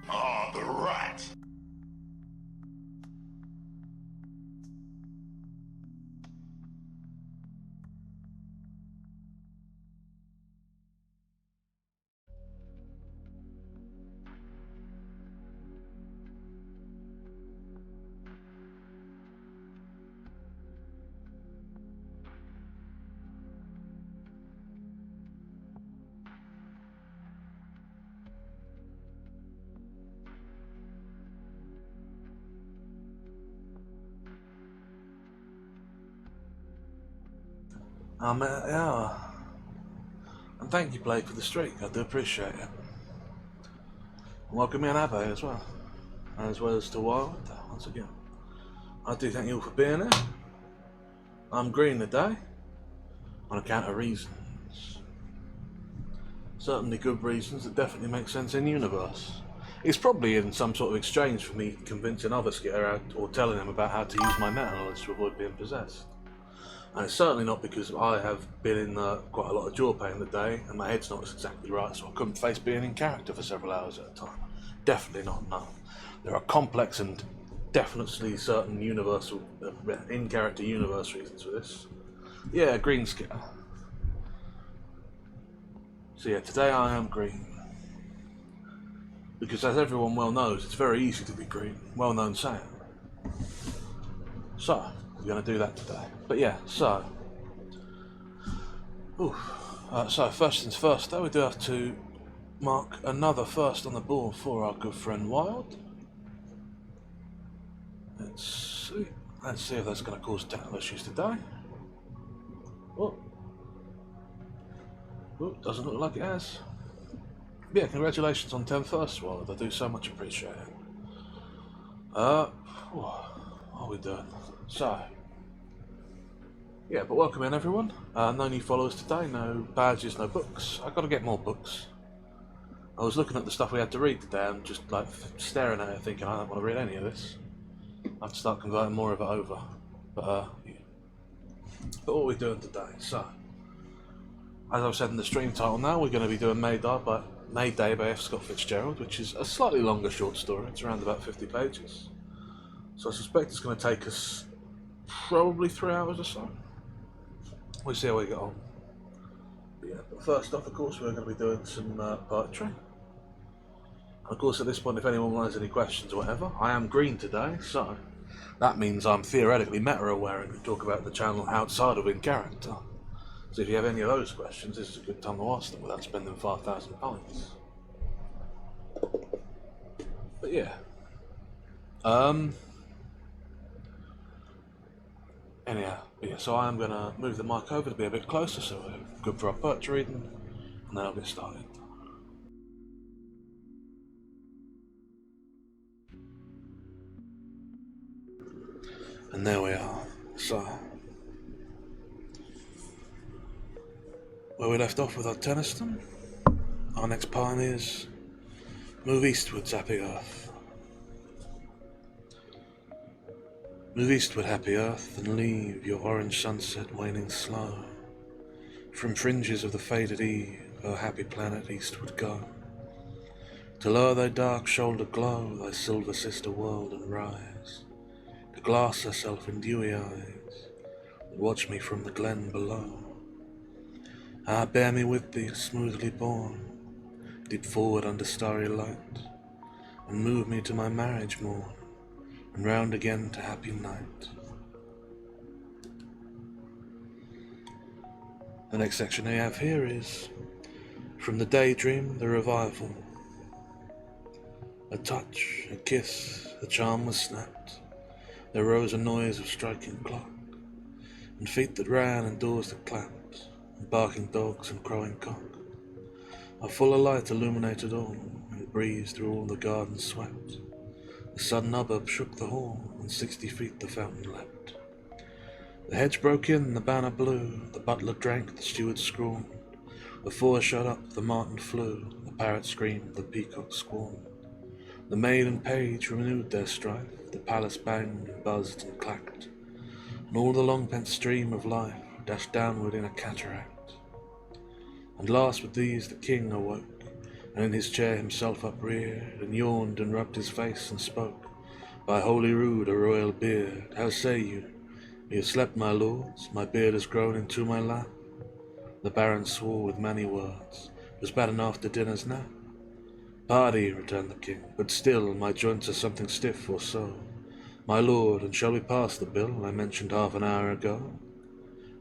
Ah, the rat! I'm at the hour. And thank you, Blake, for the streak. I do appreciate it. And welcome me on Ave as well. As well as to Wild, once again. I do thank you all for being here. I'm green today, on account of reasons. Certainly good reasons that definitely make sense in the universe. It's probably in some sort of exchange for me convincing other Skitter or telling them about how to use my meta knowledge to avoid being possessed. And it's certainly not because I have been in quite a lot of jaw pain today and my head's not exactly right, so I couldn't face being in character for several hours at a time. Definitely not, no. There are complex and definitely certain universal, in-character universe reasons for this. Yeah, green Skitter. So yeah, today I am green. Because as everyone well knows, it's very easy to be green. Well-known saying. So, we're going to do that today. But yeah, so... so first things first, though, we do have to mark another first on the board for our good friend Wild. Let's see if that's going to cause technical issues today. Oh, doesn't look like it has. Yeah, congratulations on 10 first, Wild. I do so much appreciate it. What are we doing? So, yeah, but welcome in everyone. No new followers today, no badges, no books. I've got to get more books. I was looking at the stuff we had to read today and just like staring at it thinking I don't want to read any of this. I have to start converting more of it over. But what are we doing today? So, as I've said in the stream title now, we're going to be doing May Day by F. Scott Fitzgerald, which is a slightly longer short story. It's around about 50 pages. So I suspect it's going to take us probably 3 hours or so. We'll see how we get on. But yeah, but first off, of course, we're going to be doing some poetry. Of course, at this point, if anyone has any questions or whatever, I am green today, so that means I'm theoretically meta-aware and can talk about the channel outside of in character. So if you have any of those questions, this is a good time to ask them without spending 5,000 points. But yeah. Anyhow, yeah, so I am going to move the mic over to be a bit closer so we're good for our poetry reading, and then I'll get started. And there we are. So, where we left off with our Tennyson, our next pioneers move eastwards, happy earth. Move eastward, happy earth, and leave your orange sunset waning slow. From fringes of the faded eve, O happy planet, eastward go, till o'er thy dark shoulder glow thy silver sister world and rise, to glass herself in dewy eyes, and watch me from the glen below. Ah, bear me with thee, smoothly borne, deep forward under starry light, and move me to my marriage morn, and round again to happy night. The next section I have here is from the daydream, the revival. A touch, a kiss, the charm was snapped. There rose a noise of striking clock, and feet that ran and doors that clapped, and barking dogs and crowing cock. A fuller light illuminated all, and the breeze through all the garden swept. The sudden hubbub shook the hall, and 60 feet the fountain leapt. The hedge broke in, the banner blew, the butler drank, the steward scrawled. The four shut up, the martin flew, the parrot screamed, the peacock squalled. The maid and page renewed their strife, the palace banged and buzzed and clacked, and all the long-pent stream of life dashed downward in a cataract. And last with these the king awoke, and in his chair himself upreared, and yawned and rubbed his face and spoke, By holy rood, a royal beard, how say you? You have slept, my lords, my beard has grown into my lap. The baron swore with many words, it was bad enough after dinner's nap. Pardie, returned the king, but still my joints are something stiff or so. My lord, and shall we pass the bill I mentioned half an hour ago?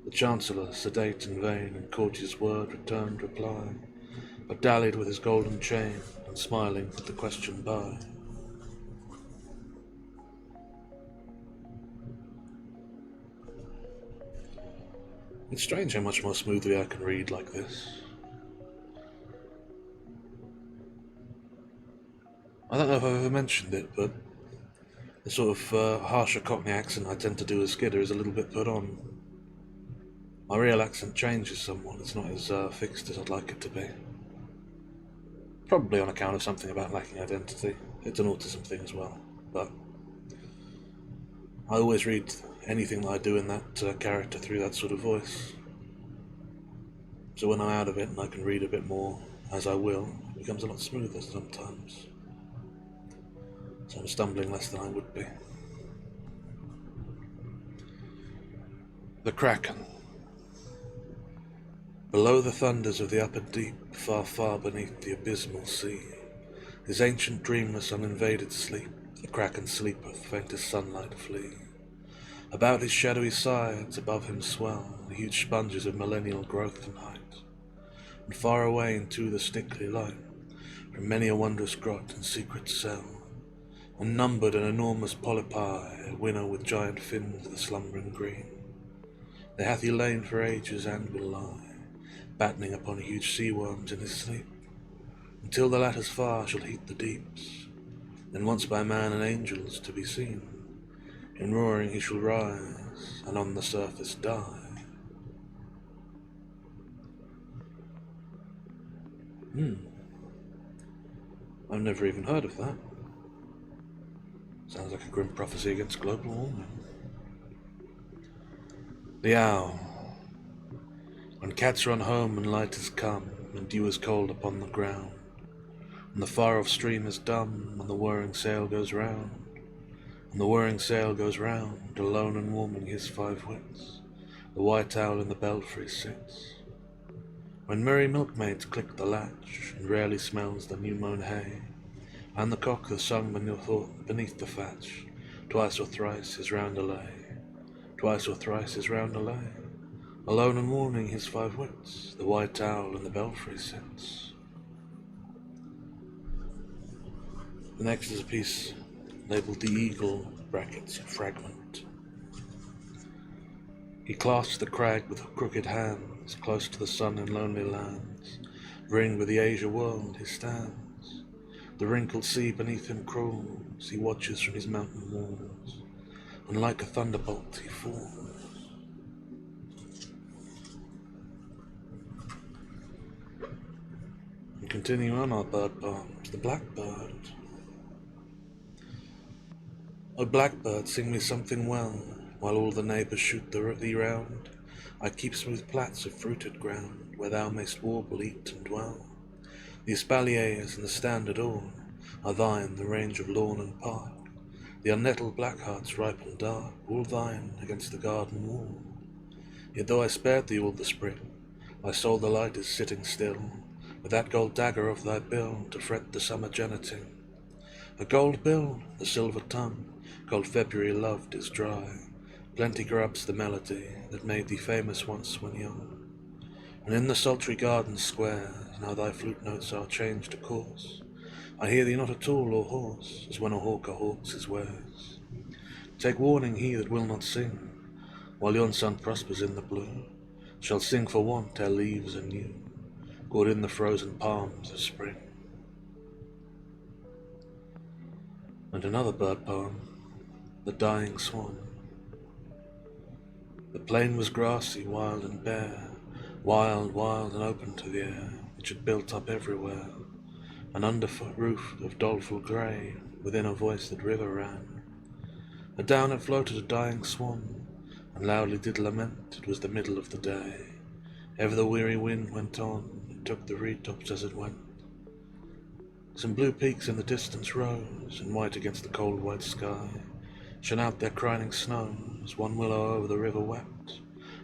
The chancellor, sedate and vain, in courtier's word returned reply, but dallied with his golden chain, and smiling put the question by. It's strange how much more smoothly I can read like this. I don't know if I've ever mentioned it, but the sort of harsher Cockney accent I tend to do as Skidder is a little bit put on. My real accent changes somewhat, it's not as fixed as I'd like it to be. Probably on account of something about lacking identity. It's an autism thing as well, but I always read anything that I do in that character through that sort of voice. So when I'm out of it and I can read a bit more as I will, it becomes a lot smoother sometimes. So I'm stumbling less than I would be. The Kraken. Below the thunders of the upper deep, far, far beneath the abysmal sea, his ancient dreamless uninvaded sleep, the kraken sleepeth, faint as sunlight flee. About his shadowy sides, above him swell the huge sponges of millennial growth and height, and far away into the stickly light, from many a wondrous grot and secret cell, unnumbered and enormous polypi winnow with giant fins the slumbering green. There hath he lain for ages and will lie, battening upon huge sea worms in his sleep, until the latter's fire shall heat the deeps. Then once by man and angels to be seen, in roaring he shall rise, and on the surface die. I've never even heard of that. Sounds like a grim prophecy against global warming. The owl. When cats run home and light is come, and dew is cold upon the ground, and the far-off stream is dumb, and the whirring sail goes round, and the whirring sail goes round, alone and warming his 5 wits, the white owl in the belfry sits. When merry milkmaids click the latch, and rarely smells the new-mown hay, and the cock that sung beneath the thatch, twice or thrice his roundelay, twice or thrice his roundelay, alone and warming his 5 wits, the white owl in the belfry sits. The next is a piece labelled The Eagle, brackets, fragment. He clasps the crag with crooked hands, close to the sun in lonely lands, ringed with the Asia world he stands. The wrinkled sea beneath him crawls, he watches from his mountain walls, and like a thunderbolt he falls. And continuing on our bird poems, the blackbird. O blackbird, sing me something well, while all the neighbours shoot thee round. I keep smooth plats of fruited ground, where thou mayst warble, eat, and dwell. The espaliers and the standard all are thine, the range of lawn and park. The unnettled blackhearts ripe and dark, all thine against the garden wall. Yet though I spared thee all the spring, thy sole delight is sitting still, with that gold dagger of thy bill to fret the summer jenneting. A gold bill, the silver tongue, cold February loved is dry. Plenty grubs the melody that made thee famous once when young. And in the sultry garden squares, now thy flute notes are changed to course, I hear thee not at all or hoarse, as when a hawker hawks his wares. Take warning, he that will not sing, while yon sun prospers in the blue, shall sing for want ere leaves are new, caught in the frozen palms of spring. And another bird poem, The Dying Swan. The plain was grassy, wild and bare, wild, wild and open to the air, which had built up everywhere, an underfoot roof of doleful grey, within a voice that river ran. Adown it floated a dying swan, and loudly did lament. It was the middle of the day. Ever the weary wind went on, and took the reed tops as it went. Some blue peaks in the distance rose, and white against the cold white sky shone out their crining snow, as one willow over the river wept,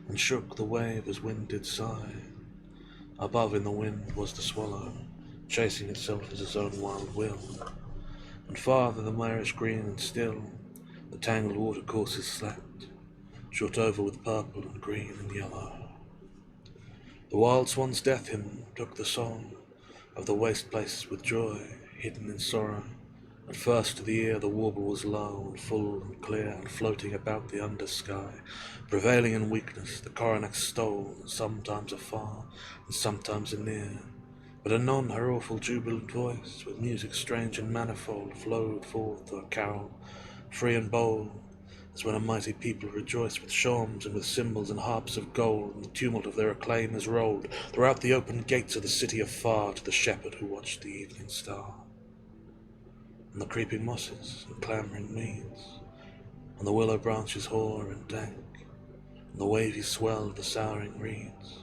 and shook the wave as wind did sigh. Above in the wind was the swallow, chasing itself as its own wild will, and farther the marish green and still the tangled watercourses slept, shot over with purple and green and yellow. The wild swan's death hymn took the song of the waste places with joy, hidden in sorrow. At first to the ear the warble was low and full and clear, and floating about the under sky, prevailing in weakness, the coronach stole, sometimes afar and sometimes anear. But anon her awful jubilant voice, with music strange and manifold, flowed forth a carol, free and bold, as when a mighty people rejoice with shawms and with cymbals and harps of gold, and the tumult of their acclaim is rolled throughout the open gates of the city afar to the shepherd who watched the evening star. And the creeping mosses and clamouring meads, and the willow branches hoar and dank, and the wavy swell of the soughing reeds,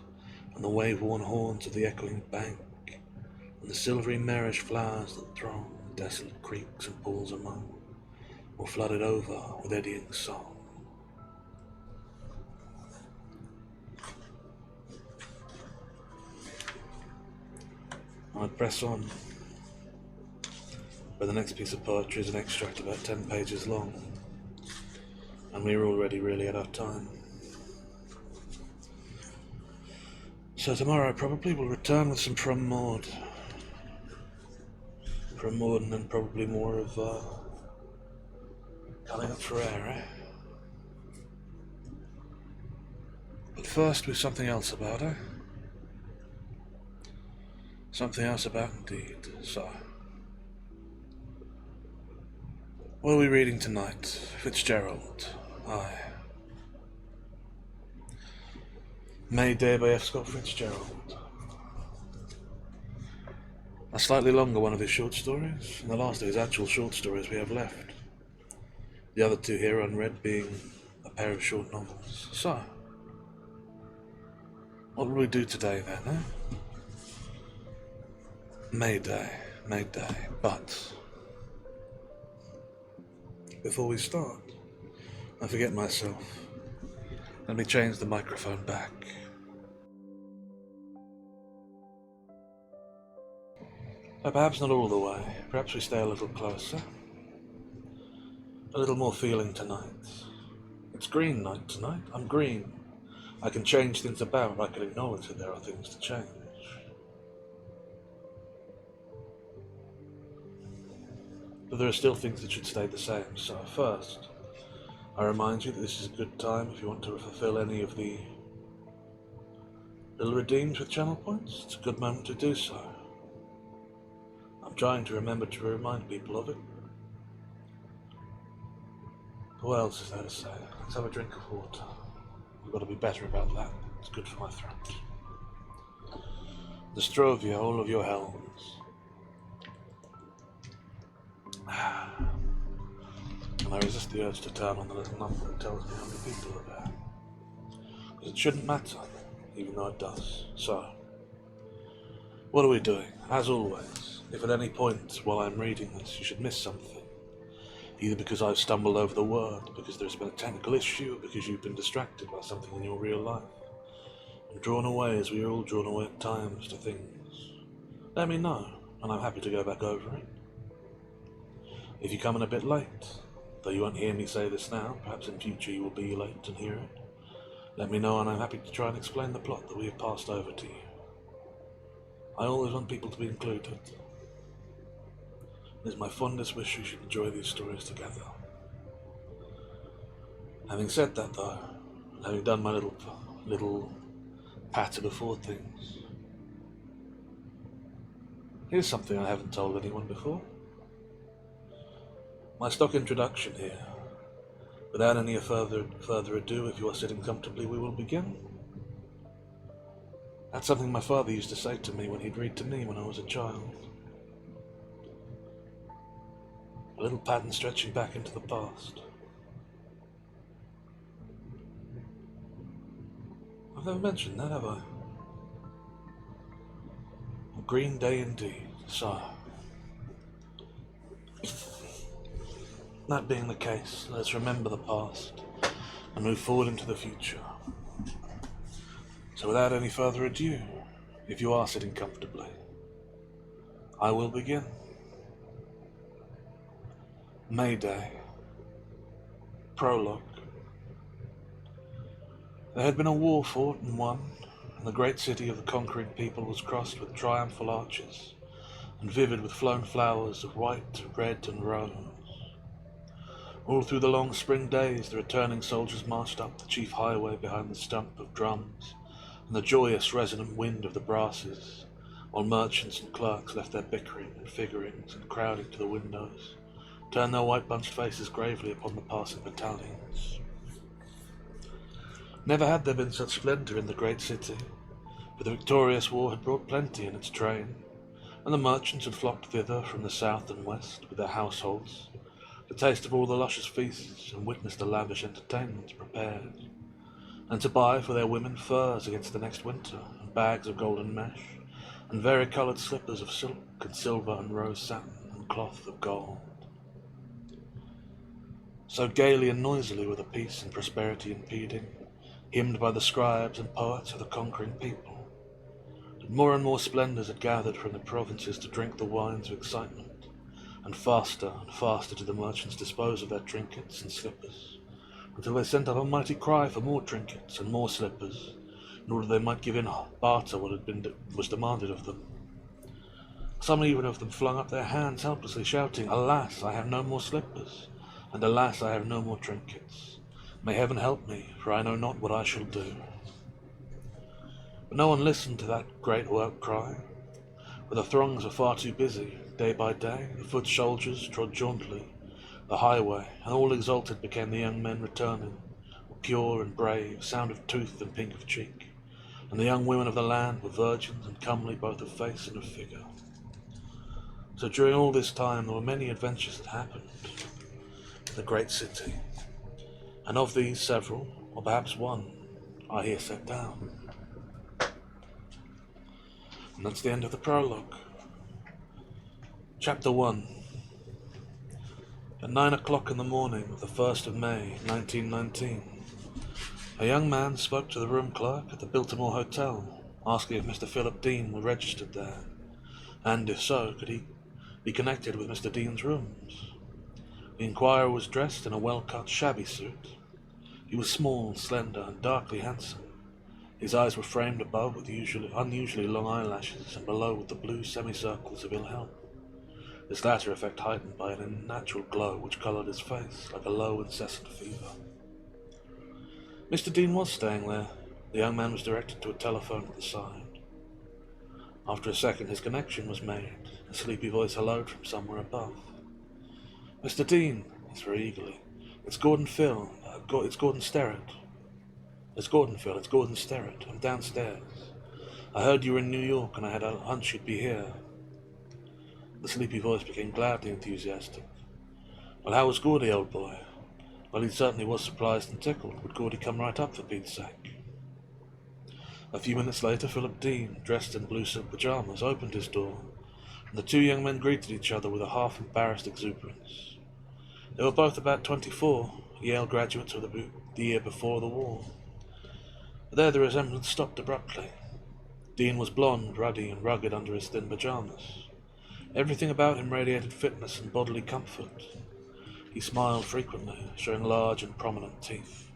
and the wave-worn horns of the echoing bank, and the silvery marish flowers that throng the desolate creeks and pools among, were flooded over with eddying song. I'd press on. But the next piece of poetry is an extract about 10 pages long, and we were already really out of time. So tomorrow I probably will return with some From Maud, and then probably more of coming up for air, eh? But first with something else about her. Something else about indeed. So, what are we reading tonight? Fitzgerald. Aye. May Day by F. Scott Fitzgerald. A slightly longer one of his short stories, and the last of his actual short stories we have left. The other two here unread being a pair of short novels. So, what will we do today then, eh? May Day, but before we start, I forget myself. Let me change the microphone back. Perhaps not all the way. Perhaps we stay a little closer. A little more feeling tonight. It's green night tonight. I'm green. I can change things about. I can acknowledge that there are things to change. But there are still things that should stay the same. So first, I remind you that this is a good time if you want to fulfill any of the little redeems with channel points. It's a good moment to do so. I'm trying to remember to remind people of it. What else is there to say? Let's have a drink of water. I've got to be better about that. It's good for my throat. The Strovia, all of your helms. And I resist the urge to turn on the little number that tells me how many people are there. Because it shouldn't matter, even though it does. So, what are we doing? As always, if at any point while I'm reading this you should miss something, either because I've stumbled over the word, because there's been a technical issue, or because you've been distracted by something in your real life, and drawn away as we are all drawn away at times to things, let me know, and I'm happy to go back over it. If you come in a bit late, though you won't hear me say this now, perhaps in future you will be late and hear it, let me know and I'm happy to try and explain the plot that we have passed over to you. I always want people to be included. It is my fondest wish you should enjoy these stories together. Having said that though, and having done my little patter before things, here's something I haven't told anyone before. My stock introduction here. Without any further ado, if you are sitting comfortably, we will begin. That's something my father used to say to me when he'd read to me when I was a child. A little pattern stretching back into the past. I've never mentioned that, have I? A green day indeed, so. That being the case, let's remember the past and move forward into the future. So without any further ado, if you are sitting comfortably, I will begin. May Day. Prologue. There had been a war fought and won, and the great city of the conquering people was crossed with triumphal arches, and vivid with flown flowers of white, red, and rose. All through the long spring days the returning soldiers marched up the chief highway behind the stump of drums and the joyous resonant wind of the brasses, while merchants and clerks left their bickering and figurings and crowding to the windows, turned their white-bunched faces gravely upon the passing battalions. Never had there been such splendour in the great city, for the victorious war had brought plenty in its train, and the merchants had flocked thither from the south and west with their households, to taste of all the luscious feasts and witness the lavish entertainments prepared, and to buy for their women furs against the next winter, and bags of golden mesh, and vari-coloured slippers of silk and silver and rose satin and cloth of gold. So gaily and noisily were the peace and prosperity impeding, hymned by the scribes and poets of the conquering people, that More and more splendours had gathered from the provinces to drink the wines of excitement, and faster did the merchants dispose of their trinkets and slippers, until they sent up a mighty cry for more trinkets and more slippers, in order they might give in barter what was demanded of them. Some even of them flung up their hands helplessly, shouting, "Alas, I have no more slippers, and alas, I have no more trinkets. May heaven help me, for I know not what I shall do." But no one listened to that great outcry, for the throngs were far too busy. Day by day, the foot soldiers trod jauntily the highway, and all exalted became the young men returning, pure and brave, sound of tooth and pink of cheek, and the young women of the land were virgins and comely both of face and of figure. So during all this time there were many adventures that happened in the great city, and of these several, or perhaps one, I here set down. And that's the end of the prologue. Chapter 1. At 9 o'clock in the morning of the 1st of May, 1919, a young man spoke to the room clerk at the Biltmore Hotel, asking if Mr. Philip Dean were registered there, and if so, could he be connected with Mr. Dean's rooms. The inquirer was dressed in a well-cut, shabby suit. He was small, slender, and darkly handsome. His eyes were framed above with unusually long eyelashes, and below with the blue semicircles of ill health, this latter effect heightened by an unnatural glow which coloured his face like a low, incessant fever. Mr. Dean was staying there. The young man was directed to a telephone at the side. After a second his connection was made. A sleepy voice helloed from somewhere above. "Mr. Dean," he said eagerly. "It's Gordon Phil. It's Gordon Sterrett." "It's Gordon Phil. It's Gordon Sterrett. I'm downstairs. I heard you were in New York, and I had a hunch you'd be here." The sleepy voice became gladly enthusiastic. "Well, how was Gordy, old boy?" Well, he certainly was surprised and tickled. Would Gordy come right up, for Pete's sake? A few minutes later, Philip Dean, dressed in blue silk pyjamas, opened his door, and the two young men greeted each other with a half-embarrassed exuberance. They were both about 24, Yale graduates of the year before the war. But there the resemblance stopped abruptly. Dean was blond, ruddy, and rugged under his thin pyjamas. Everything about him radiated fitness and bodily comfort. He smiled frequently, showing large and prominent teeth.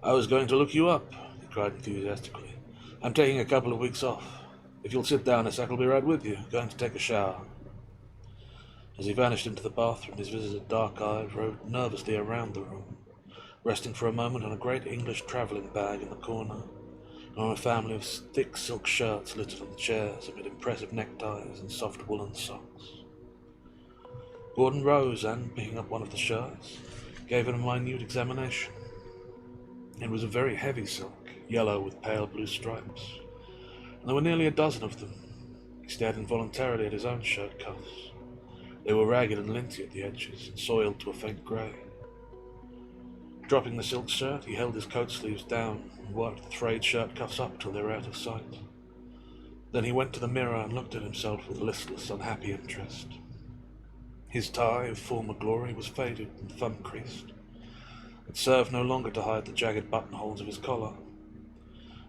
"I was going to look you up," he cried enthusiastically. "I'm taking a couple of weeks off. If you'll sit down a sec, I'll be right with you. Going to take a shower." As he vanished into the bathroom, his visitor's dark eyes roved nervously around the room, resting for a moment on a great English travelling bag in the corner, and on a family of thick silk shirts littered on the chairs amid impressive neckties and soft woolen socks. Gordon rose and, picking up one of the shirts, gave it a minute examination. It was a very heavy silk, yellow with pale blue stripes, and there were nearly a dozen of them. He stared involuntarily at his own shirt cuffs. They were ragged and linty at the edges, and soiled to a faint grey. Dropping the silk shirt, he held his coat sleeves down and worked the frayed shirt cuffs up till they were out of sight. Then he went to the mirror and looked at himself with listless, unhappy interest. His tie, of former glory, was faded and thumb-creased. It served no longer to hide the jagged buttonholes of his collar.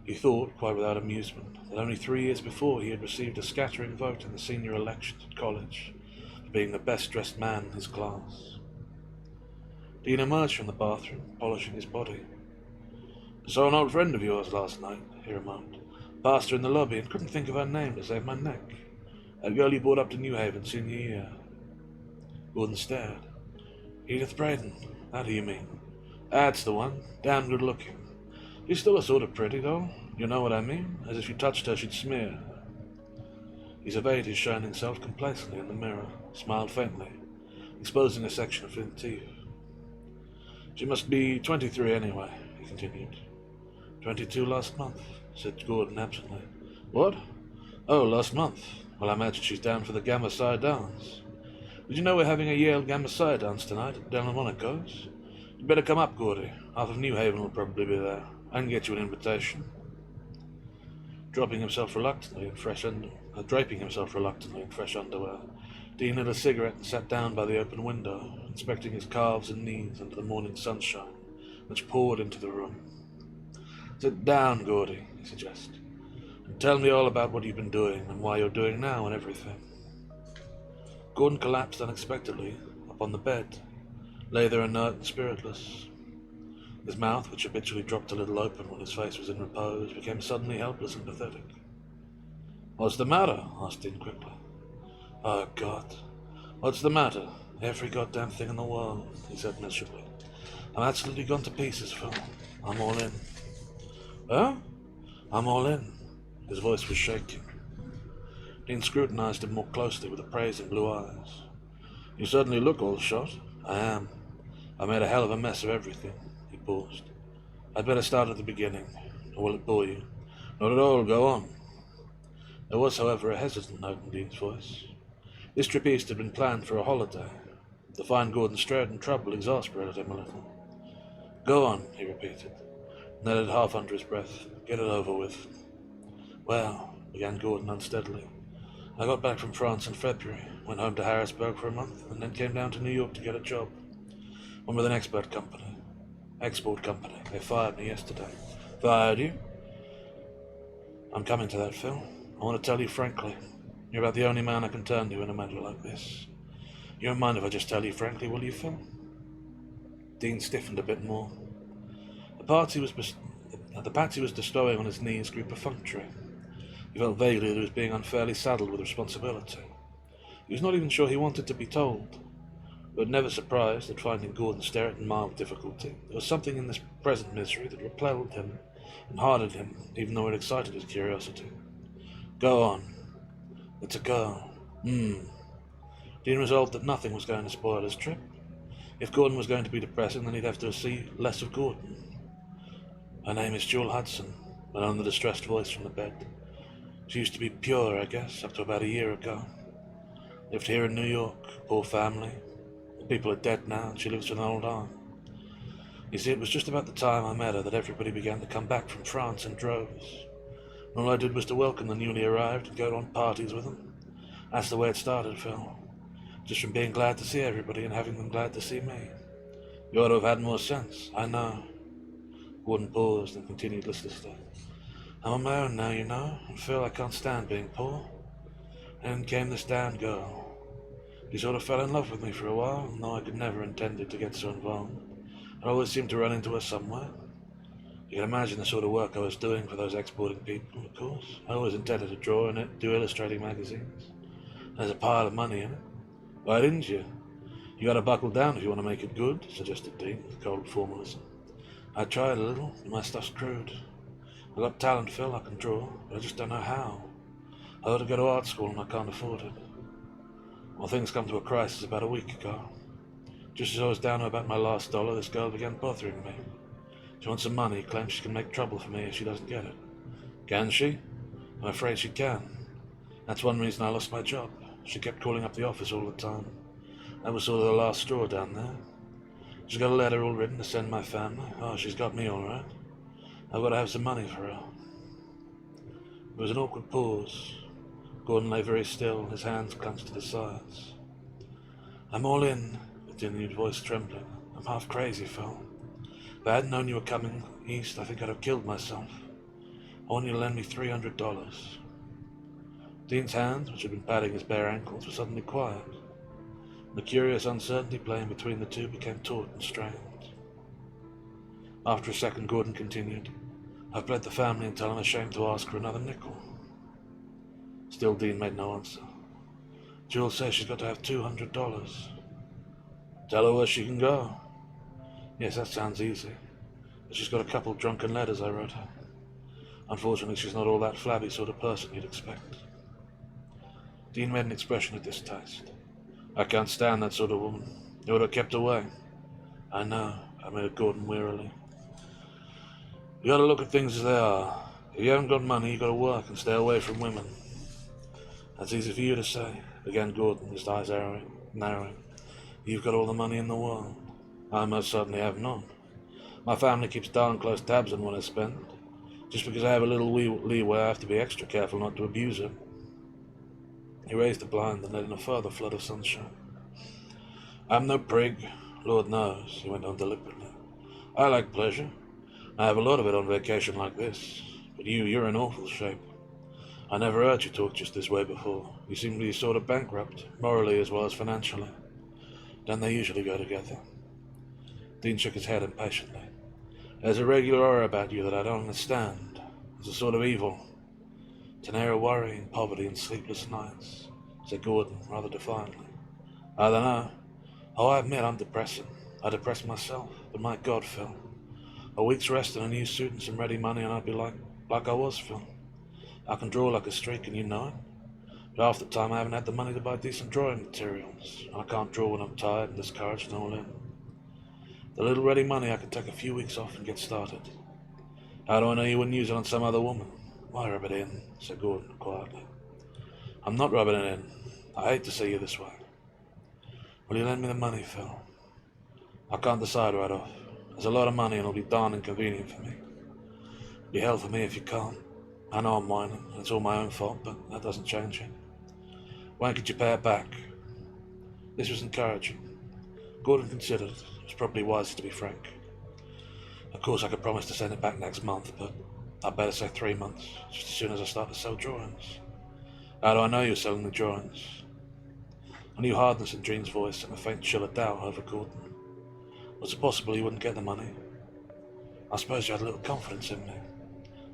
He thought, quite without amusement, that only 3 years before he had received a scattering vote in the senior elections at college for being the best-dressed man in his class. Dean emerged from the bathroom, polishing his body. "Saw an old friend of yours last night," he remarked. "Passed her in the lobby and couldn't think of her name to save my neck. That girl you brought up to New Haven senior year." Gordon stared. "Edith Braden, that who you mean?" "That's the one. Damn good looking. She's still a sort of pretty, though. You know what I mean? As if you touched her she'd smear." He surveyed his shining self complacently in the mirror, smiled faintly, exposing a section of thin teeth. "She must be 23 anyway," he continued. 22 last month," said Gordon absently. "What? Oh, last month. Well, I imagine she's down for the Gamma Psi dance. Did you know we're having a Yale Gamma Psi dance tonight at Delmonico's? You'd better come up, Gordy. Half of New Haven will probably be there. I can get you an invitation." Draping himself reluctantly in fresh underwear, Dean lit a cigarette and sat down by the open window, inspecting his calves and knees under the morning sunshine, which poured into the room. "Sit down, Gordy," he suggested. And tell me all about what you've been doing and why you're doing now and everything. Gordon collapsed unexpectedly upon the bed, lay there inert and spiritless. His mouth, which habitually dropped a little open when his face was in repose, became suddenly helpless and pathetic. "What's the matter?" asked Dean quickly. "Oh, God. What's the matter? Every goddamn thing in the world," he said miserably. "I'm absolutely gone to pieces, Phil. I'm all in." "Huh?" "I'm all in." His voice was shaking. Dean scrutinized him more closely with appraising blue eyes. "You certainly look all shot." "I am. I made a hell of a mess of everything." He paused. "I'd better start at the beginning. Or will it bore you?" "Not at all. Go on." There was, however, a hesitant note in Dean's voice. This trip east had been planned for a holiday. To find Gordon Straight in trouble exasperated him a little. "Go on," he repeated, and added half under his breath, "Get it over with." "Well," began Gordon unsteadily, "I got back from France in February, went home to Harrisburg for a month, and then came down to New York to get a job. One with an export company. They fired me yesterday." "Fired you?" "I'm coming to that, Phil. I want to tell you frankly. You're about the only man I can turn to in a matter like this. You don't mind if I just tell you frankly, will you, Phil?" Dean stiffened a bit more. The patsy was bestowing on his knees grew perfunctory. He felt vaguely that he was being unfairly saddled with responsibility. He was not even sure he wanted to be told, but never surprised at finding Gordon stare at in mild difficulty. There was something in this present misery that repelled him and hardened him, even though it excited his curiosity. "Go on." "It's a girl." Dean resolved that nothing was going to spoil his trip. If Gordon was going to be depressing, then he'd have to see less of Gordon. "Her name is Jewel Hudson," went on the distressed voice from the bed. "She used to be pure, I guess, up to about a year ago. Lived here in New York, poor family. The people are dead now, and she lives with an old aunt. You see, it was just about the time I met her that everybody began to come back from France in droves. And all I did was to welcome the newly arrived and go on parties with them. That's the way it started, Phil. Just from being glad to see everybody and having them glad to see me. You ought to have had more sense, I know." Gordon paused and continued listlessly. "I'm on my own now, you know, and Phil, I can't stand being poor. And came this damned girl. She sort of fell in love with me for a while, and though I could never intended to get so involved, I always seemed to run into her somewhere. You can imagine the sort of work I was doing for those exporting people, of course. I always intended to draw in it, do illustrating magazines. There's a pile of money in it." "Why didn't you?" "You gotta buckle down if you want to make it good," suggested Dean with cold formalism. "I tried a little, but my stuff's crude. I've got talent, Phil, I can draw, but I just don't know how. I ought to go to art school and I can't afford it. Well, things come to a crisis about a week ago. Just as I was down to about my last dollar, this girl began bothering me. She wants some money, claims she can make trouble for me if she doesn't get it." "Can she?" "I'm afraid she can. That's one reason I lost my job. She kept calling up the office all the time. That was sort of the last straw down there. She's got a letter all written to send my family. Oh, she's got me all right. I've got to have some money for her." There was an awkward pause. Gordon lay very still, his hands clenched at his sides. "I'm all in," continued, voice trembling. "I'm half crazy, Phil. If I hadn't known you were coming east, I think I'd have killed myself. I want you to lend me $300. Dean's hands, which had been patting his bare ankles, were suddenly quiet. The curious uncertainty playing between the two became taut and strained. After a second, Gordon continued, "I've bled the family until I'm ashamed to ask for another nickel." Still Dean made no answer. "Jewel says she's got to have $200. "Tell her where she can go." "Yes, that sounds easy. But she's got a couple drunken letters I wrote her. Unfortunately, she's not all that flabby sort of person you'd expect." Dean made an expression of distaste. "I can't stand that sort of woman. You ought to have kept away." "I know," admitted Gordon wearily. "You gotta look at things as they are. If you haven't got money, you gotta work and stay away from women." "That's easy for you to say," began Gordon, his eyes narrowing. "You've got all the money in the world. I most certainly have none. My family keeps darn close tabs on what I spend. Just because I have a little leeway, I have to be extra careful not to abuse it." He raised the blind and let in a further flood of sunshine. "I'm no prig, Lord knows," he went on deliberately. "I like pleasure. I have a lot of it on vacation like this. But you're in awful shape. I never heard you talk just this way before. You seem to be sort of bankrupt, morally as well as financially. Don't they usually go together? Dean shook his head impatiently. There's a regular aura about you that I don't understand. It's a sort of evil. It's an air of worry and poverty and sleepless nights, said Gordon rather defiantly. I don't know. Oh, I admit I'm depressing. I depress myself, but my God, Phil. A week's rest and a new suit and some ready money and I'd be like I was, Phil. I can draw like a streak and you know it. But half the time I haven't had the money to buy decent drawing materials, and I can't draw when I'm tired and discouraged and all in. The little ready money I can take a few weeks off and get started. How do I know you wouldn't use it on some other woman? Why rub it in, said Gordon quietly. I'm not rubbing it in. I hate to see you this way. Will you lend me the money, Phil? I can't decide right off. There's a lot of money and it'll be darn inconvenient for me. It'll be hell for me if you can't. I know I'm whining, and it's all my own fault, but that doesn't change it. When could you pay it back? This was encouraging. Gordon considered. It was probably wiser to be frank. Of course I could promise to send it back next month, but I'd better say 3 months, just as soon as I start to sell drawings. How do I know you're selling the drawings? I knew hardness in Jean's voice and a faint chill of doubt over Gordon. Was it possible you wouldn't get the money? I suppose you had a little confidence in me.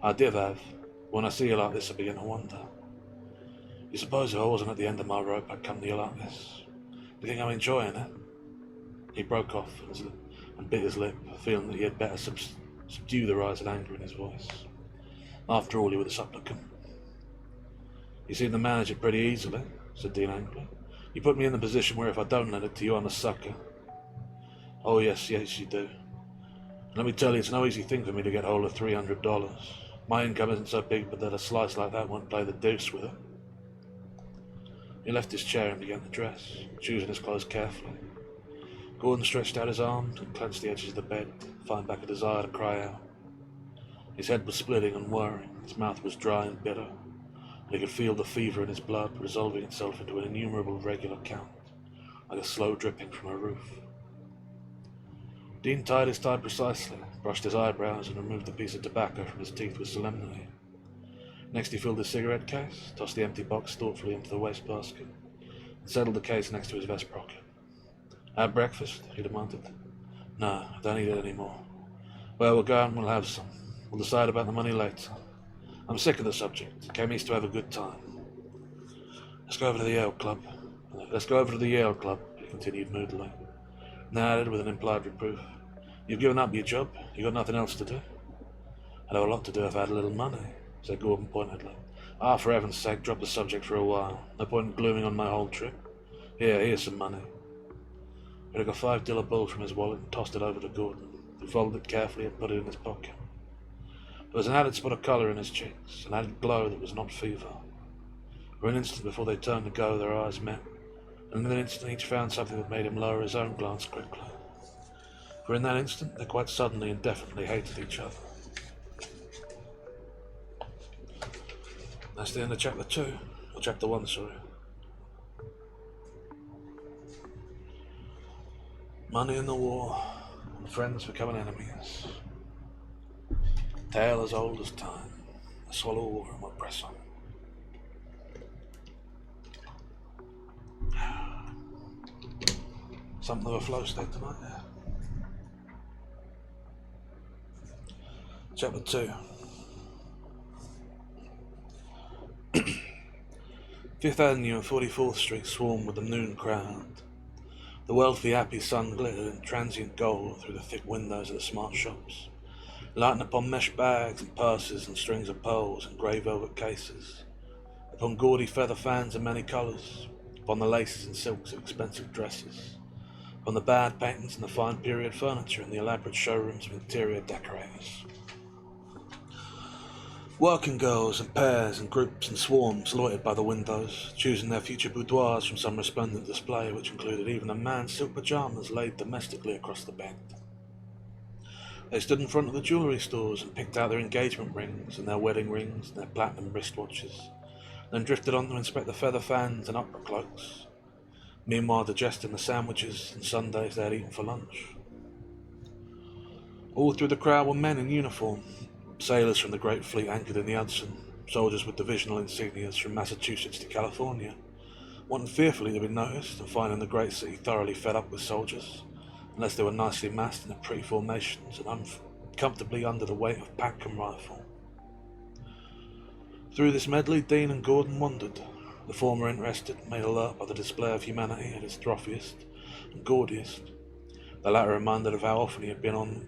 I did have. When I see you like this, I begin to wonder. You suppose if I wasn't at the end of my rope, I'd come to you like this? Do you think I'm enjoying it? He broke off and bit his lip, feeling that he had better subdue the rise of anger in his voice. After all, he was a supplicant. You seem to manage it pretty easily, said Dean angrily. You put me in the position where if I don't lend it to you, I'm a sucker. Oh, yes, you do. Let me tell you, it's no easy thing for me to get hold of $300. My income isn't so big, but that a slice like that won't play the deuce with it. He left his chair and began to dress, choosing his clothes carefully. Gordon stretched out his arms and clenched the edges of the bed, fighting back a desire to cry out. His head was splitting and whirring, his mouth was dry and bitter, and he could feel the fever in his blood resolving itself into an innumerable regular count, like a slow dripping from a roof. Dean tied his tie precisely, brushed his eyebrows, and removed a piece of tobacco from his teeth with solemnity. Next he filled his cigarette case, tossed the empty box thoughtfully into the wastebasket, and settled the case next to his vest pocket. Have breakfast? He demanded. No, I don't eat it anymore. Well, we'll go out and we'll have some. We'll decide about the money later. I'm sick of the subject. Came east to have a good time. Let's go over to the Yale Club. He continued moodily. Then added with an implied reproof. You've given up your job. You've got nothing else to do. I'd have a lot to do if I had a little money, said Gordon pointedly. For heaven's sake, drop the subject for a while. No point in glooming on my whole trip. Here's some money. He took a $5 bill from his wallet and tossed it over to Gordon, who folded it carefully and put it in his pocket. There was an added spot of colour in his cheeks, an added glow that was not fever. For an instant before they turned to go, their eyes met, and in an instant each found something that made him lower his own glance quickly. For in that instant, they quite suddenly and definitely hated each other. That's the end of chapter 2, or chapter 1, sorry. Money in the war, and friends becoming enemies. Tale as old as time. I swallow water and we'll press on. Something of a flow state tonight, yeah. Chapter 2. Fifth Avenue and 44th Street swarmed with the noon crowd. The wealthy, happy sun glittered in transient gold through the thick windows of the smart shops, lighting upon mesh bags and purses and strings of pearls and grey velvet cases, upon gaudy feather fans of many colours, upon the laces and silks of expensive dresses, upon the bad patents and the fine period furniture in the elaborate showrooms of interior decorators. Working girls in pairs and groups and swarms loitered by the windows, choosing their future boudoirs from some resplendent display which included even a man's silk pyjamas laid domestically across the bed. They stood in front of the jewellery stores and picked out their engagement rings and their wedding rings and their platinum wristwatches, then drifted on to inspect the feather fans and opera cloaks, meanwhile digesting the sandwiches and sundaes they had eaten for lunch. All through the crowd were men in uniform, sailors from the great fleet anchored in the Hudson, soldiers with divisional insignias from Massachusetts to California, wanting fearfully to be noticed and finding the great city thoroughly fed up with soldiers, unless they were nicely massed in pretty formations and uncomfortably under the weight of pack and rifle. Through this medley, Dean and Gordon wandered, the former interested, made alert by the display of humanity at its trophiest and gaudiest, the latter reminded of how often he had been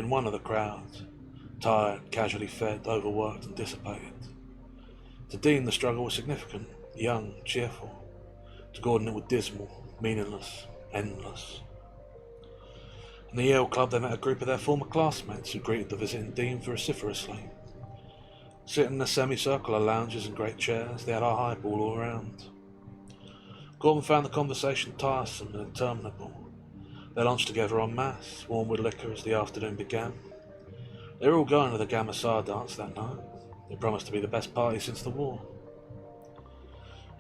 one of the crowds, tired, casually fed, overworked and dissipated. To Dean the struggle was significant, young, cheerful. To Gordon it was dismal, meaningless, endless. In the Yale Club they met a group of their former classmates who greeted the visiting Dean vociferously. Sitting in a semicircle of lounges and great chairs, they had a highball all around. Gordon found the conversation tiresome and interminable. They lunched together en masse, warm with liquor as the afternoon began. They were all going to the Gamma Psi dance that night. It promised to be the best party since the war.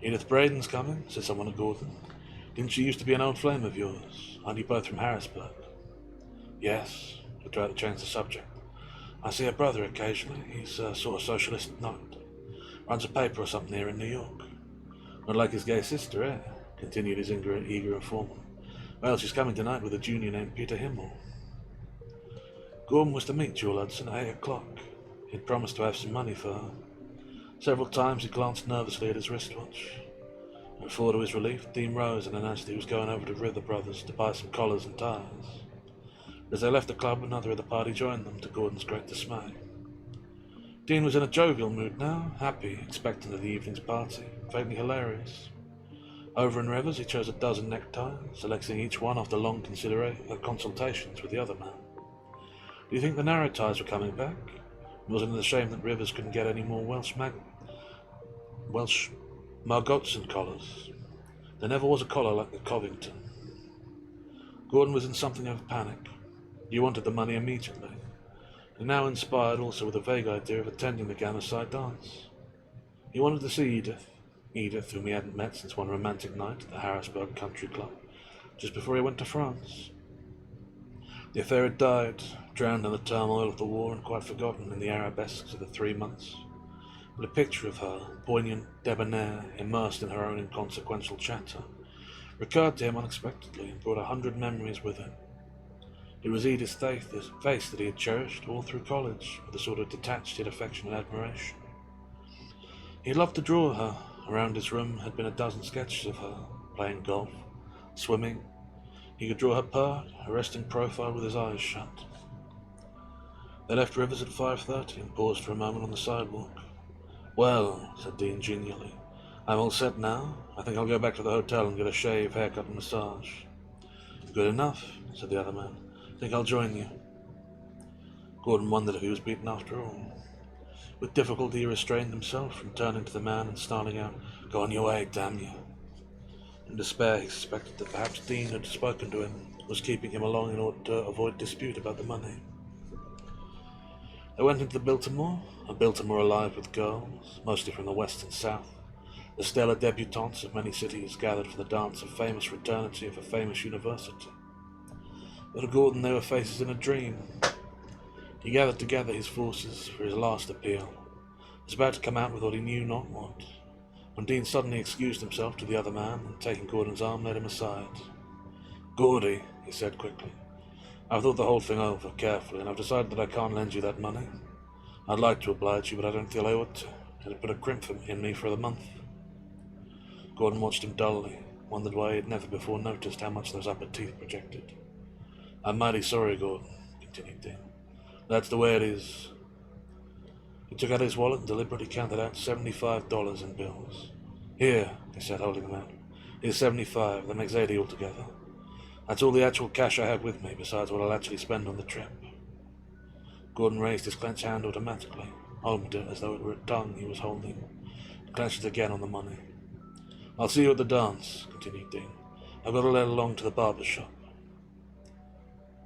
"Edith Braden's coming," said someone to Gordon. "Didn't she used to be an old flame of yours? Aren't you both from Harrisburg?" "Yes," he tried to change the subject. "I see her brother occasionally. He's a sort of socialist nut. Runs a paper or something here in New York." "Not like his gay sister, eh?" continued his eager informant. "Well, she's coming tonight with a junior named Peter Himmel." Gordon was to meet Jewel Hudson at 8 o'clock. He'd promised to have some money for her. Several times he glanced nervously at his wristwatch. Before, to his relief, Dean rose and announced that he was going over to Rither Brothers to buy some collars and ties. As they left the club, another of the party joined them, to Gordon's great dismay. Dean was in a jovial mood now, happy, expectant of the evening's party, vaguely hilarious. Over in Rivers, he chose a dozen neckties, selecting each one after long consultations with the other man. Do you think the narrow ties were coming back? Wasn't it a shame that Rivers couldn't get any more Welsh Margotson collars? There never was a collar like the Covington. Gordon was in something of a panic. He wanted the money immediately, and now inspired also with a vague idea of attending the Gamma Psi dance. He wanted to see Edith, whom he hadn't met since one romantic night at the Harrisburg Country Club, just before he went to France. The affair had died, drowned in the turmoil of the war and quite forgotten in the arabesques of the 3 months. But a picture of her, poignant, debonair, immersed in her own inconsequential chatter, recurred to him unexpectedly and brought 100 memories with it. It was Edith's face that he had cherished all through college, with a sort of detached yet affectionate admiration. He had loved to draw her. Around his room had been a dozen sketches of her, playing golf, swimming. He could draw her pert, her resting profile with his eyes shut. They left Rivers at 5:30 and paused for a moment on the sidewalk. "Well," said Dean genially, "I'm all set now. I think I'll go back to the hotel and get a shave, haircut and massage." "Good enough," said the other man. "Think I'll join you." Gordon wondered if he was beaten after all. With difficulty he restrained himself from turning to the man and snarling out, "Go on your way, damn you." In despair he suspected that perhaps Dean had spoken to him, was keeping him along in order to avoid dispute about the money. They went into the Biltmore, a Biltmore alive with girls, mostly from the west and south, the stellar debutantes of many cities gathered for the dance of famous fraternity of a famous university. But to Gordon they were faces in a dream. He gathered together his forces for his last appeal, was about to come out with what he knew not what, when Dean suddenly excused himself to the other man and, taking Gordon's arm, led him aside. "Gordy," he said quickly, "I've thought the whole thing over carefully, and I've decided that I can't lend you that money. I'd like to oblige you, but I don't feel I ought to. It'd put a crimp in me for the month." Gordon watched him dully, wondered why he had never before noticed how much those upper teeth projected. "I'm mighty sorry, Gordon," continued Dean. "That's the way it is." He took out his wallet and deliberately counted out $75 in bills. "Here," he said, holding them out. "Here's 75. That makes 80 altogether. That's all the actual cash I have with me, besides what I'll actually spend on the trip." Gordon raised his clenched hand automatically, opened it as though it were a tongue he was holding, and clenched it again on the money. "I'll see you at the dance," continued Dean. "I've got to let along to the barber's shop."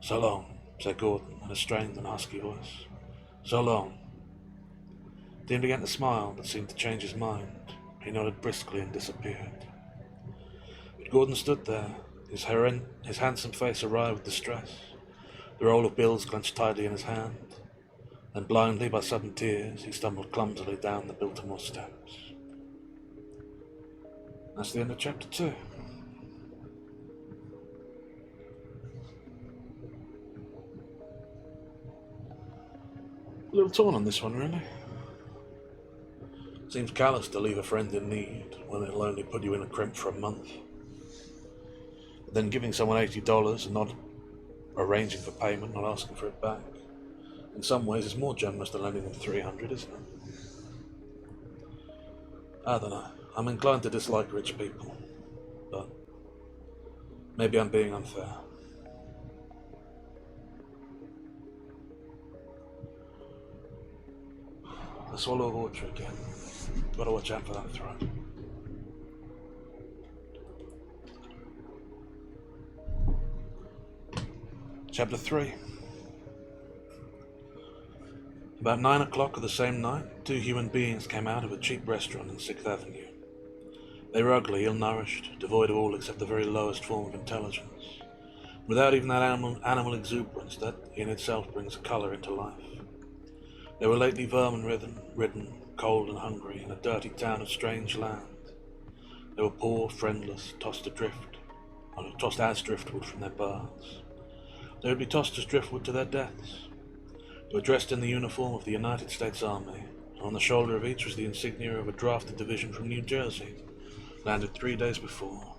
"So long," said Gordon in a strained and husky voice. "So long." Dean began to smile, but seemed to change his mind. He nodded briskly and disappeared. But Gordon stood there, his handsome face awry with distress, the roll of bills clenched tightly in his hand. Then blindly, by sudden tears, he stumbled clumsily down the Biltmore steps. That's the end of chapter 2. A little torn on this one, really. Seems callous to leave a friend in need when it'll only put you in a crimp for a month. But then giving someone $80 and not arranging for payment, not asking for it back, in some ways is more generous than lending them $300, isn't it? I don't know. I'm inclined to dislike rich people, but maybe I'm being unfair. I swallow water again. Gotta watch out for that throat. Chapter 3. About 9 o'clock of the same night, 2 human beings came out of a cheap restaurant in 6th Avenue. They were ugly, ill-nourished, devoid of all except the very lowest form of intelligence, without even that animal exuberance that in itself brings colour into life. They were lately vermin-ridden, cold and hungry, in a dirty town of strange land. They were poor, friendless, tossed as driftwood from their berths. They would be tossed as driftwood to their deaths. They were dressed in the uniform of the United States Army, and on the shoulder of each was the insignia of a drafted division from New Jersey, landed 3 days before.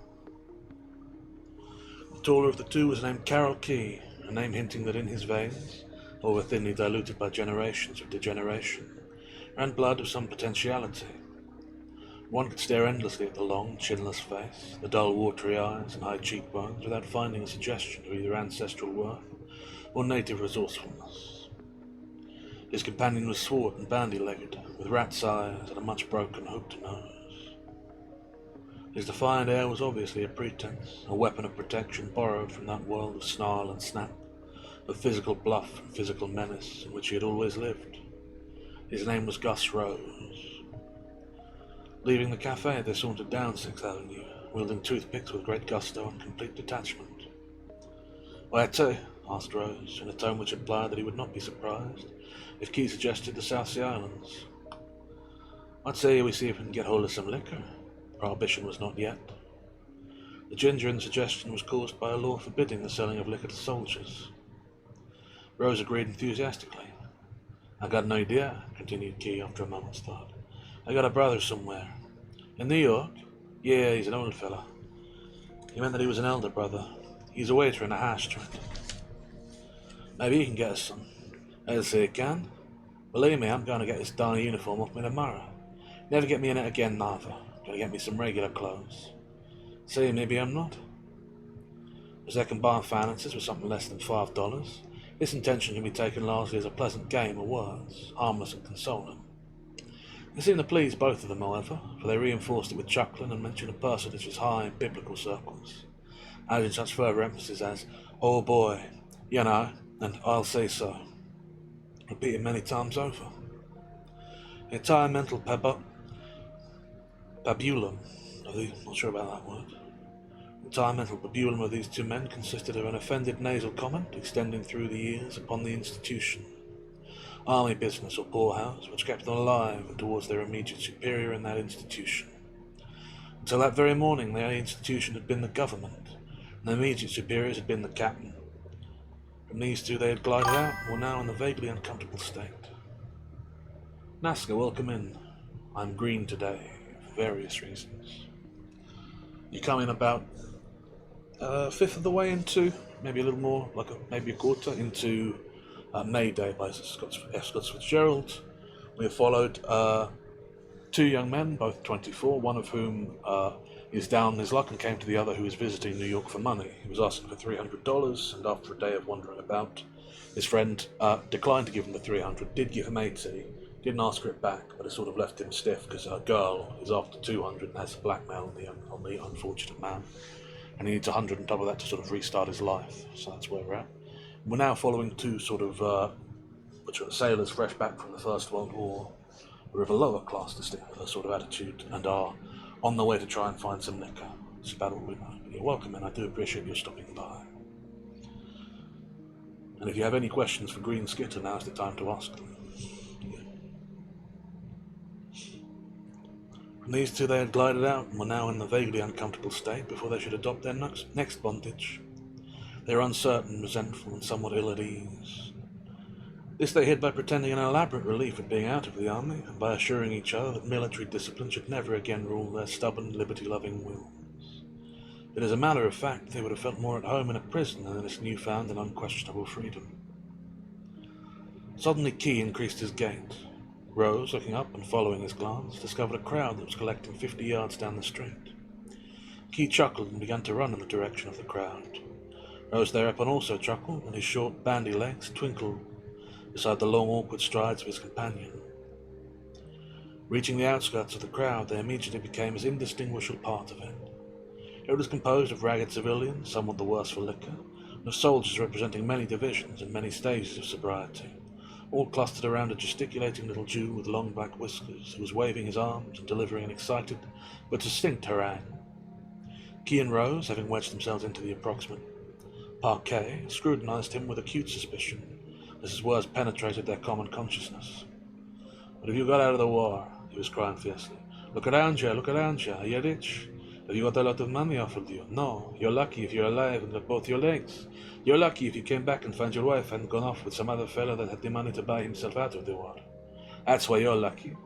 The taller of the two was named Carroll Key, a name hinting that in his veins, although thinly diluted by generations of degeneration, ran blood of some potentiality. One could stare endlessly at the long, chinless face, the dull, watery eyes and high cheekbones, without finding a suggestion of either ancestral worth or native resourcefulness. His companion was swart and bandy-legged, with rat's eyes and a much broken, hooked nose. His defiant air was obviously a pretense, a weapon of protection borrowed from that world of snarl and snap, of physical bluff and physical menace in which he had always lived. His name was Gus Rose. Leaving the cafe, they sauntered down 6th Avenue, wielding toothpicks with great gusto and complete detachment. "Where to?" asked Rose, in a tone which implied that he would not be surprised if Key suggested the South Sea Islands. "I'd say we see if we can get hold of some liquor." Prohibition was not yet. The ginger in the suggestion was caused by a law forbidding the selling of liquor to soldiers. Rose agreed enthusiastically. "I got an idea," continued Key after a moment's thought. "I got a brother somewhere." "In New York?" "Yeah, he's an old fella." He meant that he was an elder brother. "He's a waiter in a hash joint." "Maybe he can get us some." "I'll say he can. Believe me, I'm going to get this darn uniform off me tomorrow. Never get me in it again, neither. Gotta get me some regular clothes. See, maybe I'm not. As their combined finances were something less than $5, this intention can be taken largely as a pleasant game of words, harmless and consoling. It seemed to please both of them, however, for they reinforced it with chuckling and mentioned a personage as high in biblical circles, adding such further emphasis as, "Oh boy, you know, and I'll say so," repeated many times over. The entire mental pabulum of these two men consisted of an offended nasal comment extending through the years upon the institution, army business or poorhouse, which kept them alive and towards their immediate superior in that institution. Until that very morning, the institution had been the government, and the immediate superiors had been the captain. From these two they had glided out, and were now in a vaguely uncomfortable state. "Naska, welcome in. I'm green today, for various reasons." You come in about a fifth of the way into, maybe a little more, maybe a quarter, into May Day by Scott Fitzgerald. We have followed 2 young men, both 24, one of whom is down on his luck and came to the other who is visiting New York for money. He was asking for $300, and after a day of wandering about, his friend declined to give him the $300, did give him $80, didn't ask for it back, but it sort of left him stiff because a girl is after $200 and has blackmail on the unfortunate man, and he needs $100 on top of that to sort of restart his life. So that's where we're at. We're now following 2 sort of which are sailors fresh back from the First World War, who are of a lower class distinct sort of attitude and are on the way to try and find some liquor. That's about all we know. You're welcome, and I do appreciate your stopping by. And if you have any questions for Green Skitter, now's the time to ask them. And these two they had glided out and were now in the vaguely uncomfortable state before they should adopt their next bondage. They were uncertain, resentful, and somewhat ill at ease. This they hid by pretending an elaborate relief at being out of the army, and by assuring each other that military discipline should never again rule their stubborn, liberty-loving wills. But as a matter of fact, they would have felt more at home in a prison than in this newfound and unquestionable freedom. Suddenly Key increased his gait. Rose, looking up and following his glance, discovered a crowd that was collecting 50 yards down the street. Key chuckled and began to run in the direction of the crowd. Rose thereupon also chuckled, and his short, bandy legs twinkled beside the long, awkward strides of his companion. Reaching the outskirts of the crowd, they immediately became as indistinguishable part of it. It was composed of ragged civilians, somewhat the worse for liquor, and of soldiers representing many divisions and many stages of sobriety, all clustered around a gesticulating little Jew with long black whiskers, who was waving his arms and delivering an excited but distinct harangue. Key and Rose, having wedged themselves into the approximate parquet, scrutinized him with acute suspicion, as his words penetrated their common consciousness. "What have you got out of the war?" he was crying fiercely. "Look around you, look around you. Are you rich? Have you got a lot of money offered you? No. You're lucky if you're alive and got both your legs. You're lucky if you came back and found your wife hadn't gone off with some other fellow that had the money to buy himself out of the war. That's why you're lucky.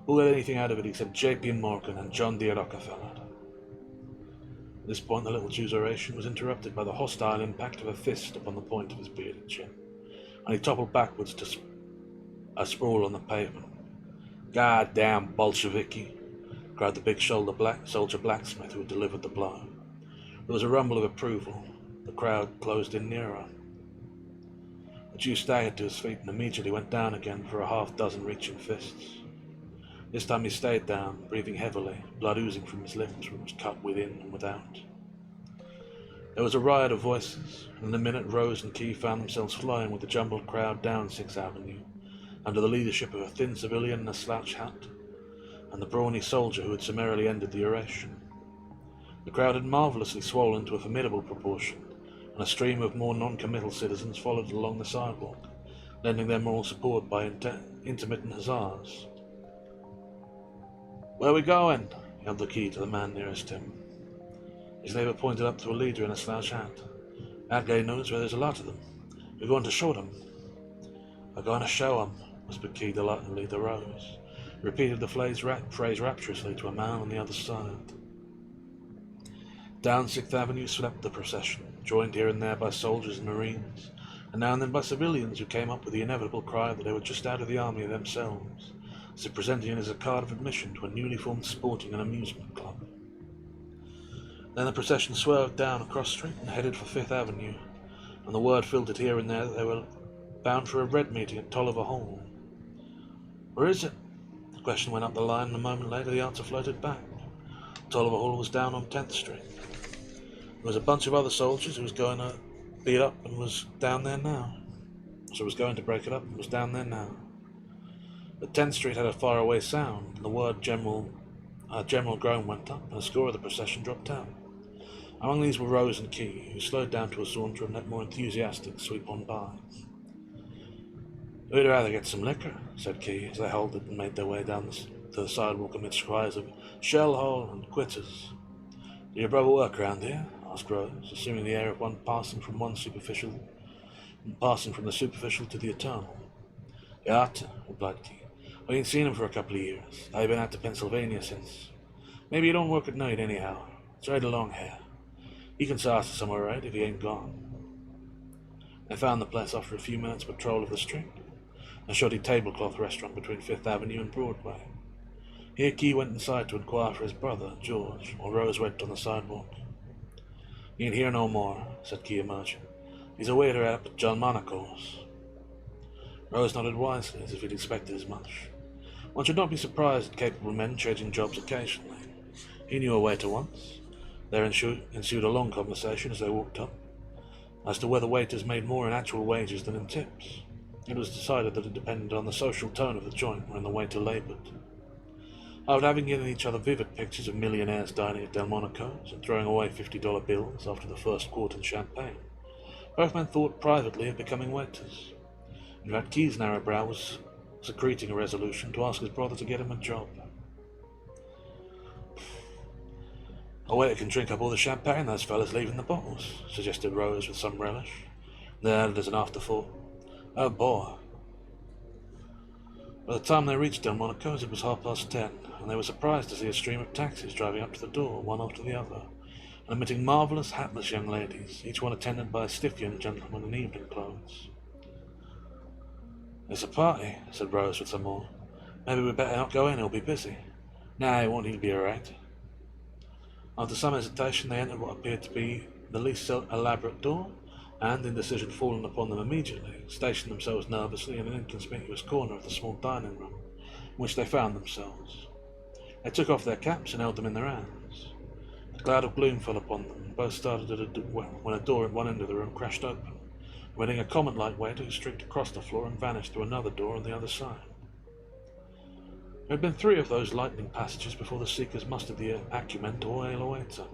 Who got anything out of it except J.P. Morgan and John D. Rockefeller?" At this point the little Jew's oration was interrupted by the hostile impact of a fist upon the point of his bearded chin, and he toppled backwards to a sprawl on the pavement. "God-damn Bolsheviki!" cried the big soldier blacksmith who had delivered the blow. There was a rumble of approval. The crowd closed in nearer. The Jew staggered to his feet and immediately went down again for a half-dozen reaching fists. This time he stayed down, breathing heavily, blood oozing from his lips where it was cut within and without. There was a riot of voices, and in a minute Rose and Key found themselves flying with the jumbled crowd down 6th Avenue, under the leadership of a thin civilian in a slouch hat, and the brawny soldier who had summarily ended the oration. The crowd had marvellously swollen to a formidable proportion, and a stream of more non-committal citizens followed along the sidewalk, lending their moral support by intermittent huzzas. "Where are we going?" yelled the Key to the man nearest him. His neighbour pointed up to a leader in a slouch hat. "That guy knows where there's a lot of them. We're going to show them." "We're going to show 'em," whispered Key delightedly to Rose, who repeated the phrase rapturously to a man on the other side. Down 6th Avenue swept the procession, joined here and there by soldiers and marines, and now and then by civilians who came up with the inevitable cry that they were just out of the army themselves, as if presenting it as a card of admission to a newly formed sporting and amusement club. Then the procession swerved down a cross street and headed for 5th Avenue, and the word filtered here and there that they were bound for a red meeting at Tolliver Hall. "Where is it?" The question went up the line, and a moment later the answer floated back. Tolliver Hall was down on 10th Street. There was a bunch of other soldiers who was going to beat up and was down there now. So was going to break it up and was down there now. But 10th Street had a faraway sound, and the word general groan went up, and a score of the procession dropped out. Among these were Rose and Key, who slowed down to a saunter and let more enthusiastic sweep on by. "We'd rather get some liquor," said Key, as they halted and made their way down to the sidewalk amidst cries of "Shell hole" and "Quitters." "Do your brother work round here?" asked Rose, assuming the air of one passing from the superficial to the eternal. "He ought to," replied Key. "We ain't seen him for a couple of years. I've been out to Pennsylvania since. Maybe he don't work at night anyhow. It's right along here. He can sass us somewhere right if he ain't gone." They found the place after a few minutes' patrol of the street, a shoddy tablecloth restaurant between 5th Avenue and Broadway. Here Key went inside to inquire for his brother, George, while Rose waited on the sidewalk. "He ain't here no more," said Key, emerging. "He's a waiter at John Monaco's." Rose nodded wisely, as if he'd expected as much. One should not be surprised at capable men changing jobs occasionally. He knew a waiter once. There ensued a long conversation as they walked up, as to whether waiters made more in actual wages than in tips. It was decided that it depended on the social tone of the joint wherein the waiter laboured. After having given each other vivid pictures of millionaires dining at Delmonico's and throwing away $50 bills after the first quart in champagne, both men thought privately of becoming waiters. In fact, Key's narrow brow was secreting a resolution to ask his brother to get him a job. A waiter can drink up all the champagne those fellas leave in the bottles, suggested Rose with some relish. Then added as an afterthought, oh boy. By the time they reached Delmonico's it was 10:30, and they were surprised to see a stream of taxis driving up to the door, one after the other, and admitting marvellous hatless young ladies, each one attended by a stiff young gentleman in evening clothes. There's a party, said Rose with some more. Maybe we'd better not go in, he'll be busy. Nah, he won't, he'll be alright. After some hesitation they entered what appeared to be the least elaborate door, and, indecision falling upon them immediately, stationed themselves nervously in an inconspicuous corner of the small dining room, in which they found themselves. They took off their caps and held them in their hands. A cloud of gloom fell upon them, and both started when a door at one end of the room crashed open, admitting a common-like waiter who streaked across the floor and vanished through another door on the other side. There had been 3 of those lightning passages before the seekers mustered the acumen to hail a waiter.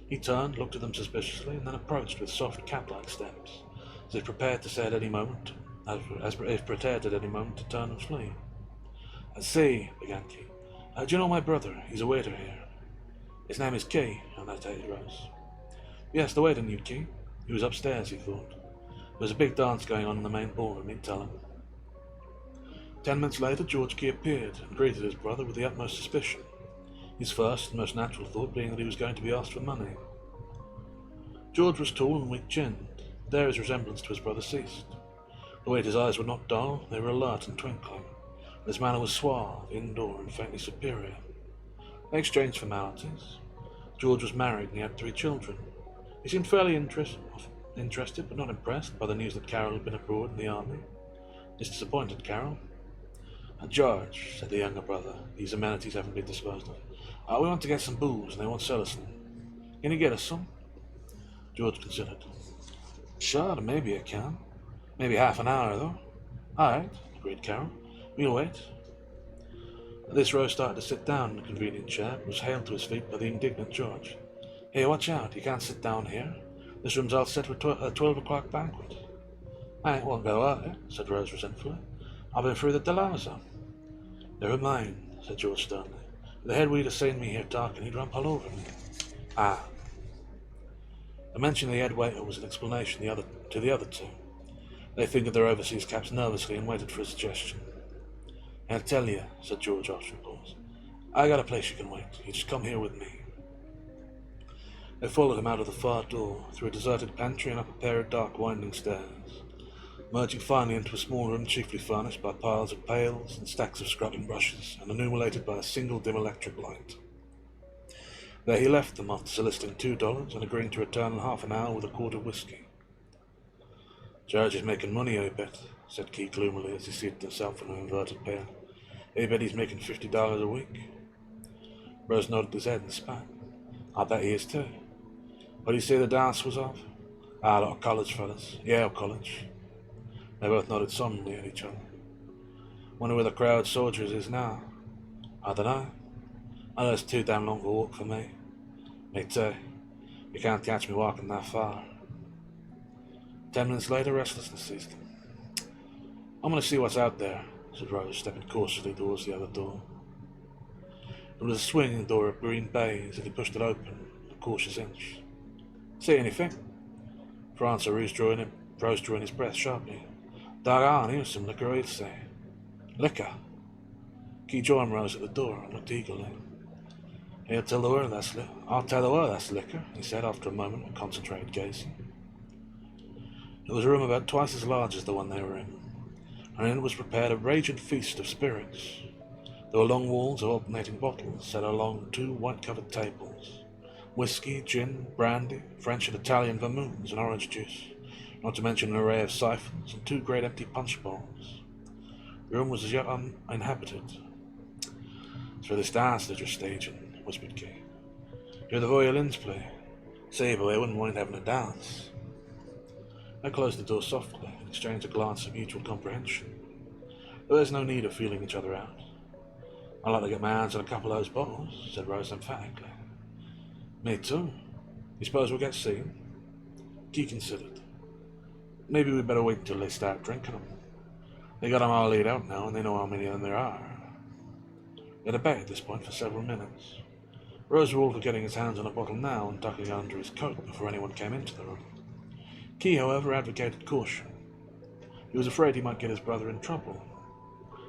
He turned, looked at them suspiciously, and then approached with soft cat-like steps, as if prepared to say at any moment, to turn and flee. "I say," began Key, "do you know my brother? He's a waiter here." "His name is Key," annotated Rose. Yes, the waiter knew Key. He was upstairs, he thought. There was a big dance going on in the main ballroom, he'd tell him. 10 minutes later, George Key appeared and greeted his brother with the utmost suspicion, his first and most natural thought being that he was going to be asked for money. George was tall and weak-chinned. There his resemblance to his brother ceased. The waiter's eyes were not dull, they were alert and twinkling, and his manner was suave, indoor, and faintly superior. They exchanged formalities. George was married and he had 3 children. He seemed fairly interested, but not impressed, by the news that Carol had been abroad in the army. This disappointed Carol. "George," said the younger brother, these amenities having been disposed of, "we want to get some booze, and they won't sell us some. Can you get us some?" George considered. "Sure, maybe I can. Maybe half an hour, though." "All right," agreed Carol. "We'll wait." At this, Rose started to sit down in a convenient chair, but was hailed to his feet by the indignant George. "Hey, watch out, you can't sit down here. This room's all set for a 12 o'clock banquet." "I won't go out," said Rose resentfully. "I've been through the Delauza." "Never mind," said George sternly. "If the head waiter seen me here talking, he'd rump all over me." "Ah." The mention of the head waiter was an explanation to the other 2. They fingered their overseas caps nervously and waited for a suggestion. "I'll tell you," said George after a pause. "I got a place you can wait. You just come here with me." They followed him out of the far door, through a deserted pantry and up a pair of dark winding stairs, merging finally into a small room chiefly furnished by piles of pails and stacks of scrubbing brushes, and illuminated by a single dim electric light. There he left them after soliciting $2 and agreeing to return in half an hour with a quart of whiskey. "George is making money, I bet," said Key gloomily as he seated himself in an inverted pail. "I bet he's making $50 a week." Rose nodded his head and spat. "I bet he is too. What do you say the dance was of?" "A lot of college fellas. Yale College." They both nodded solemnly at each other. "Wonder where the crowd soldiers is now." "I dunno. I know it's too damn long to walk for me." "Me too. You can't catch me walking that far." 10 minutes later, restlessness seized him. "I'm going to see what's out there," said Rose, stepping cautiously towards the other door. It was a swinging door of green baize, and he pushed it open a cautious inch. "See anything?" For answer, Rose drew in his breath sharply. "Doggone, here's some liquor, he'd say." "Liquor?" Key joined Rose at the door and looked eagerly. I'll tell the world that's liquor," he said after a moment of concentrated gazing. It was a room about twice as large as the one they were in, and in it was prepared a raging feast of spirits. There were long walls of alternating bottles set along 2 white-covered tables. Whiskey, gin, brandy, French and Italian vermouths, and orange juice, not to mention an array of siphons and 2 great empty punch bowls. The room was as yet uninhabited. "It's for this dance that you're staging," whispered Key. "Hear the violins play. Say, boy, I wouldn't mind having a dance." They closed the door softly and exchanged a glance of mutual comprehension. There was no need of feeling each other out. "I'd like to get my hands on a couple of those bottles," said Rose emphatically. "Me too. You suppose we'll get seen?" Key considered. "Maybe we'd better wait until they start drinking them. They got them all laid out now, and they know how many of them there are." They had a bet at this point for several minutes. Rose ruled for getting his hands on a bottle now and tucking it under his coat before anyone came into the room. Key, however, advocated caution. He was afraid he might get his brother in trouble.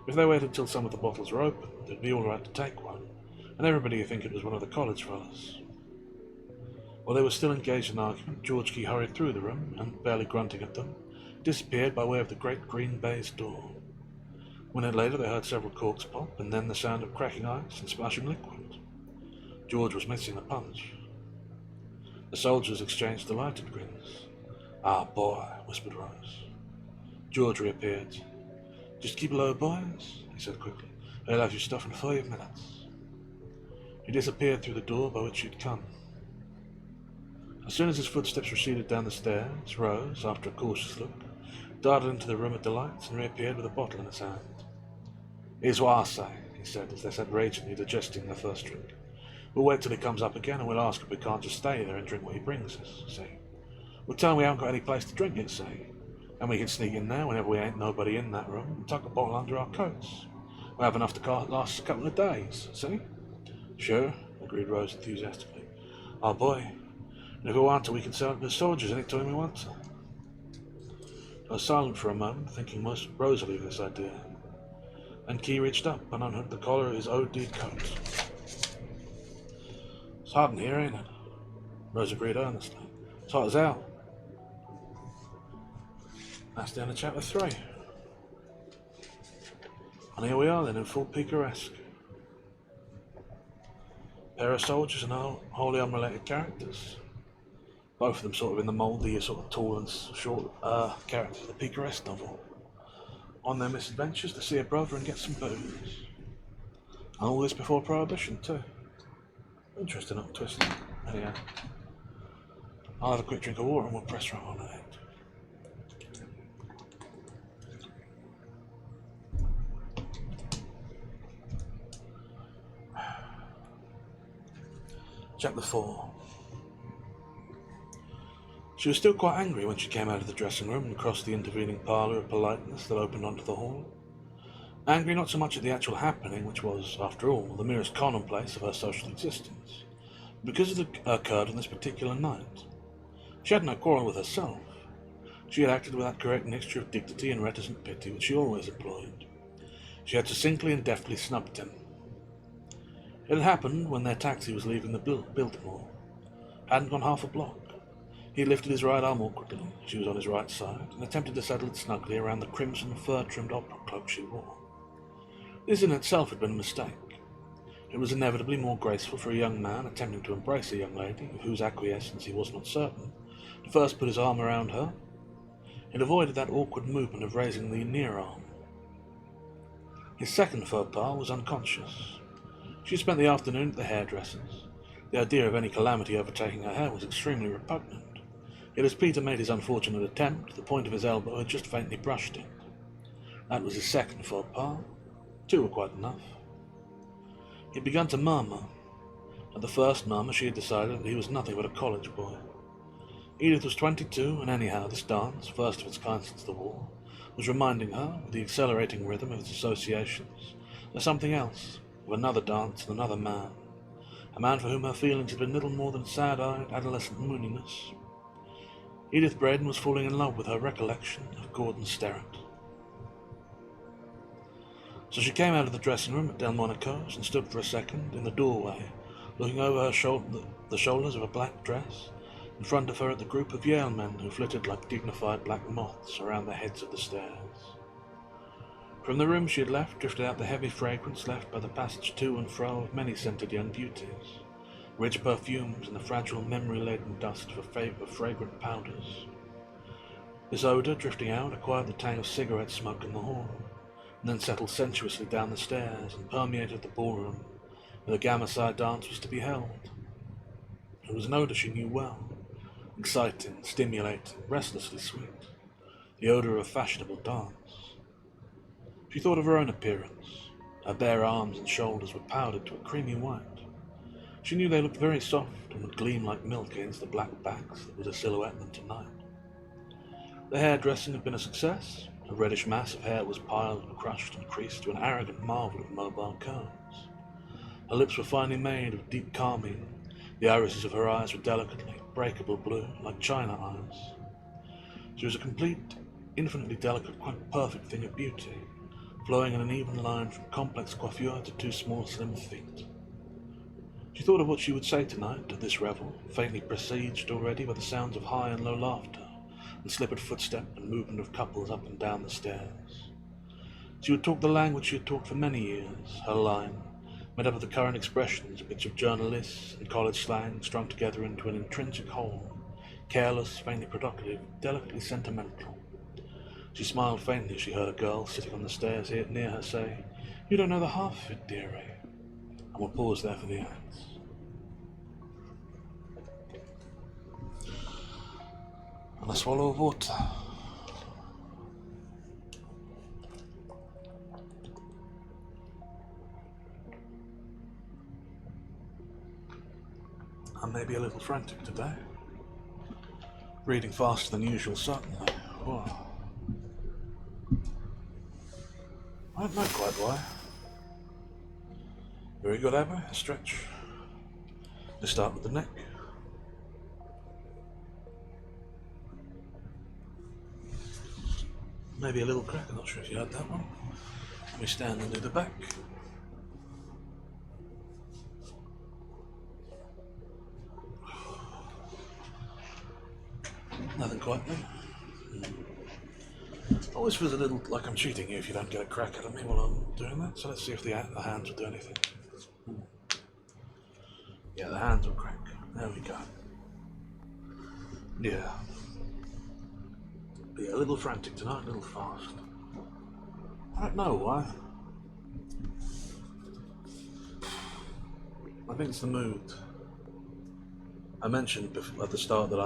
If they waited till some of the bottles were open, they'd be all right to take one, and everybody would think it was one of the college fellas. While they were still engaged in argument, George Key hurried through the room, and, barely grunting at them, disappeared by way of the great green baize door. A minute later they heard several corks pop, and then the sound of cracking ice and splashing liquid. George was missing a punch. The soldiers exchanged delighted grins. "Ah, boy," whispered Rose. George reappeared. "Just keep low, boys," he said quickly. "I'll have your stuff in 5 minutes." He disappeared through the door by which he'd come. As soon as his footsteps receded down the stairs, Rose, after a cautious look, darted into the room at the lights and reappeared with a bottle in his hand. "Here's what I say," he said, as they sat ragingly digesting their first drink. "We'll wait till he comes up again, and we'll ask if we can't just stay there and drink what he brings us, see? We'll tell him we haven't got any place to drink it, see? And we can sneak in there whenever we ain't nobody in that room and tuck a bottle under our coats. We'll have enough to last a couple of days, see?" "Sure," agreed Rose enthusiastically. "Oh boy, and if we want to, we can sell it to the soldiers any time we want to." I was silent for a moment, thinking most rosily of this idea. And Key reached up and unhooked the collar of his OD coat. "It's hot in here, ain't it?" Rose agreed earnestly. "It's hot as hell." That's down to chapter 3. And here we are then, in full picaresque. Pair of soldiers and wholly unrelated characters. Both of them sort of in the mouldy, sort of tall and short character of the picaresque novel. On their misadventures to see a brother and get some booze. And all this before Prohibition too. Interesting little twist. Anyhow, I'll have a quick drink of water and we'll press right on ahead. Chapter 4. She was still quite angry when she came out of the dressing room and crossed the intervening parlour of politeness that opened onto the hall. Angry not so much at the actual happening, which was, after all, the merest commonplace of her social existence, but because it had occurred on this particular night. She had no quarrel with herself. She had acted with that correct mixture of dignity and reticent pity which she always employed. She had succinctly and deftly snubbed him. It had happened when their taxi was leaving the Biltmore. Hadn't gone half a block. He had lifted his right arm awkwardly, she was on his right side, and attempted to settle it snugly around the crimson fur-trimmed opera cloak she wore. This in itself had been a mistake. It was inevitably more graceful for a young man attempting to embrace a young lady, of whose acquiescence he was not certain, to first put his arm around her. It avoided that awkward movement of raising the near arm. His second faux pas was unconscious. She spent the afternoon at the hairdresser's. The idea of any calamity overtaking her hair was extremely repugnant. Yet as Peter made his unfortunate attempt, the point of his elbow had just faintly brushed it. That was his second faux pas. 2 were quite enough. He had begun to murmur. At the first murmur she had decided that he was nothing but a college boy. Edith was 22, and anyhow this dance, first of its kind since the war, was reminding her, with the accelerating rhythm of its associations, of something else, of another dance and another man, a man for whom her feelings had been little more than sad-eyed, adolescent mooniness. Edith Braden was falling in love with her recollection of Gordon Sterrett. So she came out of the dressing room at Delmonico's and stood for a second in the doorway, looking over the shoulders of a black dress, in front of her at the group of Yale men who flitted like dignified black moths around the heads of the stairs. From the room she had left drifted out the heavy fragrance left by the passage to and fro of many-scented young beauties, rich perfumes and the fragile memory-laden dust of fragrant powders. This odour, drifting out, acquired the tang of cigarette smoke in the hall, and then settled sensuously down the stairs and permeated the ballroom, where the Gamma-Psi dance was to be held. It was an odour she knew well, exciting, stimulating, restlessly sweet, the odour of a fashionable dance. She thought of her own appearance. Her bare arms and shoulders were powdered to a creamy white. She knew they looked very soft and would gleam like milk against the black backs that were to silhouette them tonight. The hairdressing had been a success. A reddish mass of hair was piled and crushed and creased to an arrogant marvel of mobile curls. Her lips were finely made of deep carmine. The irises of her eyes were delicately, breakable blue, like china eyes. She was a complete, infinitely delicate, quite perfect thing of beauty, flowing in an even line from complex coiffure to two small, slim feet. She thought of what she would say tonight at this revel, faintly presaged already by the sounds of high and low laughter, and slippered footstep and movement of couples up and down the stairs. She would talk the language she had talked for many years, her line, made up of the current expressions, bits of journalists and college slang strung together into an intrinsic whole, careless, faintly provocative, delicately sentimental. She smiled faintly as she heard a girl sitting on the stairs near her say, "You don't know the half of it, dearie," and would pause there for the acts. And a swallow of water. I may be a little frantic today. Reading faster than usual, certainly. Whoa. I don't know quite why. Very good, Abby. A stretch. Let's start with the neck. Maybe a little crack, I'm not sure if you had that one. Let me stand and do the back. Nothing quite there. Always feels a little like I'm cheating you if you don't get a crack out of me while I'm doing that, so let's see if the hands will do anything. Yeah, the hands will crack. There we go. Yeah. Be a little frantic tonight, a little fast. I don't know why. I think it's the mood. I mentioned at the start that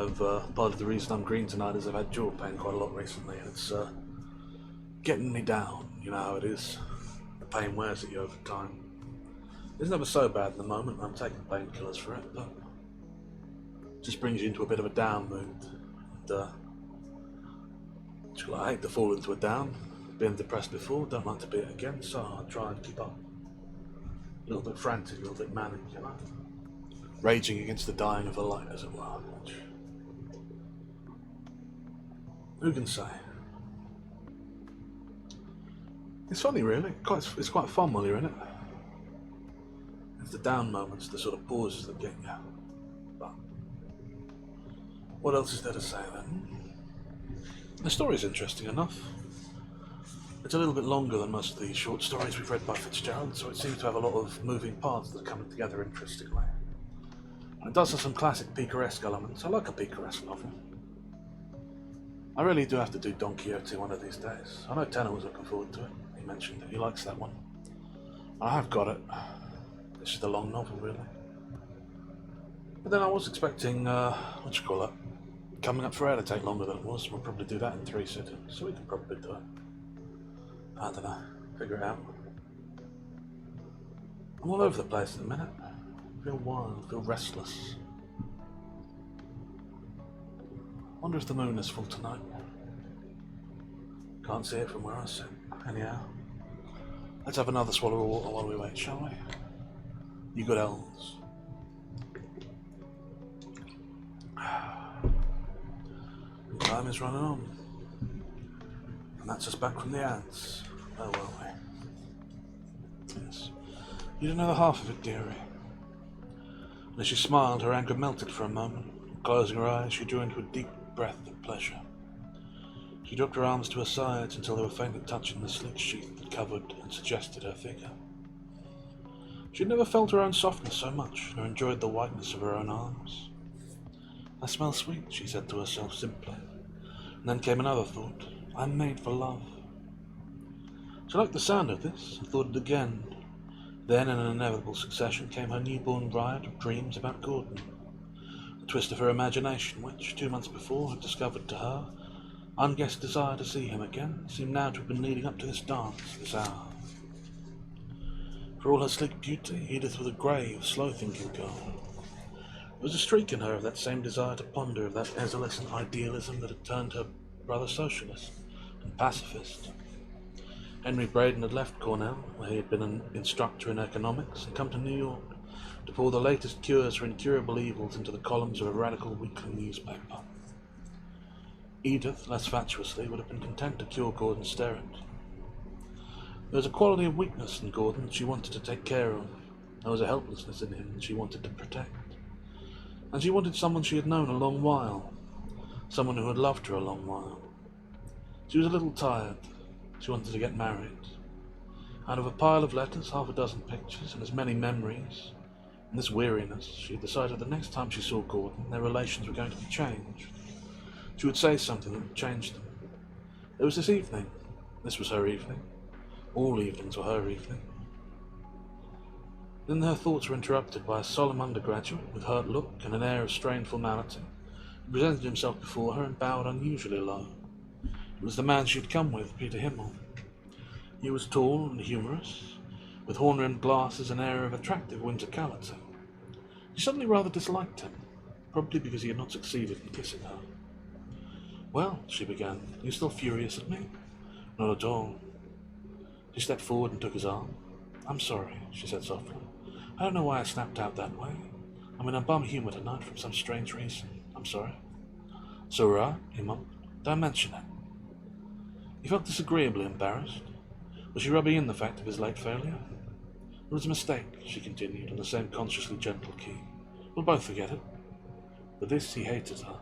part of the reason I'm green tonight is I've had jaw pain quite a lot recently, and it's getting me down. You know how it is. The pain wears at you over time. It's never so bad in the moment. I'm taking painkillers for it, but it just brings you into a bit of a down mood. And, I hate to fall into a down. Been depressed before, don't like to be it again, so I try and keep up. A little bit frantic, a little bit manic, you know? Raging against the dying of the light, as it were. Which, who can say? It's funny, really. It's quite fun while you're in it. It's the down moments, the sort of pauses that get you. But what else is there to say then? The story's interesting enough. It's a little bit longer than most of the short stories we've read by Fitzgerald, so it seems to have a lot of moving parts that are coming together interestingly. And it does have some classic picaresque elements. I like a picaresque novel. I really do have to do Don Quixote one of these days. I know Tanner was looking forward to it. He mentioned that he likes that one. I have got it. It's just a long novel, really. But then I was expecting, Coming Up for Air to take longer than it was. We'll probably do that in 3 sittings, so we can probably do it. I don't know, figure it out. I'm all over the place at the minute. I feel wild, feel restless. Wonder if the moon is full tonight. Can't see it from where I sit. Anyhow, let's have another swallow of water while we wait, shall we? You good elves. Time is running on. And that's us back from the ants. Where were we? Yes. You don't know the half of it, dearie. And as she smiled, her anger melted for a moment. Closing her eyes, she drew into a deep breath of pleasure. She dropped her arms to her sides until they were faintly touching the sleek sheath that covered and suggested her figure. She had never felt her own softness so much, nor enjoyed the whiteness of her own arms. I smell sweet, she said to herself simply. And then came another thought. I'm made for love. She liked the sound of this, and thought it again. Then, in an inevitable succession, came her newborn riot of dreams about Gordon. The twist of her imagination, which, 2 months before, had discovered to her unguessed desire to see him again, seemed now to have been leading up to this dance, this hour. For all her sleek beauty, Edith was a grave, slow-thinking girl. There was a streak in her of that same desire to ponder, of that adolescent idealism that had turned her brother socialist and pacifist. Henry Braden had left Cornell, where he had been an instructor in economics, and come to New York to pour the latest cures for incurable evils into the columns of a radical weekly newspaper. Edith, less fatuously, would have been content to cure Gordon Sterrett. There was a quality of weakness in Gordon that she wanted to take care of. There was a helplessness in him that she wanted to protect. And she wanted someone she had known a long while, someone who had loved her a long while. She was a little tired. She wanted to get married. Out of a pile of letters, half a dozen pictures, and as many memories, and this weariness, she had decided the next time she saw Gordon, their relations were going to be changed. She would say something that would change them. There was this evening. This was her evening. All evenings were her evening. Then her thoughts were interrupted by a solemn undergraduate with hurt look and an air of strained formality, who presented himself before her and bowed unusually low. It was the man she had come with, Peter Himmel. He was tall and humorous, with horn-rimmed glasses and an air of attractive whimsicality. She suddenly rather disliked him, probably because he had not succeeded in kissing her. "Well," she began, "are you still furious at me?" "Not at all." She stepped forward and took his arm. "I'm sorry," she said softly. "I don't know why I snapped out that way. I'm in a bum humor tonight for some strange reason. I'm sorry." "So right," he mumbled. "Don't mention it." He felt disagreeably embarrassed. Was she rubbing in the fact of his late failure? "It was a mistake," she continued, in the same consciously gentle key. "We'll both forget it." For this he hated her.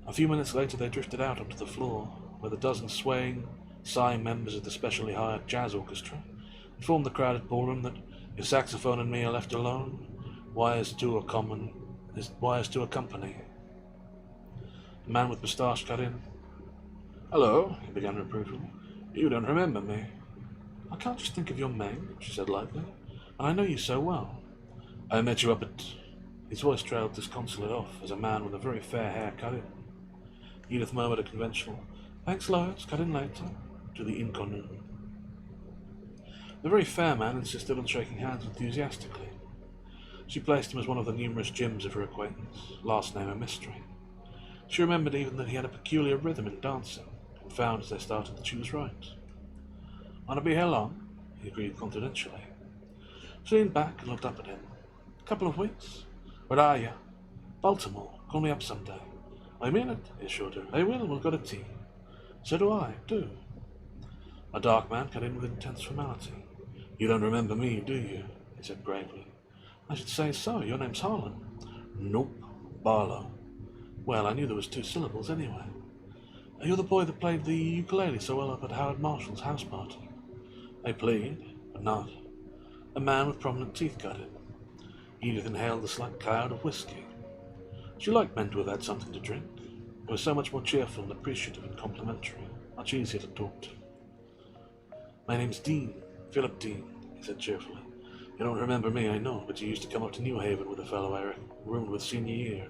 A few minutes later they drifted out onto the floor, where the dozen swaying, sighing members of the specially hired jazz orchestra informed the crowded ballroom that if saxophone and me are left alone, wires to accompany. The man with moustache cut in. "Hello," he began reprovingly. "You don't remember me." "I can't just think of your name," she said lightly, "and I know you so well." "I met you up at—" His voice trailed disconsolate off as a man with a very fair hair cut in. Edith murmured a conventional, "Thanks loads, cut in later," to the inconnu. The very fair man insisted on shaking hands enthusiastically. She placed him as one of the numerous Jims of her acquaintance, last name a mystery. She remembered even that he had a peculiar rhythm in dancing, and found as they started that she was right. "Want to be here long?" he agreed confidentially. She leaned back and looked up at him. "Couple of weeks?" "Where are you?" "Baltimore. Call me up someday." "I mean it," he assured her. "I will. We'll go to tea." "So do I. Do." A dark man cut in with intense formality. "You don't remember me, do you?" he said gravely. "I should say so. Your name's Harlan." "Nope. Barlow." "Well, I knew there was 2 syllables anyway." "You're the boy that played the ukulele so well up at Howard Marshall's house party." "I played, but not." A man with prominent teeth cut in. Edith inhaled a slight cloud of whiskey. She liked men to have had something to drink. They were so much more cheerful and appreciative and complimentary, much easier to talk to. "My name's Dean, Philip Dean," he said cheerfully. "You don't remember me, I know, but you used to come up to New Haven with a fellow I roomed with senior year,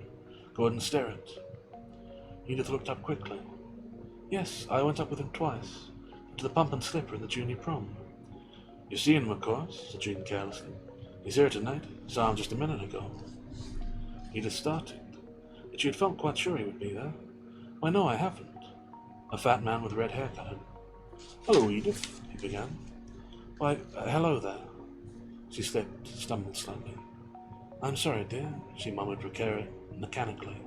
Gordon Sterrett." Edith looked up quickly. "Yes, I went up with him twice, to the Pump and Slipper in the junior prom." "You've seen him, of course," said Jean carelessly. "He's here tonight. Saw him just a minute ago." Edith started, but she had felt quite sure he would be there. "Why, no, I haven't." A fat man with red hair cut in. "Hello, Edith," he began. "Why, hello there." She slipped, stumbled slightly. "I'm sorry, dear," she murmured mechanically.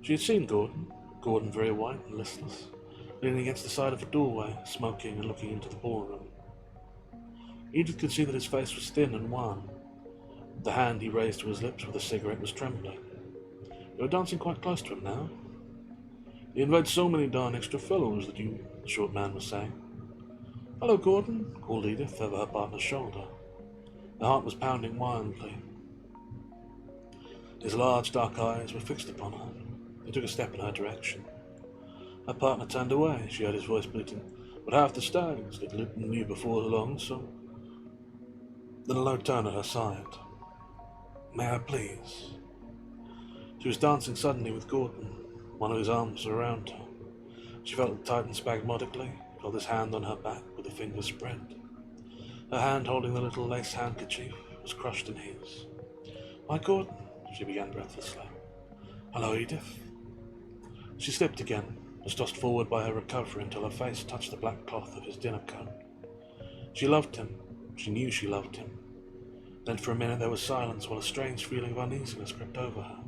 She had seen Gordon very white and listless, leaning against the side of a doorway, smoking and looking into the ballroom. Edith could see that his face was thin and wan. The hand he raised to his lips with a cigarette was trembling. They were dancing quite close to him now. "He invites so many darn extra fellows that you," the short man was saying. "Hello, Gordon," called Edith over her partner's shoulder. Her heart was pounding wildly. His large dark eyes were fixed upon her. He took a step in her direction. Her partner turned away. She heard his voice bleating, "But half the stags that Luton knew before long, so—" Then a low tone at her side. "May I please?" She was dancing suddenly with Gordon. One of his arms was around her. She felt it tighten spasmodically, felt his hand on her back with the fingers spread. Her hand holding the little lace handkerchief was crushed in his. "Why, Gordon," she began breathlessly. "Hello, Edith." She slipped again. was tossed forward by her recovery until her face touched the black cloth of his dinner coat. She loved him. She knew she loved him. Then for a minute there was silence while a strange feeling of uneasiness crept over her.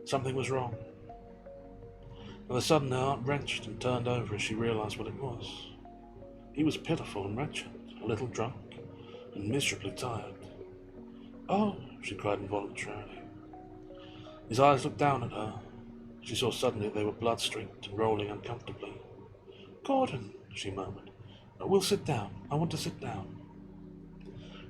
Something was wrong. Of a sudden her heart wrenched and turned over as she realized what it was. He was pitiful and wretched, a little drunk, and miserably tired. "Oh," she cried involuntarily. His eyes looked down at her. She saw suddenly that they were blood-streaked and rolling uncomfortably. "Gordon," she murmured. "We'll sit down. I want to sit down."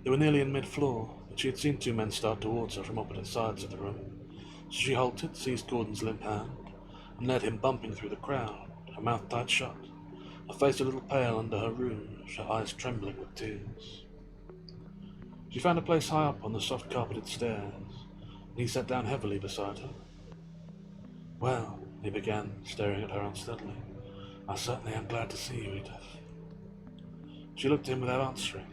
They were nearly in mid-floor, but she had seen two men start towards her from opposite sides of the room. So she halted, seized Gordon's limp hand, and led him bumping through the crowd, her mouth tight shut, her face a little pale under her rouge, her eyes trembling with tears. She found a place high up on the soft-carpeted stairs, and he sat down heavily beside her. "Well," he began, staring at her unsteadily, "I certainly am glad to see you, Edith." She looked at him without answering.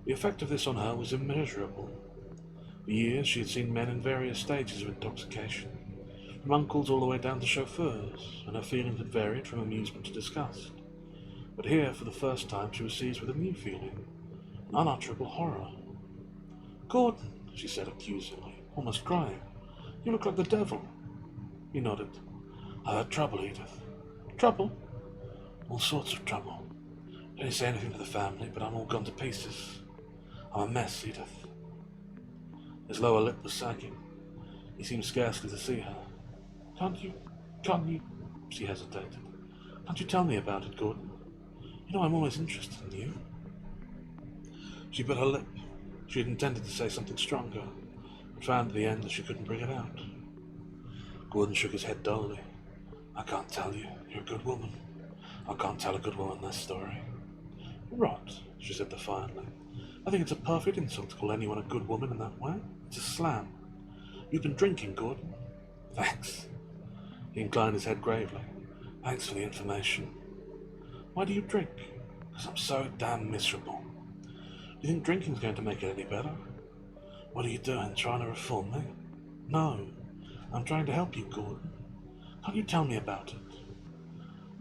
The effect of this on her was immeasurable. For years she had seen men in various stages of intoxication, from uncles all the way down to chauffeurs, and her feelings had varied from amusement to disgust. But here, for the first time, she was seized with a new feeling, an unutterable horror. "Gordon," she said accusingly, almost crying, "you look like the devil." He nodded. "I've had trouble, Edith." "Trouble?" "All sorts of trouble. I didn't say anything to the family, but I'm all gone to pieces. I'm a mess, Edith." His lower lip was sagging. He seemed scarcely to see her. Can't you, she hesitated. "Can't you tell me about it, Gordon? You know I'm always interested in you." She bit her lip. She had intended to say something stronger, but found at the end that she couldn't bring it out. Gordon shook his head dully. "I can't tell you. You're a good woman. I can't tell a good woman this story." "Rot," she said defiantly. "I think it's a perfect insult to call anyone a good woman in that way. It's a slam. You've been drinking, Gordon." "Thanks." He inclined his head gravely. "Thanks for the information." "Why do you drink?" "Because I'm so damn miserable." "Do you think drinking's going to make it any better?" "What are you doing, trying to reform me?" "No, I'm trying to help you, Gordon. Can't you tell me about it?"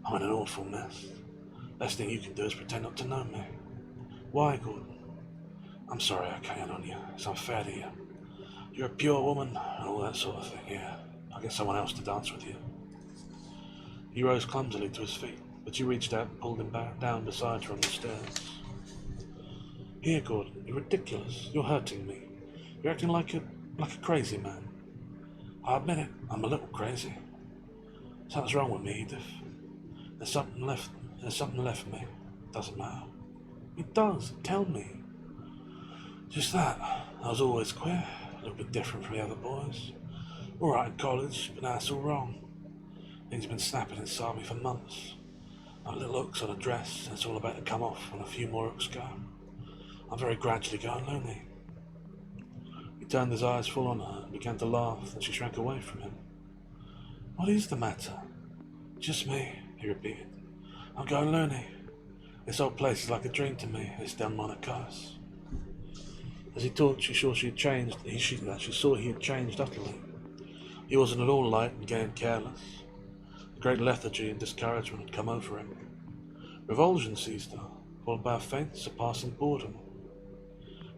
"I'm in an awful mess. Best thing you can do is pretend not to know me." "Why, Gordon?" "I'm sorry I can't on you. It's unfair to you. You're a pure woman and all that sort of thing, yeah. I'll get someone else to dance with you." He rose clumsily to his feet, but she reached out and pulled him back down beside her on the stairs. "Here, Gordon, you're ridiculous. You're hurting me. You're acting like a crazy man." "I admit it, I'm a little crazy. Something's wrong with me, Edith. There's something left me. Doesn't matter." "It does. Tell me." "Just that. I was always queer, a little bit different from the other boys. All right in college, but now it's all wrong. Things have been snapping inside me for months. Like little hooks on a dress, and it's all about to come off when a few more hooks go. I'm very gradually going loony." He turned his eyes full on her and began to laugh, and she shrank away from him. "What is the matter?" "Just me," he repeated. "I'm going loony. This whole place is like a dream to me, this Del Monaco's." As he talked, she saw he had changed utterly. He wasn't at all light and gay and careless. A great lethargy and discouragement had come over him. Revulsion seized her, followed by a faint, surpassing boredom.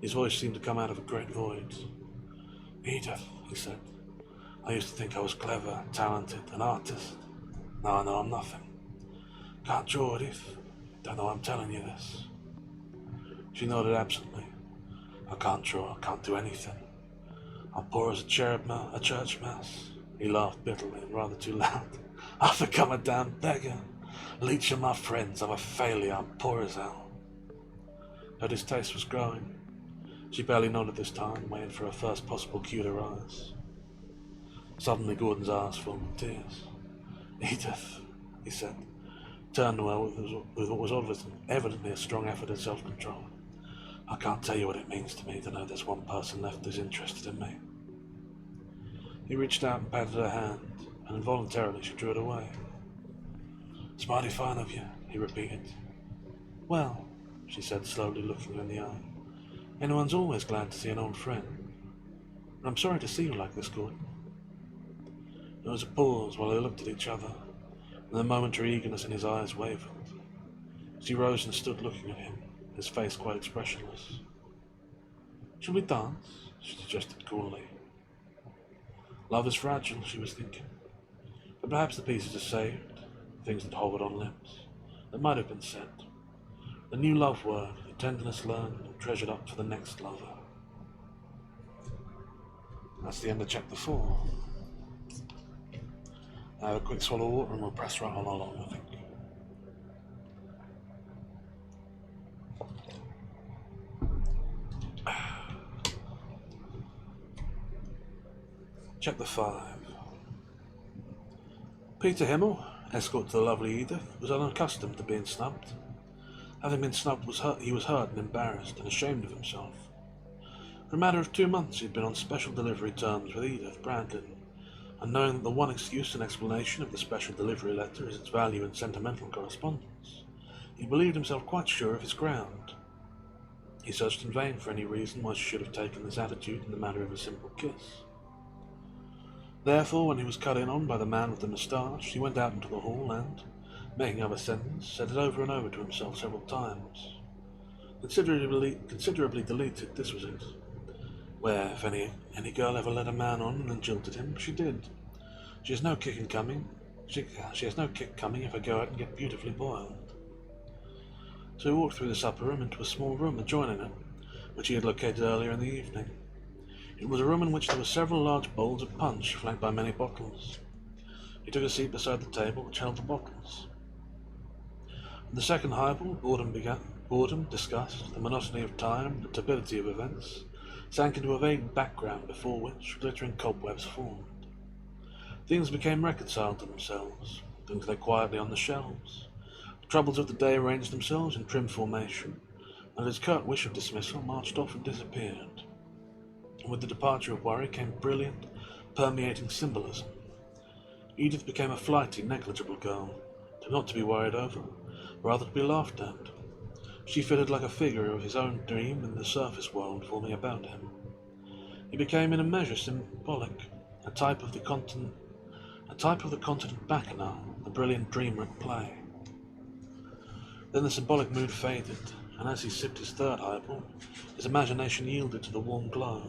His voice seemed to come out of a great void. "Edith," he said, "I used to think I was clever, talented, an artist. Now I know I'm nothing. Can't draw, Edith. Don't know why I'm telling you this." She nodded absently. "I can't draw, I can't do anything. I'm poor as a church mouse." He laughed bitterly and rather too loud. "I've become a damn beggar. Leech of my friends, I'm a failure, I'm poor as hell." Her distaste was growing. She barely nodded this time, waiting for her first possible cue to rise. Suddenly Gordon's eyes filled with tears. "Edith," he said, turned to her with what was evidently a strong effort at self-control. "I can't tell you what it means to me to know there's one person left who's interested in me." He reached out and patted her hand, and involuntarily she drew it away. "It's mighty fine of you," he repeated. "Well," she said, slowly looking her in the eye, "anyone's always glad to see an old friend. And I'm sorry to see you like this, Gordon." There was a pause while they looked at each other. and the momentary eagerness in his eyes wavered. She rose and stood looking at him, his face quite expressionless. "Shall we dance?" she suggested coolly. Love is fragile, she was thinking, but perhaps the pieces are saved, things that hovered on lips, that might have been said, the new love word, the tenderness learned and treasured up for the next lover. That's the end of chapter 4. I have a quick swallow of water and we'll press right on along, I think. Chapter 5. Peter Himmel, escort to the lovely Edith, was unaccustomed to being snubbed. Having been snubbed, he was hurt and embarrassed and ashamed of himself. For a matter of 2 months he had been on special delivery terms with Edith Brandon, and knowing that the one excuse and explanation of the special delivery letter is its value in sentimental correspondence, he believed himself quite sure of his ground. He searched in vain for any reason why she should have taken this attitude in the matter of a simple kiss. Therefore, when he was cut in on by the man with the moustache, he went out into the hall and, making of a sentence, said it over and over to himself several times. Considerably deleted, this was it. Where, if any girl ever led a man on and then jilted him, she did. She has no kick coming. She has no kick coming if I go out and get beautifully boiled. So he walked through the supper room into a small room adjoining it, which he had located earlier in the evening. It was a room in which there were several large bowls of punch, flanked by many bottles. He took a seat beside the table which held the bottles. In the second highball, boredom, disgust, the monotony of time, the turbidity of events, sank into a vague background before which glittering cobwebs formed. Things became reconciled to themselves, things lay quietly on the shelves. The troubles of the day arranged themselves in trim formation, and his curt wish of dismissal marched off and disappeared. And with the departure of worry came brilliant, permeating symbolism. Edith became a flighty, negligible girl, not to be worried over, rather to be laughed at. She fitted like a figure of his own dream in the surface world forming about him. He became in a measure symbolic, a type of the continent bacchanal, the brilliant dreamer at play. Then the symbolic mood faded, and as he sipped his third highball, his imagination yielded to the warm glow,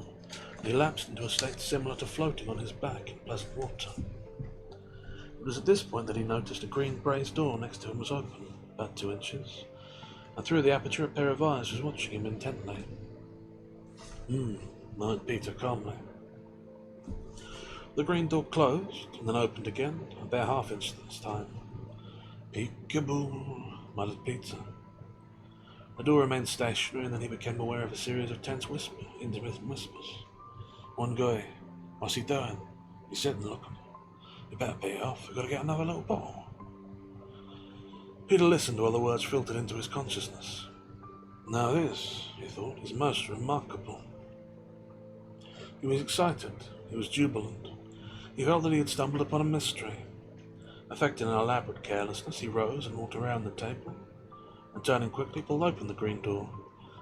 and he lapsed into a state similar to floating on his back in pleasant water. It was at this point that he noticed a green baize door next to him was open, about 2 inches, and through the aperture a pair of eyes was watching him intently. Murmured Peter calmly. The green door closed, and then opened again, a bare half-inch this time. "Peek-a-boo," muttered Peter. The door remained stationary, and then he became aware of a series of tense intermittent whispers. One guy, "What's he doing?" He said, looking. "You better pay it off, we've got to get another little bottle." Peter listened while the words filtered into his consciousness. "Now this," he thought, "is most remarkable." He was excited, he was jubilant. He felt that he had stumbled upon a mystery. Affecting an elaborate carelessness, he rose and walked around the table, and turning quickly, pulled open the green door,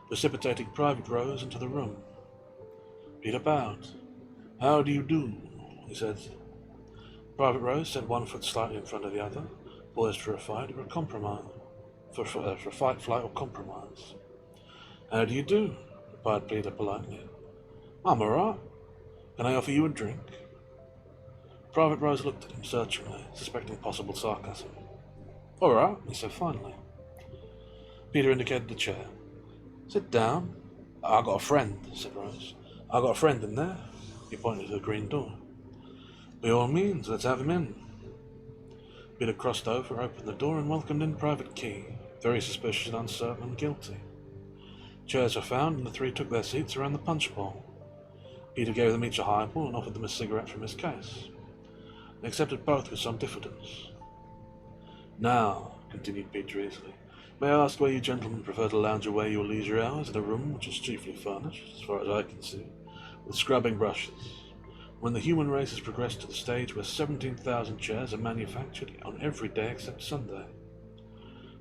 precipitating Private Rose into the room. Peter bowed. "How do you do?" he said. Private Rose set one foot slightly in front of the other, poised for a fight or a compromise. For fight, flight, or compromise. "How do you do?" replied Peter politely. "I'm all right. Can I offer you a drink?" Private Rose looked at him searchingly, suspecting possible sarcasm. "All right," he said finally. Peter indicated the chair. "Sit down." "I got a friend," said Rose. "I got a friend in there." He pointed to the green door. "By all means, let's have him in." Peter crossed over, opened the door, and welcomed in Private Key, very suspicious and uncertain and guilty. Chairs were found, and the three took their seats around the punch bowl. Peter gave them each a highball and offered them a cigarette from his case. They accepted both with some diffidence. "Now," continued Peter easily, "may I ask why you gentlemen prefer to lounge away your leisure hours in a room which is chiefly furnished, as far as I can see, with scrubbing brushes, when the human race has progressed to the stage where 17,000 chairs are manufactured on every day except Sunday?"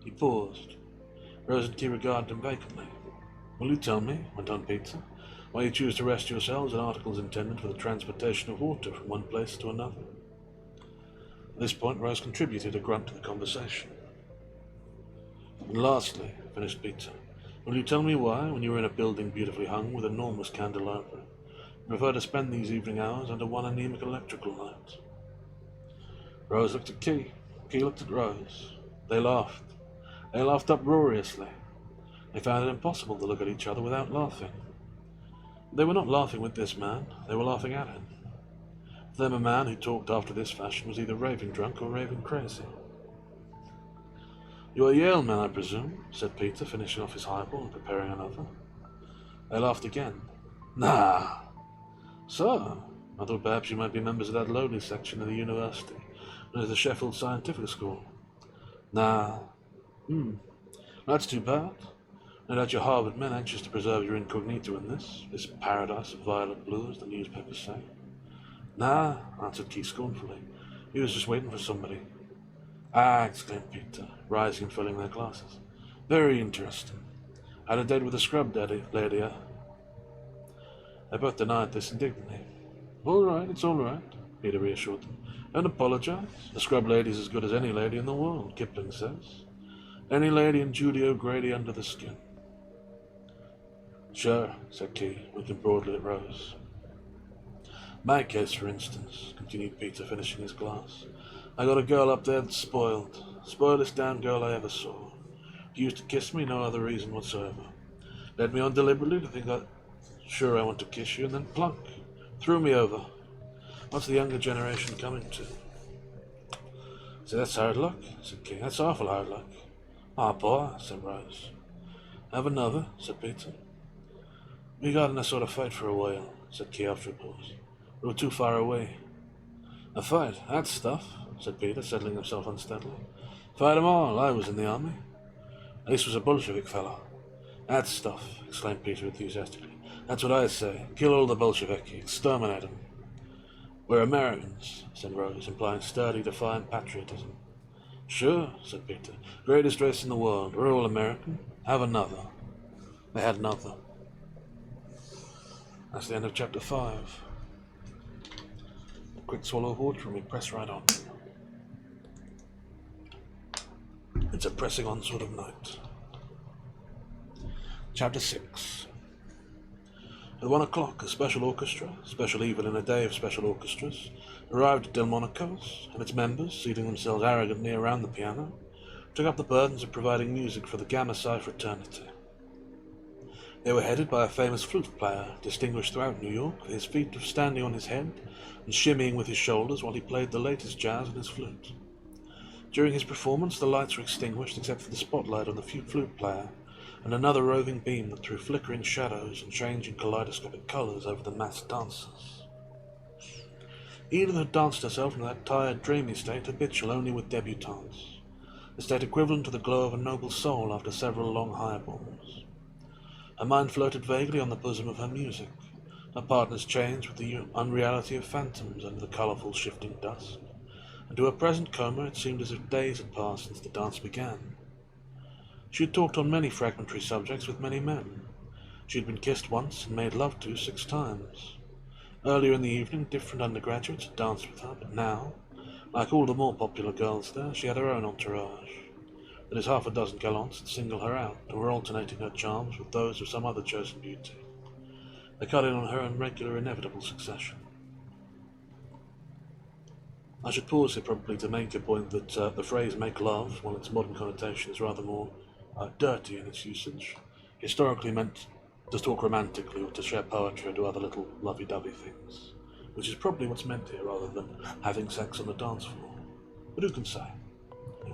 He paused. Rose and Key regarded him vacantly. "Will you tell me," went on Peter, "why you choose to rest yourselves in articles intended for the transportation of water from one place to another?" At this point, Rose contributed a grunt to the conversation. And lastly, finished Peter, will you tell me why, when you were in a building beautifully hung with enormous candelabra, you prefer to spend these evening hours under one anemic electrical light? Rose looked at Key. Key looked at Rose. They laughed. They laughed uproariously. They found it impossible to look at each other without laughing. They were not laughing with this man, they were laughing at him. For them, a man who talked after this fashion was either raving drunk or raving crazy. "You are a Yale man, I presume," said Peter, finishing off his highball and preparing another. They laughed again. "Nah." "So, I thought perhaps you might be members of that lowly section of the university, known as the Sheffield Scientific School." "Nah." That's too bad. No doubt you're Harvard men anxious to preserve your incognito in this paradise of violet blue, as the newspapers say. "Nah," answered Keith scornfully. "He was just waiting for somebody." "Ah," exclaimed Peter, rising and filling their glasses. "Very interesting. Had a date with a scrub lady, eh?" They both denied this indignantly. "All right, it's all right," Peter reassured them. "Don't apologize. The scrub lady's as good as any lady in the world, Kipling says. Any lady in Judy O'Grady under the skin." "Sure," said Key, looking broadly at Rose. "My case, for instance," continued Peter, finishing his glass. "I got a girl up there that's spoiled. Spoilest damn girl I ever saw. She used to kiss me, no other reason whatsoever. Led me on deliberately to think sure I want to kiss you, and then plunk. Threw me over. What's the younger generation coming to?" "So that's hard luck," said Key. "That's awful hard luck." "Ah, boy," said Rose. "Have another," said Peter. "We got in a sort of fight for a while," said Key after a pause. "We were too far away." "A fight? That's stuff," said Peter, settling himself unsteadily. "Fight 'em all. I was in the army. This was a Bolshevik fellow." "That's stuff," exclaimed Peter enthusiastically. "That's what I say. Kill all the Bolsheviki. Exterminate 'em." "We're Americans," said Rose, implying sturdy, defiant patriotism. "Sure," said Peter. "Greatest race in the world. We're all American. Have another." They had another. That's the end of chapter 5. A quick swallow of water and we press right on. It's a pressing on sort of night. Chapter 6. At 1 o'clock, a special orchestra, special even in a day of special orchestras, arrived at Delmonico's, and its members, seating themselves arrogantly around the piano, took up the burdens of providing music for the Gamma Psi fraternity. They were headed by a famous flute player, distinguished throughout New York for his feat of standing on his head and shimmying with his shoulders while he played the latest jazz on his flute. During his performance, the lights were extinguished except for the spotlight on the flute player, and another roving beam that threw flickering shadows and changing kaleidoscopic colors over the massed dancers. Edith had danced herself into that tired, dreamy state habitual only with debutantes, a state equivalent to the glow of a noble soul after several long highballs. Her mind floated vaguely on the bosom of her music, her partners changed with the unreality of phantoms under the colourful shifting dusk, and to her present coma it seemed as if days had passed since the dance began. She had talked on many fragmentary subjects with many men. She had been kissed once and made love to 6 times. Earlier in the evening, different undergraduates had danced with her, but now, like all the more popular girls there, she had her own entourage. That is, half a dozen gallants that singled her out, and were alternating her charms with those of some other chosen beauty. They cut in on her in regular, inevitable succession. I should pause here probably to make a point that the phrase "make love," while its modern connotation is rather more dirty in its usage, historically meant to talk romantically or to share poetry or do other little lovey-dovey things, which is probably what's meant here rather than having sex on the dance floor. But who can say? Yeah.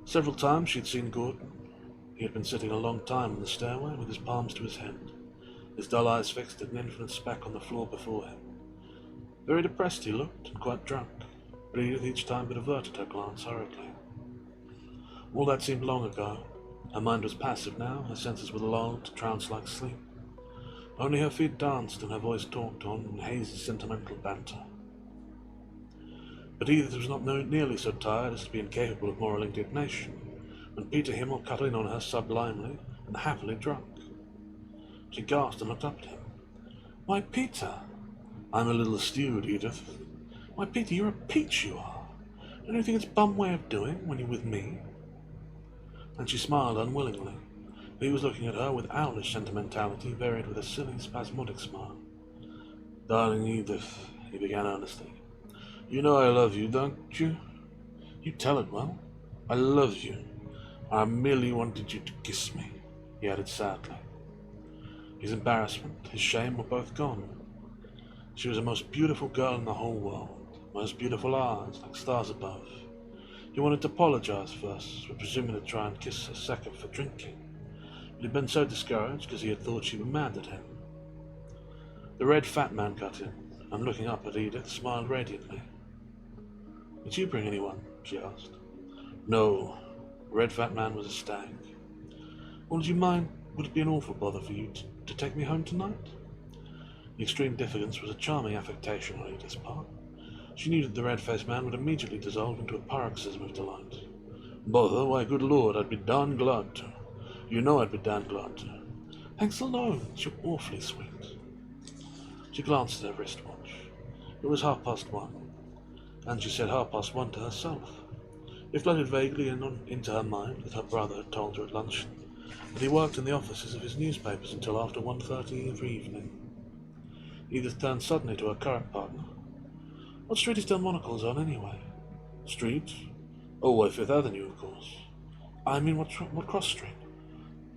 Several times she had seen Gordon. He had been sitting a long time on the stairway with his palms to his head, his dull eyes fixed at an infinite speck on the floor before him. Very depressed he looked, and quite drunk, but Edith each time but averted her glance hurriedly. All that seemed long ago. Her mind was passive now, her senses were lulled to trance-like sleep. Only her feet danced and her voice talked on in hazy sentimental banter. But Edith was not nearly so tired as to be incapable of moral indignation, when Peter Himmel cut in on her sublimely and happily drunk. She gasped and looked up at him. "Why, Peter!" "I'm a little stewed, Edith." "Why, Peter, you're a peach, you are. Don't you think it's a bum way of doing when you're with me? And she smiled unwillingly. He was looking at her with owlish sentimentality varied with a silly, spasmodic smile. Darling Edith, he began earnestly, you know I love you, don't you? You tell it well. I love you. I merely wanted you to kiss me, he added sadly. His embarrassment, his shame were both gone. She was the most beautiful girl in the whole world, most beautiful eyes, like stars above. He wanted to apologize first for presuming to try and kiss her second for drinking, but he'd been so discouraged because he had thought she was mad at him. The red fat man cut in, and looking up at Edith, smiled radiantly. Did you bring anyone? She asked. No, the red fat man was a stag. Would you mind, would it be an awful bother for you to take me home tonight? The extreme diffidence was a charming affectation on Edith's part. She knew that the red-faced man would immediately dissolve into a paroxysm of delight. Bother? Why, good Lord, I'd be darn glad to. You know I'd be darn glad to. Thanks a lot. You're awfully sweet. She glanced at her wristwatch. It was 1:30, and she said 1:30 to herself. It floated vaguely into her mind that her brother had told her at luncheon that he worked in the offices of his newspapers until after 1:30 every evening. Edith turned suddenly to her current partner. What street is Delmonacles on, anyway? Street? Oh, why, Fifth Avenue, of course. I mean, what cross street?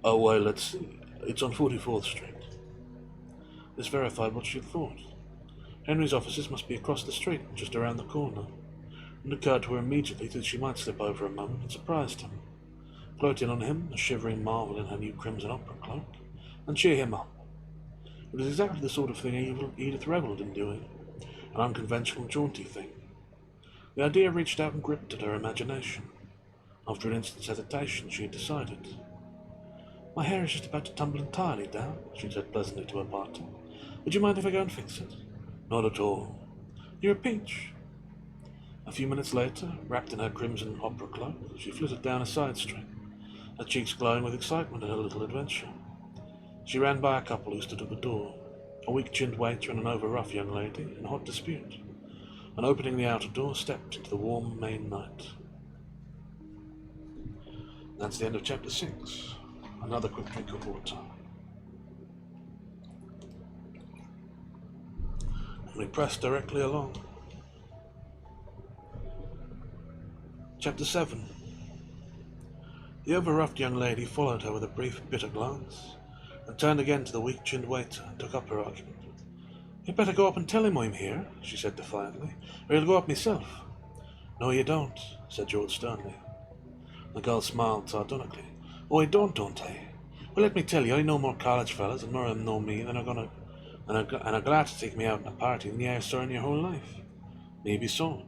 Oh, why, let's see. It's on 44th Street. This verified what she had thought. Henry's offices must be across the street, just around the corner. It occurred to her immediately that she might slip over a moment and surprise him, float in on him, a shivering marvel in her new crimson opera cloak, and cheer him up. It was exactly the sort of thing Edith revelled in doing, an unconventional, jaunty thing. The idea reached out and gripped at her imagination. After an instant's hesitation, she had decided. My hair is just about to tumble entirely down, she said pleasantly to her partner. Would you mind if I go and fix it? Not at all. You're a peach. A few minutes later, wrapped in her crimson opera cloak, she flitted down a side street, her cheeks glowing with excitement at her little adventure. She ran by a couple who stood at the door, a weak-chinned waiter and an over-rough young lady in hot dispute, and opening the outer door, stepped into the warm May night. That's the end of chapter 6. Another quick drink of water. And we press directly along. Chapter 7. The over-roughed young lady followed her with a brief, bitter glance, and turned again to the weak-chinned waiter and took up her argument. You'd better go up and tell him I'm here, she said defiantly, or he'll go up myself. No, you don't, said George sternly. The girl smiled sardonically. Oh, I don't I? Well, let me tell you, I know more college fellas and more of them know me than are glad to take me out in a party than you ever saw in your whole life. Maybe so,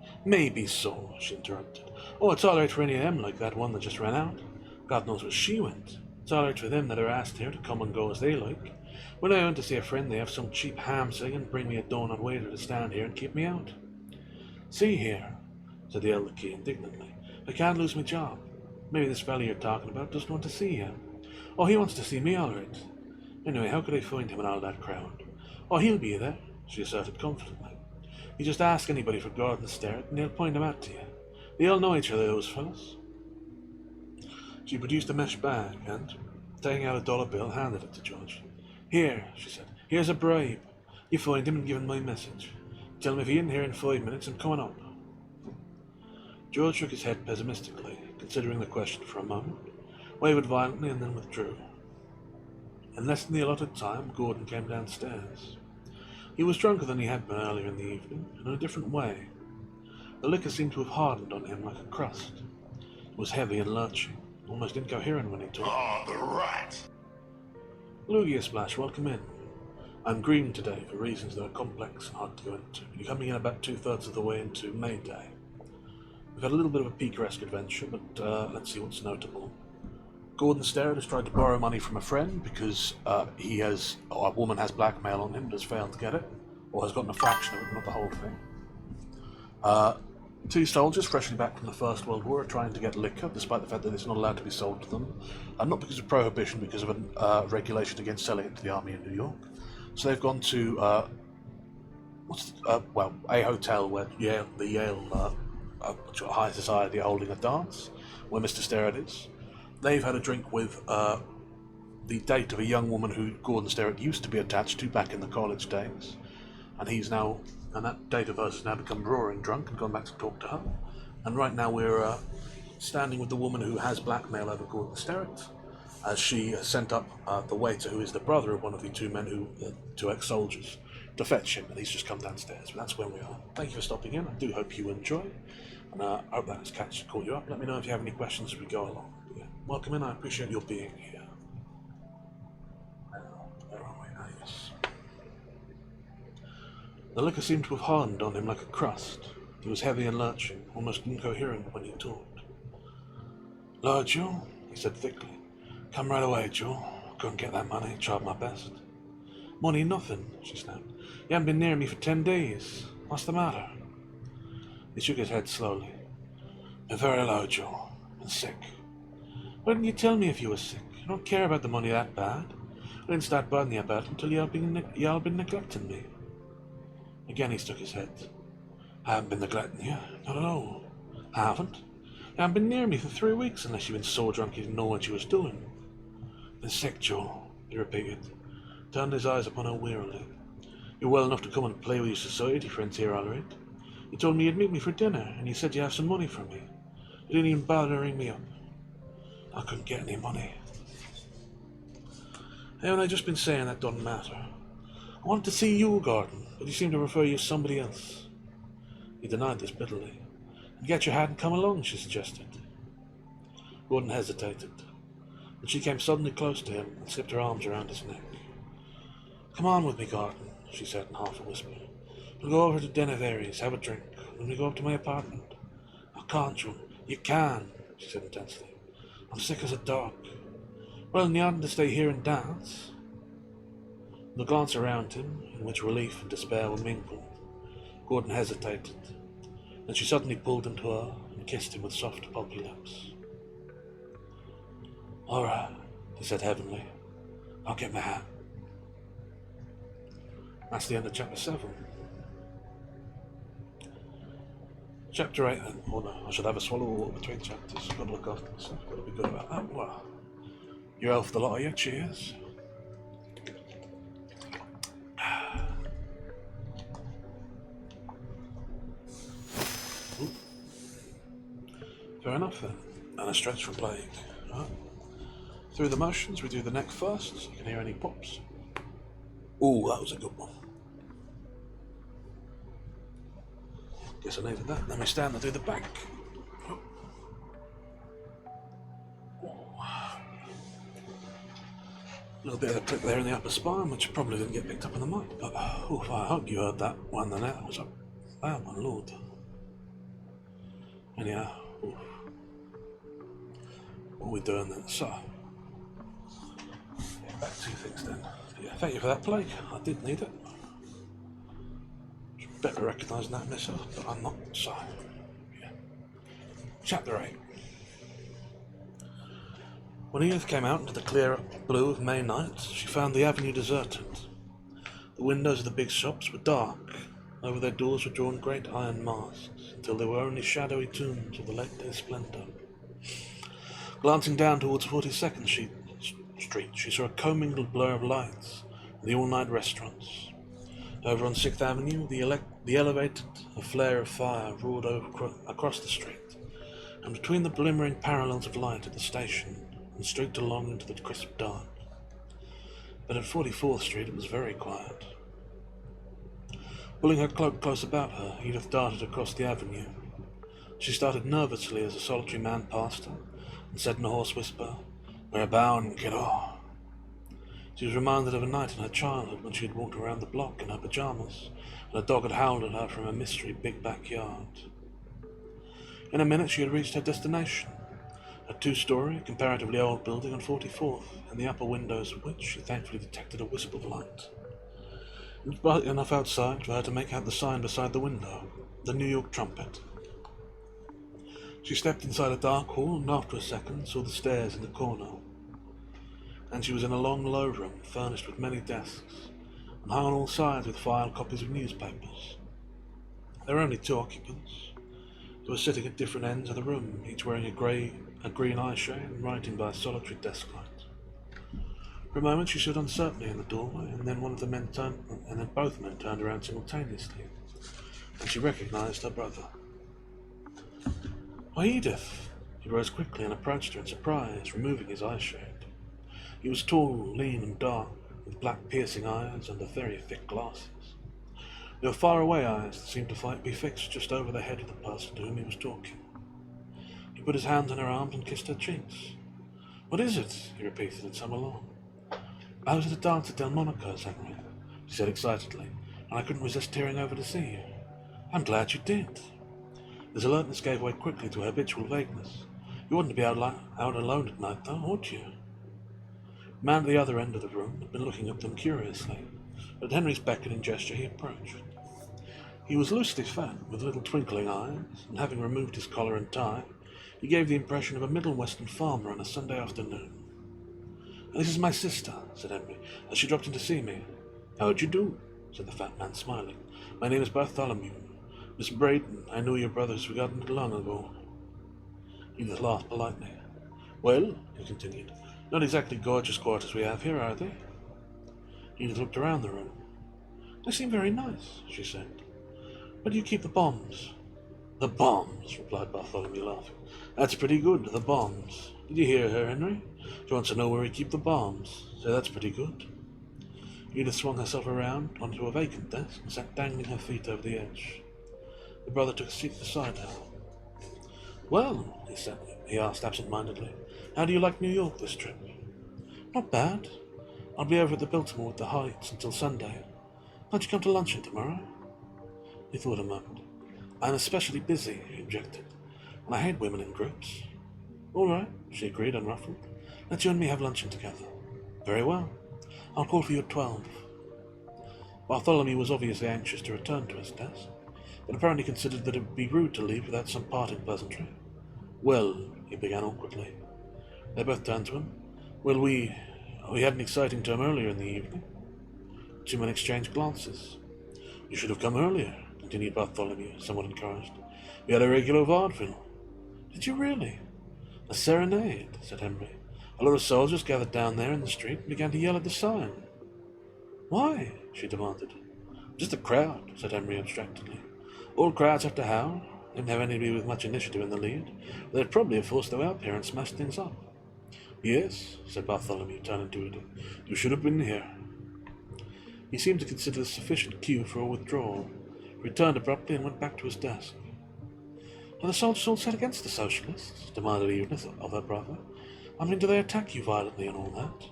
she interrupted. Oh, it's all right for any of them like that one that just ran out. God knows where she went. It's all right for them that are asked here to come and go as they like. When I went to see a friend, they have some cheap ham sing and bring me a donut waiter to stand here and keep me out. See here, said the elder key indignantly, I can't lose my job. Maybe this fella you're talking about doesn't want to see you. Oh, he wants to see me, all right. Anyway, how could I find him in all that crowd? Oh, he'll be there, she asserted confidently. You just ask anybody for Gordon Sterrett and they'll point him out to you. They all know each other, those fellas. She produced a mesh bag and, taking out a dollar bill, handed it to George. Here, she said, here's a bribe. You find him and give him my message. Tell him if he isn't here in 5 minutes, I'm coming up. George shook his head pessimistically, considering the question for a moment, wavered violently and then withdrew. In less than the allotted time, Gordon came downstairs. He was drunker than he had been earlier in the evening, and in a different way. The liquor seemed to have hardened on him like a crust. It was heavy and lurching, almost incoherent when he talked. Oh, the rat! Lugia Splash, welcome in. I'm green today for reasons that are complex and hard to go into. You're coming in about 2/3 of the way into May Day. We've had a little bit of a picaresque adventure, but let's see what's notable. Gordon Sterrett has tried to borrow money from a friend because a woman has blackmail on him but has failed to get it, or has gotten a fraction of it, not the whole thing. 2 soldiers freshly back from the First World War are trying to get liquor, despite the fact that it's not allowed to be sold to them, not because of prohibition, because of a regulation against selling it to the army in New York. So they've gone to a hotel where the Yale high society holding a dance where Mr. Sterrett is. They've had a drink with the date of a young woman who Gordon Sterrett used to be attached to back in the college days, and that date of hers has now become roaring drunk and gone back to talk to her. And right now we're standing with the woman who has blackmail over Gordon Sterrett, as she sent up the waiter, who is the brother of one of the two men two ex-soldiers, to fetch him, and he's just come downstairs. But that's where we are. Thank you for stopping in. I do hope you enjoy, and I hope that has caught you up. Let me know if you have any questions as we go along. Yeah. Welcome in. I appreciate your being here. Yes. The liquor seemed to have hardened on him like a crust. He was heavy and lurching, almost incoherent when he talked. "Lord, Joe," he said thickly. "Come right away, Joe. Couldn't get that money. Tried my best." "Money, nothing," she snapped. "You haven't been near me for 10 days. What's the matter?" He shook his head slowly. "Been very low, Joe. Been sick." "Why didn't you tell me if you were sick? I don't care about the money that bad. I didn't start bothering you about it until y'all been neglecting me." Again he shook his head. "I haven't been neglecting you. Not at all. I haven't. You haven't been near me for 3 weeks unless you've been so drunk you didn't know what you was doing." "Been sick, Joe," he repeated, turned his eyes upon her wearily. "You're well enough to come and play with your society friends here, all right. You told me you'd meet me for dinner, and you said you have some money for me. You didn't even bother to ring me up." "I couldn't get any money." "Haven't I just been saying that doesn't matter? I wanted to see you, Gordon, but you seem to refer you to somebody else." He denied this bitterly. "And yet you hadn't come along," she suggested. Gordon hesitated, and she came suddenly close to him and slipped her arms around his neck. "Come on with me, Gordon," she said in half a whisper. "We'll go over to Denevery's, have a drink, and we go up to my apartment." "I can't, Joe." "You can," she said intensely. "I'm sick as a dog." "Well, then you oughtn't to stay here and dance." With a glance around him, in which relief and despair were mingled, Gordon hesitated. Then she suddenly pulled him to her and kissed him with soft, pulpy lips. "All right," he said heavenly. "I'll get my hat." That's the end of chapter 7. Chapter 8 then. Oh no, I should have a swallow of water between chapters. Got to look after myself. Got to be good about that. Well, you're elf the lot of you. Cheers. Fair enough then. And a stretch for plague. Right. Through the motions, we do the neck first, so you can hear any pops. Ooh, that was a good one. Guess I needed that. Let me stand and do the back. A little bit of a clip there in the upper spine, which probably didn't get picked up in the mic, but I hope you heard that one. Then that was a bad one, Lord. Anyhow, what are we doing then? So, back to things then. Yeah, thank you for that plague. I did need it. Should better recognising that myself, but I'm not. So, yeah. Chapter 8. When Edith came out into the clear blue of May night, she found the avenue deserted. The windows of the big shops were dark. Over their doors were drawn great iron masks, until they were only shadowy tombs of the late day splendour. Glancing down towards 42nd Street, she saw a commingled blur of lights and the all-night restaurants. Over on 6th Avenue, the elevated, a flare of fire roared across the street, and between the glimmering parallels of light at the station, and streaked along into the crisp dark. But at 44th Street it was very quiet. Pulling her cloak close about her, Edith darted across the avenue. She started nervously as a solitary man passed her, and said in a hoarse whisper, "We're bound, kiddo." She was reminded of a night in her childhood when she had walked around the block in her pyjamas, and a dog had howled at her from a mystery big backyard. In a minute she had reached her destination, a two-story, comparatively old building on 44th, in the upper windows of which she thankfully detected a wisp of light. It was bright enough outside for her to make out the sign beside the window, the New York Trumpet. She stepped inside a dark hall and after a second saw the stairs in the corner. And she was in a long low room furnished with many desks, and hung on all sides with filed copies of newspapers. There were only 2 occupants. It who were sitting at different ends of the room, each wearing a green eye shade and writing by a solitary desk light. For a moment she stood uncertainly in the doorway, and then both men turned around simultaneously, and she recognized her brother. "Why, Edith!" He rose quickly and approached her in surprise, removing his eye shade. He was tall, lean and dark, with black piercing eyes under very thick glasses. They were far-away eyes that seemed to be fixed just over the head of the person to whom he was talking. He put his hands on her arms and kissed her cheeks. "What is it?" he repeated in some alarm. "I was at a dance at Delmonico's, Henry," she said excitedly, "and I couldn't resist tearing over to see you. I'm glad you did." His alertness gave way quickly to habitual vagueness. "You wouldn't be out alone at night, though, would you?" The man at the other end of the room had been looking at them curiously, but at Henry's beckoning gesture he approached. He was loosely fat, with little twinkling eyes, and having removed his collar and tie, he gave the impression of a Middle Western farmer on a Sunday afternoon. "This is my sister," said Henry, as she dropped in to see me. "How do you do?" said the fat man, smiling. "My name is Bartholomew. Miss Braden, I knew your brother's forgotten it long ago." Edith laughed politely. "Well," he continued, "not exactly gorgeous quarters we have here, are they?" Edith looked around the room. "They seem very nice," she said. "Where do you keep the bombs?" "The bombs," replied Bartholomew, laughing. "That's pretty good, the bombs. Did you hear her, Henry? She wants to know where we keep the bombs. So that's pretty good." Edith swung herself around onto a vacant desk and sat dangling her feet over the edge. The brother took a seat beside her. "Well," he asked absent-mindedly, "how do you like New York this trip?" "Not bad. I'll be over at the Biltmore with the Heights until Sunday. Can't you come to luncheon tomorrow?" He thought a moment. "I'm especially busy," he objected, "and I hate women in groups." "All right," she agreed, unruffled. "Let you and me have luncheon together." "Very well. I'll call for you at 12. Bartholomew was obviously anxious to return to his desk, but apparently considered that it would be rude to leave without some parting pleasantry. "Well," he began awkwardly. They both turned to him. "Well, we had an exciting term earlier in the evening." The two men exchanged glances. "You should have come earlier," continued Bartholomew, somewhat encouraged. "We had a regular vaudeville." "Did you really?" "A serenade," said Henry. "A lot of soldiers gathered down there in the street and began to yell at the sign." "Why?" she demanded. "Just a crowd," said Henry abstractedly. "All crowds have to howl. Didn't have anybody with much initiative in the lead. They'd probably have forced their way up here and smashed things up." "Yes," said Bartholomew, turning to Edith. "You should have been here." He seemed to consider this sufficient cue for a withdrawal. He returned abruptly and went back to his desk. "Are the soldiers all set against the socialists?" demanded Edith of her brother. "I mean, do they attack you violently and all that?"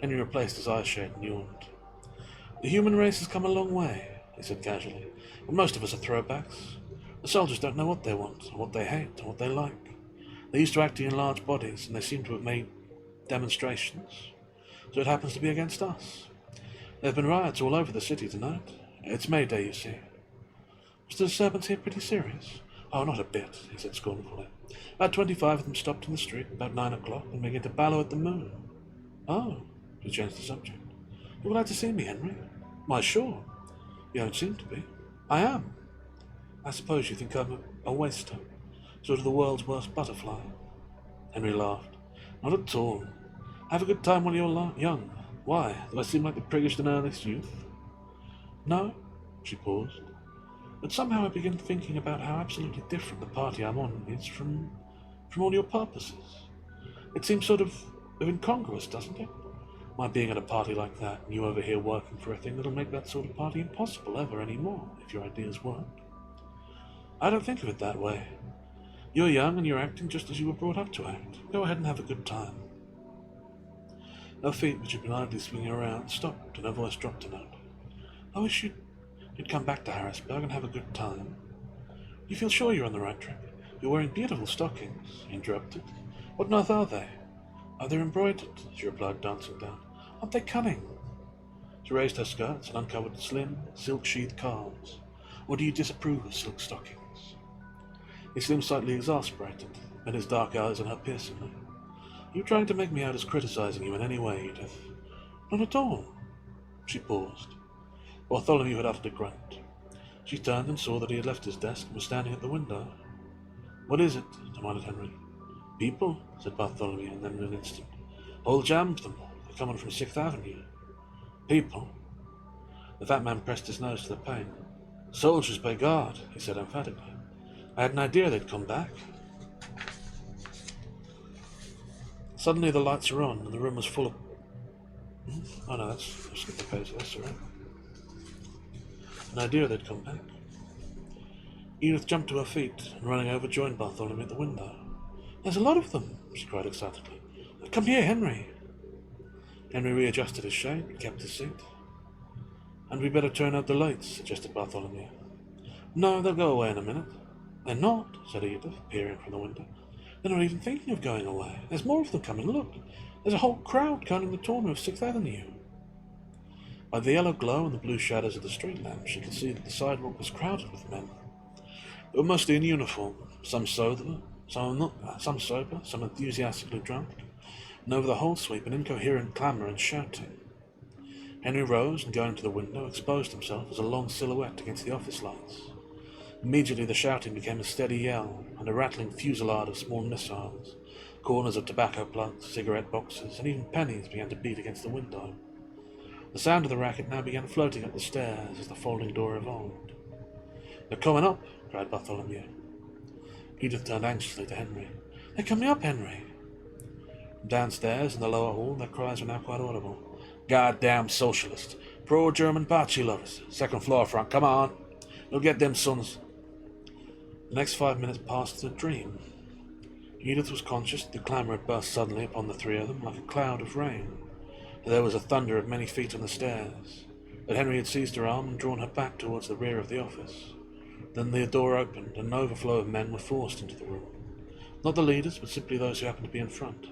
Henry replaced his eyeshade and yawned. "The human race has come a long way," he said casually, "but most of us are throwbacks. The soldiers don't know what they want, or what they hate, or what they like. They're used to acting in large bodies, and they seem to have made demonstrations. So it happens to be against us. There have been riots all over the city tonight. It's May Day, you see." "Was the disturbance here pretty serious?" "Oh, not a bit," he said scornfully. "About 25 of them stopped in the street about 9 o'clock and began to bellow at the moon." "Oh," she changed the subject. "You're glad to see me, Henry?" "Why, sure." "You don't seem to be." "I am." "I suppose you think I'm a waster, sort of the world's worst butterfly." Henry laughed. "Not at all. Have a good time while you're young. Why, do I seem like the priggish and earnest youth?" "No." She paused. "But somehow I begin thinking about how absolutely different the party I'm on is from all your purposes. It seems sort of incongruous, doesn't it? My being at a party like that, and you over here working for a thing that'll make that sort of party impossible ever anymore, if your ideas work." "I don't think of it that way. You're young and you're acting just as you were brought up to act. Go ahead and have a good time." Her feet, which had been idly swinging around, stopped and her voice dropped a note. "I wish you'd come back to Harrisburg and have a good time." "You feel sure you're on the right track? You're wearing beautiful stockings," he interrupted. "What on earth are they?" "Oh, they're embroidered," she replied, dancing down. "Aren't they cunning?" She raised her skirts and uncovered slim, silk-sheathed calves. "Or do you disapprove of silk stockings?" He seemed slightly exasperated, and his dark eyes on her piercingly. "Are you trying to make me out as criticizing you in any way, Edith?" "Not at all." She paused. Bartholomew had uttered a grunt. She turned and saw that he had left his desk and was standing at the window. "What is it?" demanded Henry. "People," said Bartholomew, and then in an instant, "Whole jam of them. They're coming from 6th Avenue. People." The fat man pressed his nose to the pane. "Soldiers, by God," he said emphatically. "I had an idea they'd come back." Suddenly the lights were on and the room was full of... Oh no, I'll skip the page, that's alright. An idea they'd come back. Edith jumped to her feet and running over joined Bartholomew at the window. "There's a lot of them," she cried excitedly. "Come here, Henry." Henry readjusted his shade and kept his seat. "And we better turn out the lights," suggested Bartholomew. "No, they'll go away in a minute." "They're not," said Edith, peering from the window. "They're not even thinking of going away. There's more of them coming. Look, there's a whole crowd counting the corner of 6th Avenue. By the yellow glow and the blue shadows of the street lamps, she could see that the sidewalk was crowded with men. They were mostly in uniform, some sober, some enthusiastically drunk, and over the whole sweep an incoherent clamour and shouting. Henry rose and, going to the window, exposed himself as a long silhouette against the office lights. Immediately the shouting became a steady yell and a rattling fusillade of small missiles. Corners of tobacco plugs, cigarette boxes, and even pennies began to beat against the window. The sound of the racket now began floating up the stairs as the folding door evolved. "They're coming up!" cried Bartholomew. Edith turned anxiously to Henry. "They're coming up, Henry!" From downstairs in the lower hall their cries were now quite audible. "Goddamn socialist! Pro-German party lovers! Second floor front, come on! You'll get them sons!" The next 5 minutes passed as a dream. Edith was conscious that the clamour had burst suddenly upon the three of them like a cloud of rain, that there was a thunder of many feet on the stairs, that Henry had seized her arm and drawn her back towards the rear of the office. Then the door opened and an overflow of men were forced into the room. Not the leaders, but simply those who happened to be in front.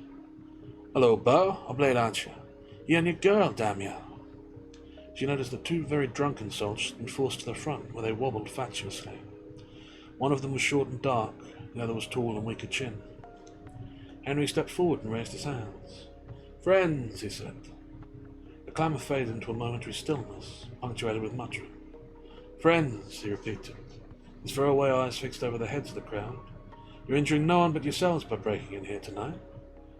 "Hello, Bo, I'm late, aren't you? You and your girl, damn you!" She noticed that two very drunken soldiers had been forced to the front, where they wobbled fatuously. One of them was short and dark, the other was tall and weak of chin. Henry stepped forward and raised his hands. "Friends," he said. The clamour faded into a momentary stillness, punctuated with muttering. "Friends," he repeated, his throwaway eyes fixed over the heads of the crowd. "You're injuring no one but yourselves by breaking in here tonight.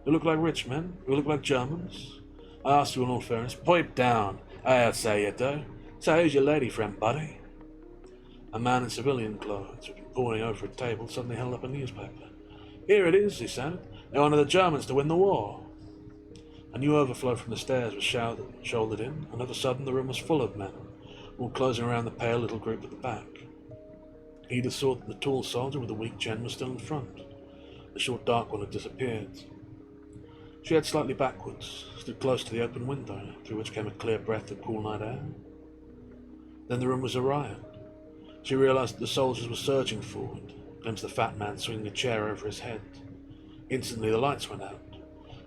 You look like rich men, you look like Germans. I ask you in all fairness, pipe down. I'll say you do. So who's your lady friend, buddy?" A man in civilian clothes, who had been poring over a table, suddenly held up a newspaper. "Here it is," he said. "They wanted the Germans to win the war." A new overflow from the stairs was shouldered in, and of a sudden the room was full of men, all closing around the pale little group at the back. Edith saw that the tall soldier with the weak chin was still in front. The short dark one had disappeared. She headed slightly backwards, stood close to the open window, through which came a clear breath of cool night air. Then the room was a riot. She realized that the soldiers were surging forward, glimpsed the fat man swinging a chair over his head. Instantly the lights went out.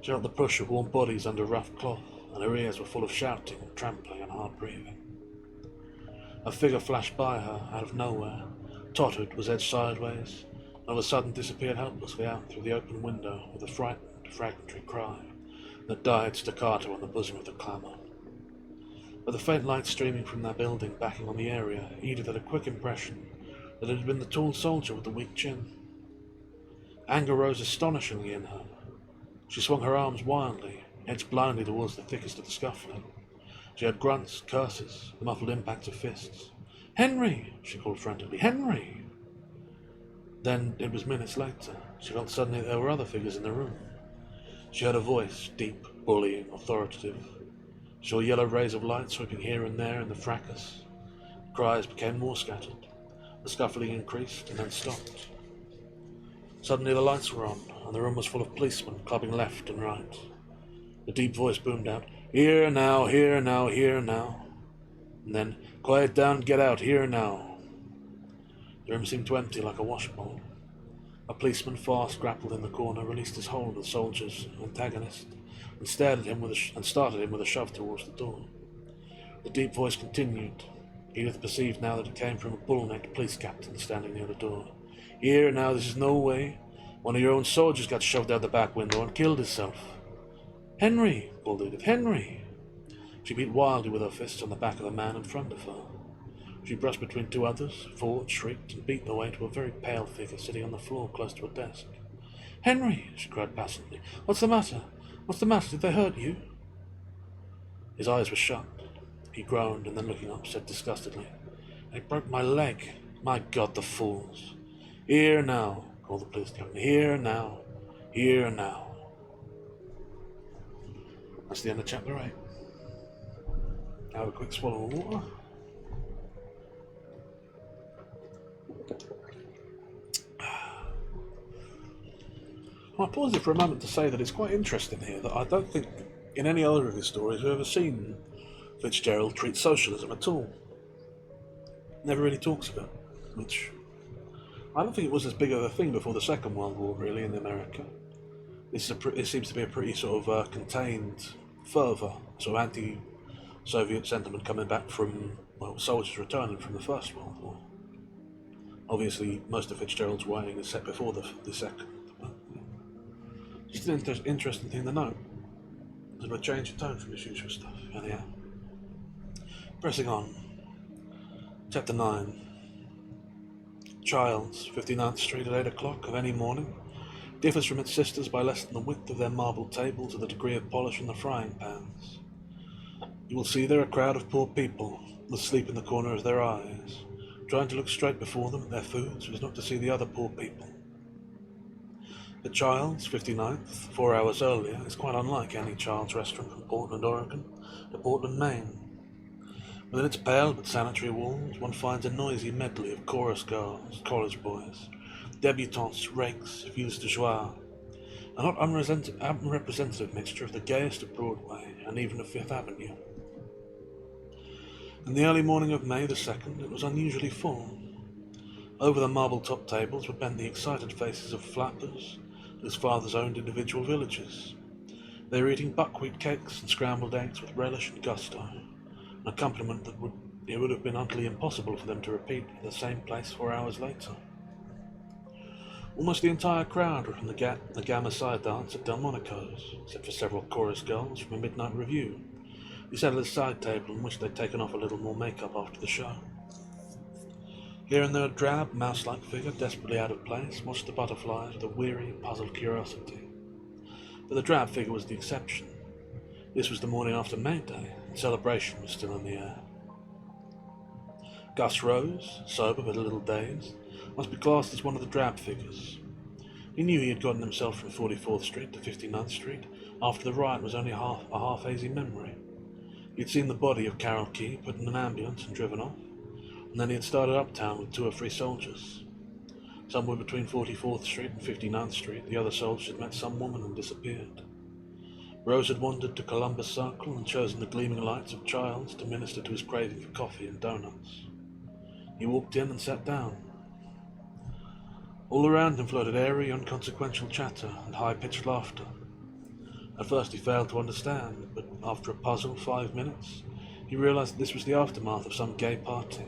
She felt the push of warm bodies under rough cloth, and her ears were full of shouting and trampling and hard breathing. A figure flashed by her out of nowhere, tottered, was edged sideways, and of a sudden disappeared helplessly out through the open window with a frightened, fragmentary cry that died staccato on the bosom of the clamour. With the faint light streaming from that building backing on the area, Edith had a quick impression that it had been the tall soldier with the weak chin. Anger rose astonishingly in her. She swung her arms wildly, edged blindly towards the thickest of the scuffling. She heard grunts, curses, the muffled impact of fists. "Henry!" she called frantically. "Henry!" Then, it was minutes later, she felt suddenly that there were other figures in the room. She heard a voice, deep, bullying, authoritative. She saw yellow rays of light sweeping here and there in the fracas. The cries became more scattered. The scuffling increased and then stopped. Suddenly the lights were on, and the room was full of policemen clubbing left and right. The deep voice boomed out, "Here now, here now, here now." And then, "Quiet down, get out, here now." The room seemed to empty like a washbowl. A policeman, fast grappled in the corner, released his hold of the soldier's antagonist and started him with a shove towards the door. The deep voice continued. Edith perceived now that it came from a bull-necked police captain standing near the door. "Here now, this is no way. One of your own soldiers got shoved out the back window and killed himself." "Henry!" called Edith. "Henry!" She beat wildly with her fists on the back of the man in front of her. She brushed between two others, fought, shrieked, and beat her way to a very pale figure sitting on the floor close to a desk. "Henry!" she cried passionately. "What's the matter? What's the matter? Did they hurt you?" His eyes were shut. He groaned, and then looking up, said disgustedly, "They broke my leg. My God, the fools!" "Here now," called the police captain. "Here now. Here now." That's the end of chapter 8. Have a quick swallow of water. I pause it for a moment to say that it's quite interesting here that I don't think in any other of his stories we've ever seen Fitzgerald treat socialism at all. Never really talks of it, which I don't think it was as big of a thing before the Second World War, really, in America. It seems to be a pretty sort of contained fervour, sort of anti-Soviet sentiment coming back from, well, soldiers returning from the First World War. Obviously, most of Fitzgerald's writing is set before the Second. Just an interesting thing to note. There's a change in tone from his usual stuff. Anyhow. Pressing on. Chapter 9. Child's, 59th Street at 8 o'clock of any morning, differs from its sisters by less than the width of their marble tables or the degree of polish in the frying pans. You will see there a crowd of poor people, with sleep in the corner of their eyes, trying to look straight before them at their food so as not to see the other poor people. The Child's, 59th, 4 hours earlier, is quite unlike any Child's restaurant from Portland, Oregon, to Portland, Maine. Within its pale but sanitary walls, one finds a noisy medley of chorus girls, college boys, debutantes, rakes, filles de joie, a not unrepresentative mixture of the gayest of Broadway and even of Fifth Avenue. In the early morning of May the 2nd, it was unusually full. Over the marble-top tables were bent the excited faces of flappers, whose fathers owned individual villages. They were eating buckwheat cakes and scrambled eggs with relish and gusto, an accompaniment that it would have been utterly impossible for them to repeat in the same place 4 hours later. Almost the entire crowd were from the Gamma side dance at Delmonico's, except for several chorus girls from a midnight review, who sat at a side table in which they'd taken off a little more makeup after the show. Here and there a drab, mouse-like figure, desperately out of place, watched the butterflies with a weary, puzzled curiosity. But the drab figure was the exception. This was the morning after May Day, and celebration was still in the air. Gus Rose, sober but a little dazed, must be classed as one of the drab figures. He knew he had gotten himself from 44th Street to 59th Street after the riot was only a half-hazy memory. He had seen the body of Carol Key put in an ambulance and driven off, and then he had started uptown with 2 or 3 soldiers. Somewhere between 44th Street and 59th Street, the other soldiers had met some woman and disappeared. Rose had wandered to Columbus Circle and chosen the gleaming lights of Child's to minister to his craving for coffee and donuts. He walked in and sat down. All around him floated airy, inconsequential chatter and high-pitched laughter. At first he failed to understand, but after a puzzled 5 minutes, he realized that this was the aftermath of some gay party.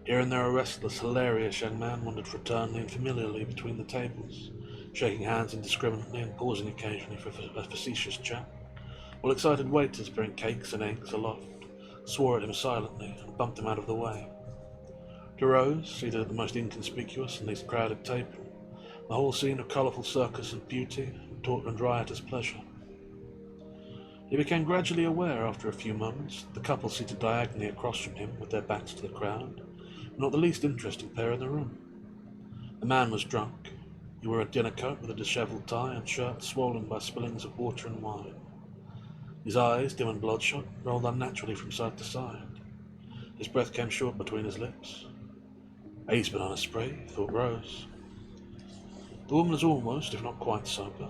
Here and there a restless, hilarious young man wandered fraternally and familiarly between the tables, shaking hands indiscriminately and pausing occasionally for a facetious chat, while excited waiters bearing cakes and eggs aloft swore at him silently and bumped him out of the way. To Rose, seated at the most inconspicuous and least crowded table, the whole scene of colourful circus and beauty and riotous pleasure. He became gradually aware, after a few moments, that the couple seated diagonally across from him with their backs to the crowd were not the least interesting pair in the room. The man was drunk. He wore a dinner coat with a dishevelled tie and shirt swollen by spillings of water and wine. His eyes, dim and bloodshot, rolled unnaturally from side to side. His breath came short between his lips. "He's been on a spree," thought Rose. The woman was almost, if not quite, sober.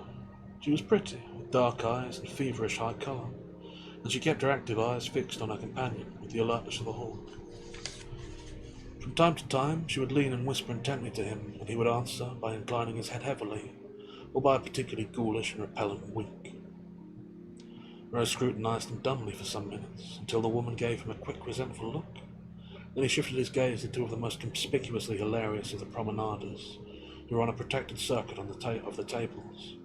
She was pretty, with dark eyes and feverish high colour, and she kept her active eyes fixed on her companion with the alertness of a hawk. From time to time she would lean and whisper intently to him, and he would answer by inclining his head heavily, or by a particularly ghoulish and repellent wink. Rose scrutinized him dumbly for some minutes, until the woman gave him a quick, resentful look. Then he shifted his gaze to 2 of the most conspicuously hilarious of the promenaders, who were on a protected circuit of the tables.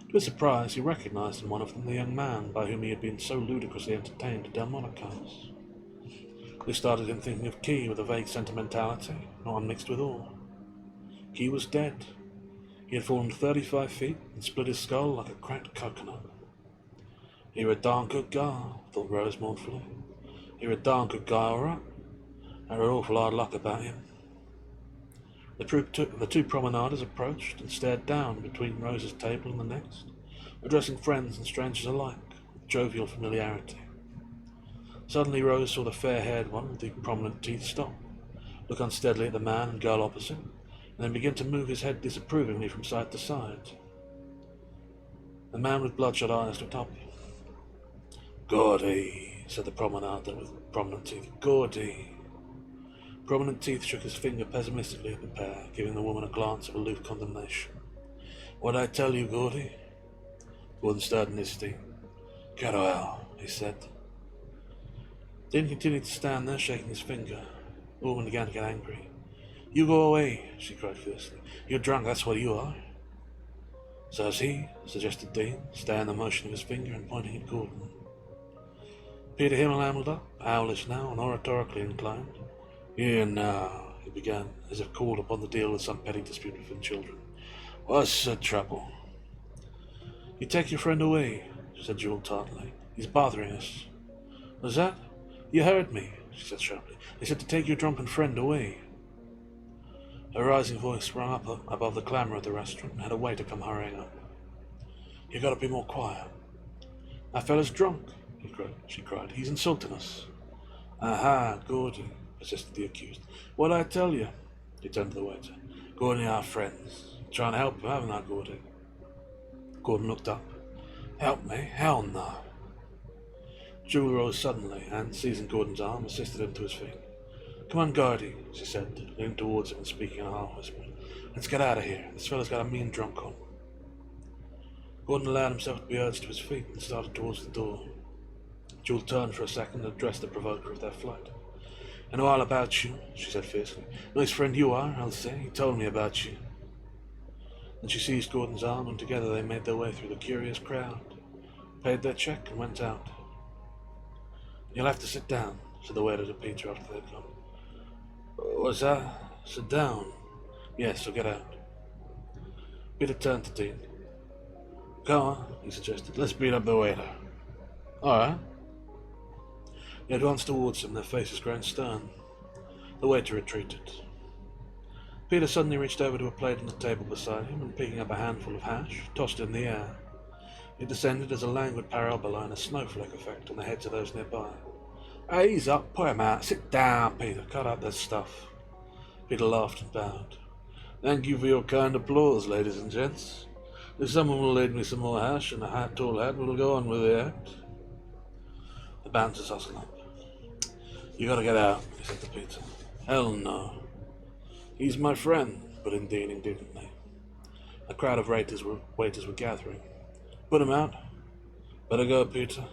To his surprise, he recognized in one of them the young man by whom he had been so ludicrously entertained at Delmonico's. This started him thinking of Key with a vague sentimentality, not unmixed with awe. Key was dead. He had fallen 35 feet and split his skull like a cracked coconut. "You're a darn good guy," thought Rose mournfully. "You're a darn good guy, all right. Had an awful hard luck about him." The two promenaders approached and stared down between Rose's table and the next, addressing friends and strangers alike with jovial familiarity. Suddenly Rose saw the fair-haired one with the prominent teeth stop, look unsteadily at the man and girl opposite, and then begin to move his head disapprovingly from side to side. The man with bloodshot eyes looked up. "Gordy," said the promenader with prominent teeth. "Gordy." Prominent teeth shook his finger pessimistically at the pair, giving the woman a glance of aloof condemnation. "What'd I tell you, Gordy?" Gordon stirred in his seat. "Get out," he said. Dean continued to stand there, shaking his finger. The woman began to get angry. "You go away," she cried fiercely. "You're drunk, that's what you are." "So's he," suggested Dean, staying the motion of his finger and pointing at Gordon. Peter Himmel ambled up, owlish now and oratorically inclined. "Here now," he began, as if called upon to deal with some petty dispute between children. "What's the trouble?" "You take your friend away," said Jewel tartly. "He's bothering us." "Was that? You heard me," she said sharply. "They said to take your drunken friend away." Her rising voice sprang up above the clamour of the restaurant and had a waiter come hurrying up. "You gotta be more quiet." "That fella's drunk," she cried. "He's insulting us." "Aha, Gordy," persisted the accused. "What'd I tell you?" He turned to the waiter. "Gordy and our friends. Trying to help him, haven't I, Gordy?" Gordon looked up. "Help me? Hell no." Jewel rose suddenly and, seizing Gordon's arm, assisted him to his feet. "Come on, Gordy," she said, leaning towards him and speaking in a half whisper. "Let's get out of here. This fella's got a mean drunk on." Gordon allowed himself to be urged to his feet and started towards the door. Jewel turned for a second and addressed the provoker of their flight. "I know all about you," she said fiercely. "Nice friend you are, I'll say. He told me about you." Then she seized Gordon's arm, and together they made their way through the curious crowd, paid their check, and went out. "You'll have to sit down," said the waiter to Peter after they'd gone. "What's that? Sit down?" "Yes, so get out." Peter turned to Dean. "Go on," he suggested. "Let's beat up the waiter." "All right." They advanced towards him, their faces grown stern. The waiter retreated. Peter suddenly reached over to a plate on the table beside him and, picking up a handful of hash, tossed it in the air. It descended as a languid parabola in a snowflake effect on the heads of those nearby. "Ease up, put him out. Sit down, Peter. Cut out that stuff." Peter laughed and bowed. "Thank you for your kind applause, ladies and gents. If someone will lead me some more hash and a tall hat, we'll go on with the act." The bouncers hustled up. "You gotta get out," he said to Peter. "Hell no." "He's my friend," put in Dean indignantly. A crowd of waiters were gathering. "Put him out." "Better go, Peter."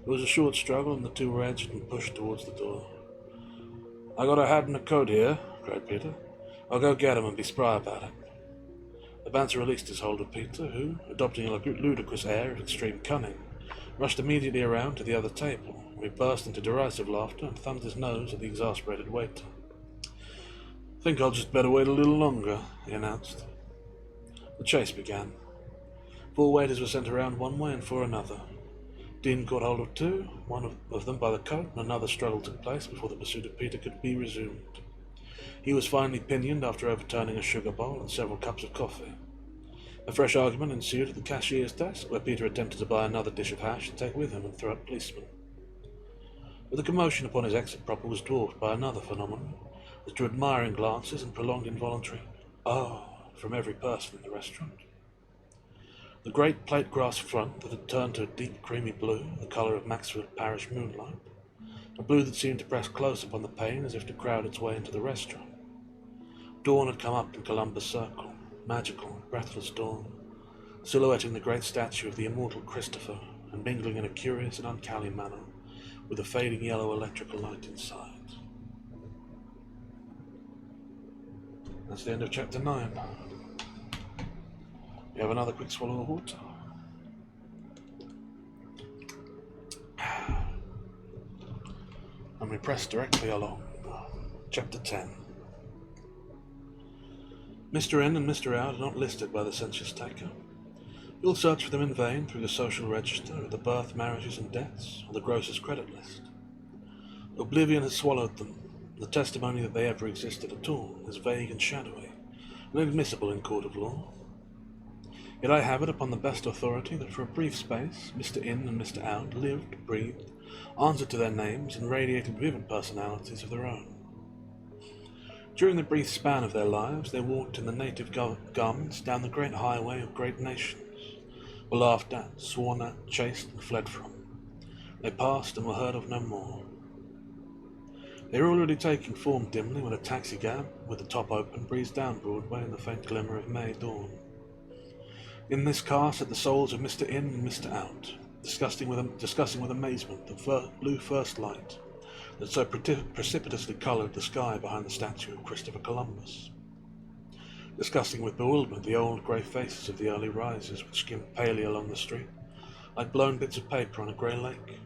There was a short struggle, and the two were edged and pushed towards the door. "I got a hat and a coat here," cried Peter. "I'll go get him and be spry about it." The bouncer released his hold of Peter, who, adopting a ludicrous air of extreme cunning, rushed immediately around to the other table, where he burst into derisive laughter and thumbed his nose at the exasperated waiter. "Think I'll just better wait a little longer," he announced. The chase began. 4 waiters were sent around one way and 4 another. Dean caught hold of 2, one of them by the coat, and another struggle took place before the pursuit of Peter could be resumed. He was finally pinioned after overturning a sugar bowl and several cups of coffee. A fresh argument ensued at the cashier's desk, where Peter attempted to buy another dish of hash and take with him and throw at policemen. But the commotion upon his exit proper was dwarfed by another phenomenon, that drew admiring glances and prolonged involuntary "oh" from every person in the restaurant. The great plate glass front that had turned to a deep creamy blue, the colour of Maxfield Parish moonlight, a blue that seemed to press close upon the pane as if to crowd its way into the restaurant. Dawn had come up in Columbus Circle, magical, breathless dawn, silhouetting the great statue of the immortal Christopher and mingling in a curious and uncanny manner with the fading yellow electrical light inside. That's the end of chapter 9. We have another quick swallow of water. we press directly along. Chapter 10. Mr. In and Mr. Out are not listed by the census taker. You'll search for them in vain through the social register of the birth, marriages and deaths, or the grocer's credit list. Oblivion has swallowed them. The testimony that they ever existed at all is vague and shadowy, and inadmissible in court of law. Yet I have it upon the best authority that for a brief space Mr. In and Mr. Out lived, breathed, answered to their names, and radiated vivid personalities of their own. During the brief span of their lives, they walked in the native garments down the great highway of great nations, were laughed at, sworn at, chased, and fled from. They passed and were heard of no more. They were already taking form dimly when a taxicab, with the top open, breezed down Broadway in the faint glimmer of May dawn. In this car sat the souls of Mr. In and Mr. Out, discussing with amazement the blue first light that so precipitously coloured the sky behind the statue of Christopher Columbus, discussing with bewilderment the old grey faces of the early risers which skimmed palely along the street, like blown bits of paper on a grey lake.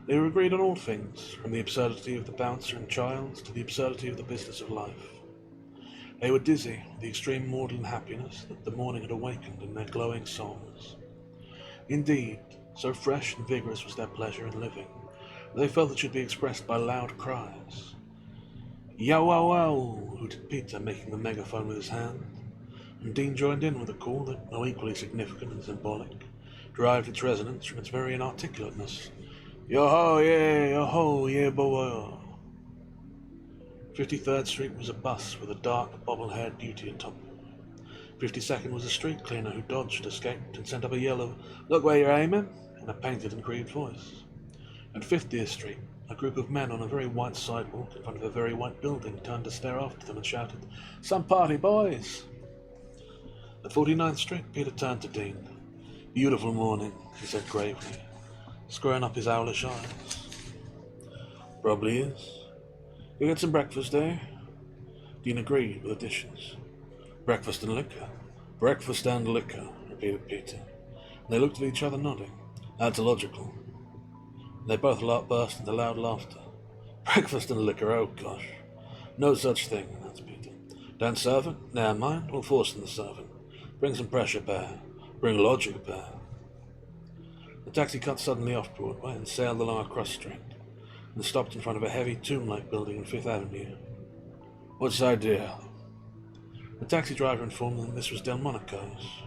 They were agreed on all things, from the absurdity of the bouncer and Childs to the absurdity of the business of life. They were dizzy with the extreme maudlin happiness that the morning had awakened in their glowing souls. Indeed, so fresh and vigorous was their pleasure in living, that they felt it should be expressed by loud cries. "Yow wow wow!" hooted Peter, making the megaphone with his hand, and Dean joined in with a call that, though equally significant and symbolic, derived its resonance from its very inarticulateness. "Yo-ho, yeah! Yo-ho, yeah, boy!" 53rd Street was a bus with a dark, bobble-haired beauty atop. 52nd was a street cleaner who dodged, escaped, and sent up a yell of "Look where you're aiming!" in a painted and grieved voice. At 50th Street, a group of men on a very white sidewalk in front of a very white building turned to stare after them and shouted, "Some party, boys!" At 49th Street, Peter turned to Dean. "Beautiful morning," he said gravely, squaring up his owlish eyes. "Probably is. You get some breakfast, eh?" Dean agreed with additions. "Breakfast and liquor. Breakfast and liquor," repeated Peter. And they looked at each other, nodding. "That's logical." And they both burst into loud laughter. "Breakfast and liquor, oh gosh. No such thing," announced Peter. "Don't serve it? Never mind, we'll force them to serve it. Bring some pressure, bear. Bring logic, bear." The taxi cut suddenly off Broadway and sailed along a cross street, and stopped in front of a heavy tomb-like building on Fifth Avenue. "What's the idea?" The taxi driver informed them this was Delmonico's.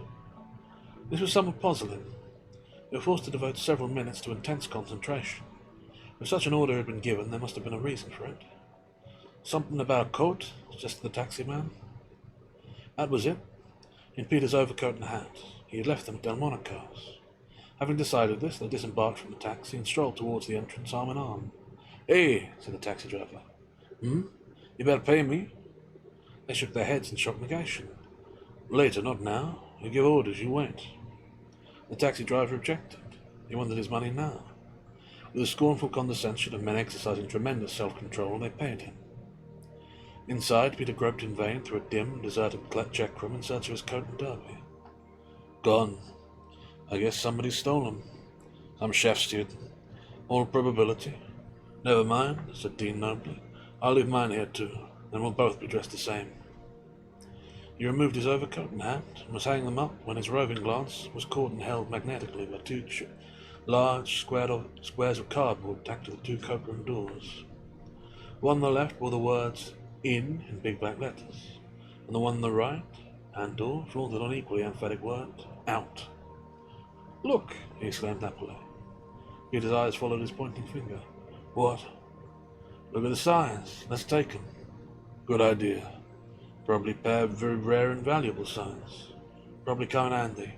This was somewhat puzzling. They were forced to devote several minutes to intense concentration. If such an order had been given, there must have been a reason for it. "Something about a coat?" suggested the taxi man. That was it. In Peter's overcoat and hat. He had left them at Delmonico's. Having decided this, they disembarked from the taxi and strolled towards the entrance arm in arm. "Hey," said the taxi driver. "You better pay me." They shook their heads in shocked negation. "Later, not now. You give orders, you wait." The taxi driver objected. He wanted his money now. With the scornful condescension of men exercising tremendous self-control, they paid him. Inside, Peter groped in vain through a dim, deserted check room in search of his coat and derby. "Gone. I guess somebody stole them. Some chef student. All probability." "Never mind," said Dean nobly. "I'll leave mine here too. Then we'll both be dressed the same." He removed his overcoat and hat, and was hanging them up when his roving glance was caught and held magnetically by two large squares of cardboard tacked to the two coat-room doors. One on the left bore the words "In" in big black letters, and the one on the right, and door, flaunted on equally emphatic words, "Out." "Look!" he exclaimed happily. Peter's eyes followed his pointing finger. "What?" "Look at the signs. Let's take 'em." "Good idea. Probably a pair of very rare and valuable signs. Probably come in handy."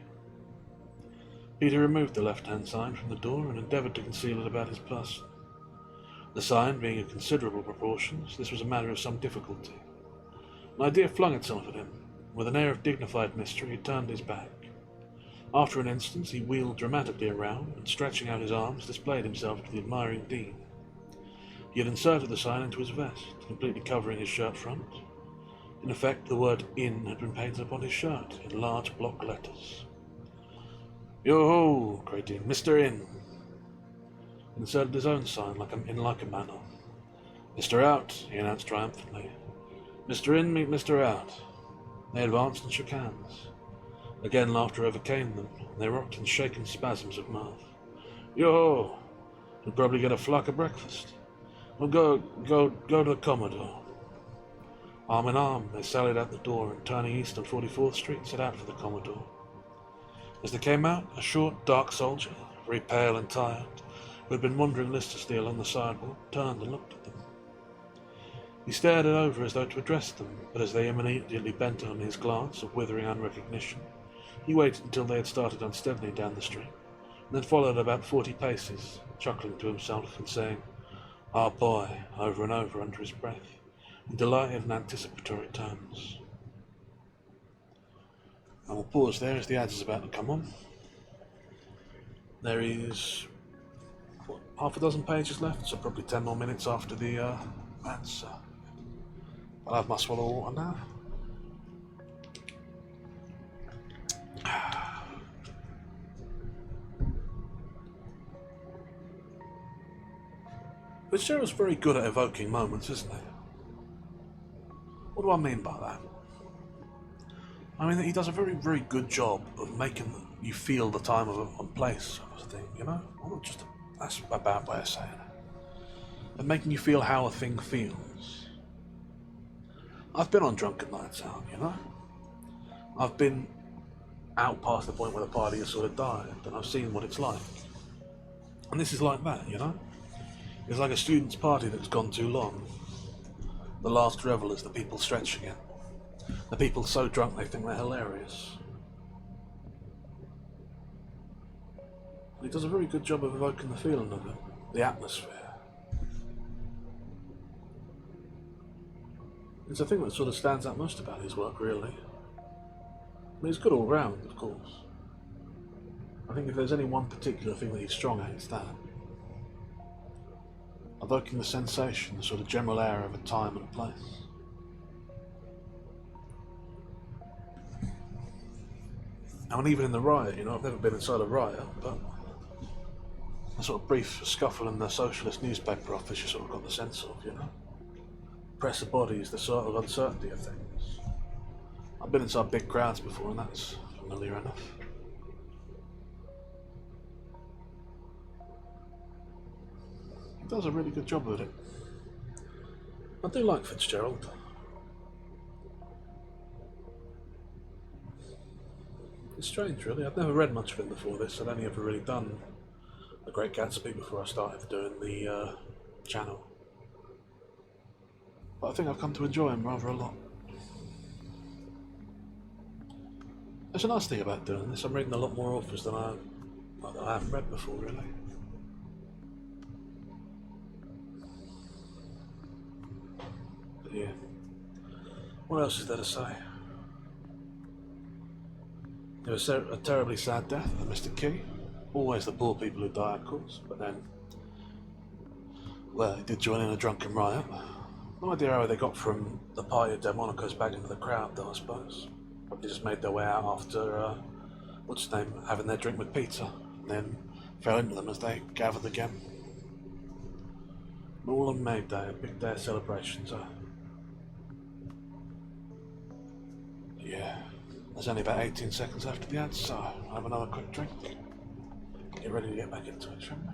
Peter removed the left-hand sign from the door and endeavoured to conceal it about his person. The sign being of considerable proportions, this was a matter of some difficulty. An idea flung itself at him. With an air of dignified mystery, he turned his back. After an instant, he wheeled dramatically around, and stretching out his arms, displayed himself to the admiring Dean. He had inserted the sign into his vest, completely covering his shirt front. In effect, the word "In" had been painted upon his shirt in large block letters. "Yo-ho!" cried Dean. "Mr. In." He inserted his own sign in like a manner. Mr. Out, he announced triumphantly. Mr. In, meet Mr. Out. They advanced and shook hands. Again laughter overcame them, and they rocked in shaken spasms of mirth. Yo-ho! You'll probably get a flock of breakfast. Well, go to the Commodore. Arm in arm, they sallied out the door and, turning east on 44th Street, set out for the Commodore. As they came out, a short, dark soldier, very pale and tired, who had been wandering listlessly along the sidewalk, turned and looked at them. He stared it over as though to address them, but as they immediately bent on his glance of withering unrecognition, he waited until they had started unsteadily down the street, and then followed about 40 paces, chuckling to himself and saying, "Our boy," over and over under his breath, in delighted and anticipatory tones. And we'll pause there as the ads is about to come on. There is, half a dozen pages left, so probably 10 more minutes after the ads. So I'll have my swallow of water now. Fitzgerald's very good at evoking moments, isn't he? What do I mean by that? I mean that he does a very, very good job of making you feel the time of a place sort of thing, you know? Well, that's a bad way of saying it. Of making you feel how a thing feels. I've been on drunken nights out, you know? I've been out past the point where the party has sort of died, and I've seen what it's like. And this is like that, you know? It's like a student's party that's gone too long. The last revelers, the people stretching it. The people so drunk they think they're hilarious. And he does a very good job of evoking the feeling of it, the atmosphere. It's the thing that sort of stands out most about his work, really. I mean, it's good all round, of course. I think if there's any one particular thing that he's strong at, it's that. Evoking the sensation, the sort of general air of a time and place. I mean, even in the riot, you know, I've never been inside a riot, but a sort of brief scuffle in the socialist newspaper office you sort of got the sense of, you know. Press of bodies, the sort of uncertainty of things. I've been inside big crowds before, and that's familiar enough. He does a really good job of it. I do like Fitzgerald. It's strange, really. I've never read much of him before this. I'd only ever really done The Great Gatsby before I started doing the channel. But I think I've come to enjoy him rather a lot. That's a nice thing about doing this. I'm reading a lot more authors than I haven't read before, really. But yeah. What else is there to say? There was a terribly sad death of Mr. Key. Always the poor people who die, of course, but then, well, he did join in a drunken riot. No idea how they got from the party at Delmonico's back into the crowd, though, I suppose. Probably just made their way out after, what's his name, having their drink with Peter, and then fell into them as they gathered again. All on May Day, a big day of celebrations, yeah. There's only about 18 seconds after the ads, so I'll have another quick drink. Get ready to get back into it, shall we?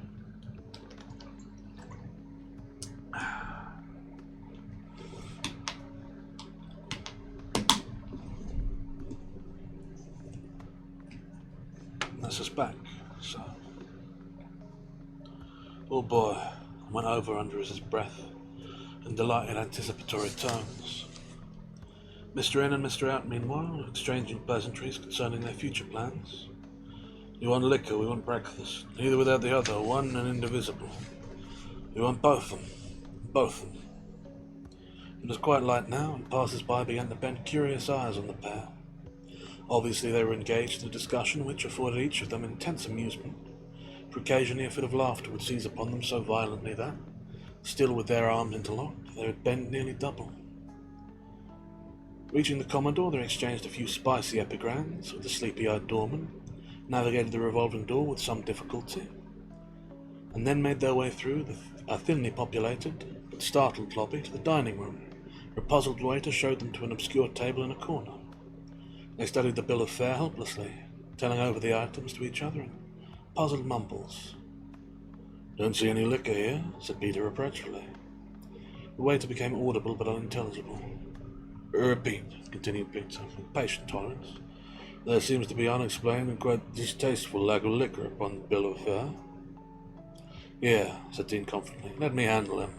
That's us back, so. Oh boy, went over under his breath in delighted anticipatory tones. Mr. In and Mr. Out, meanwhile, exchanging pleasantries concerning their future plans. You want liquor, we want breakfast. Neither without the other, one and indivisible. We want both of them. Both of them. It was quite light now, and passers-by began to bend curious eyes on the pair. Obviously they were engaged in a discussion which afforded each of them intense amusement, for occasionally a fit of laughter would seize upon them so violently that, still with their arms interlocked, they would bend nearly double. Reaching the Commodore, they exchanged a few spicy epigrams with the sleepy-eyed doorman, navigated the revolving door with some difficulty, and then made their way through a thinly populated, but the startled lobby to the dining room, where a puzzled waiter showed them to an obscure table in a corner. They studied the bill of fare helplessly, telling over the items to each other in puzzled mumbles. "Don't see any liquor here," said Peter reproachfully. The waiter became audible but unintelligible. "Repeat," continued Peter, with patient tolerance. "There seems to be unexplained and quite distasteful lack of liquor upon the bill of fare." "Yeah," said Dean confidently. "Let me handle him."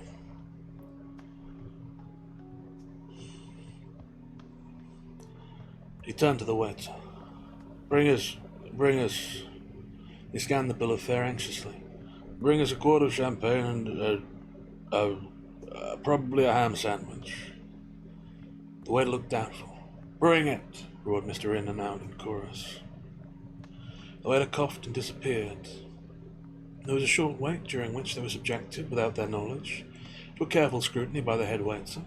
He turned to the waiter. Bring us. He scanned the bill of fare anxiously. "Bring us a quart of champagne and probably a ham sandwich." The waiter looked doubtful. "Bring it!" roared Mr. In and out in chorus. The waiter coughed and disappeared. There was a short wait, during which they were subjected, without their knowledge, to a careful scrutiny by the head waiter,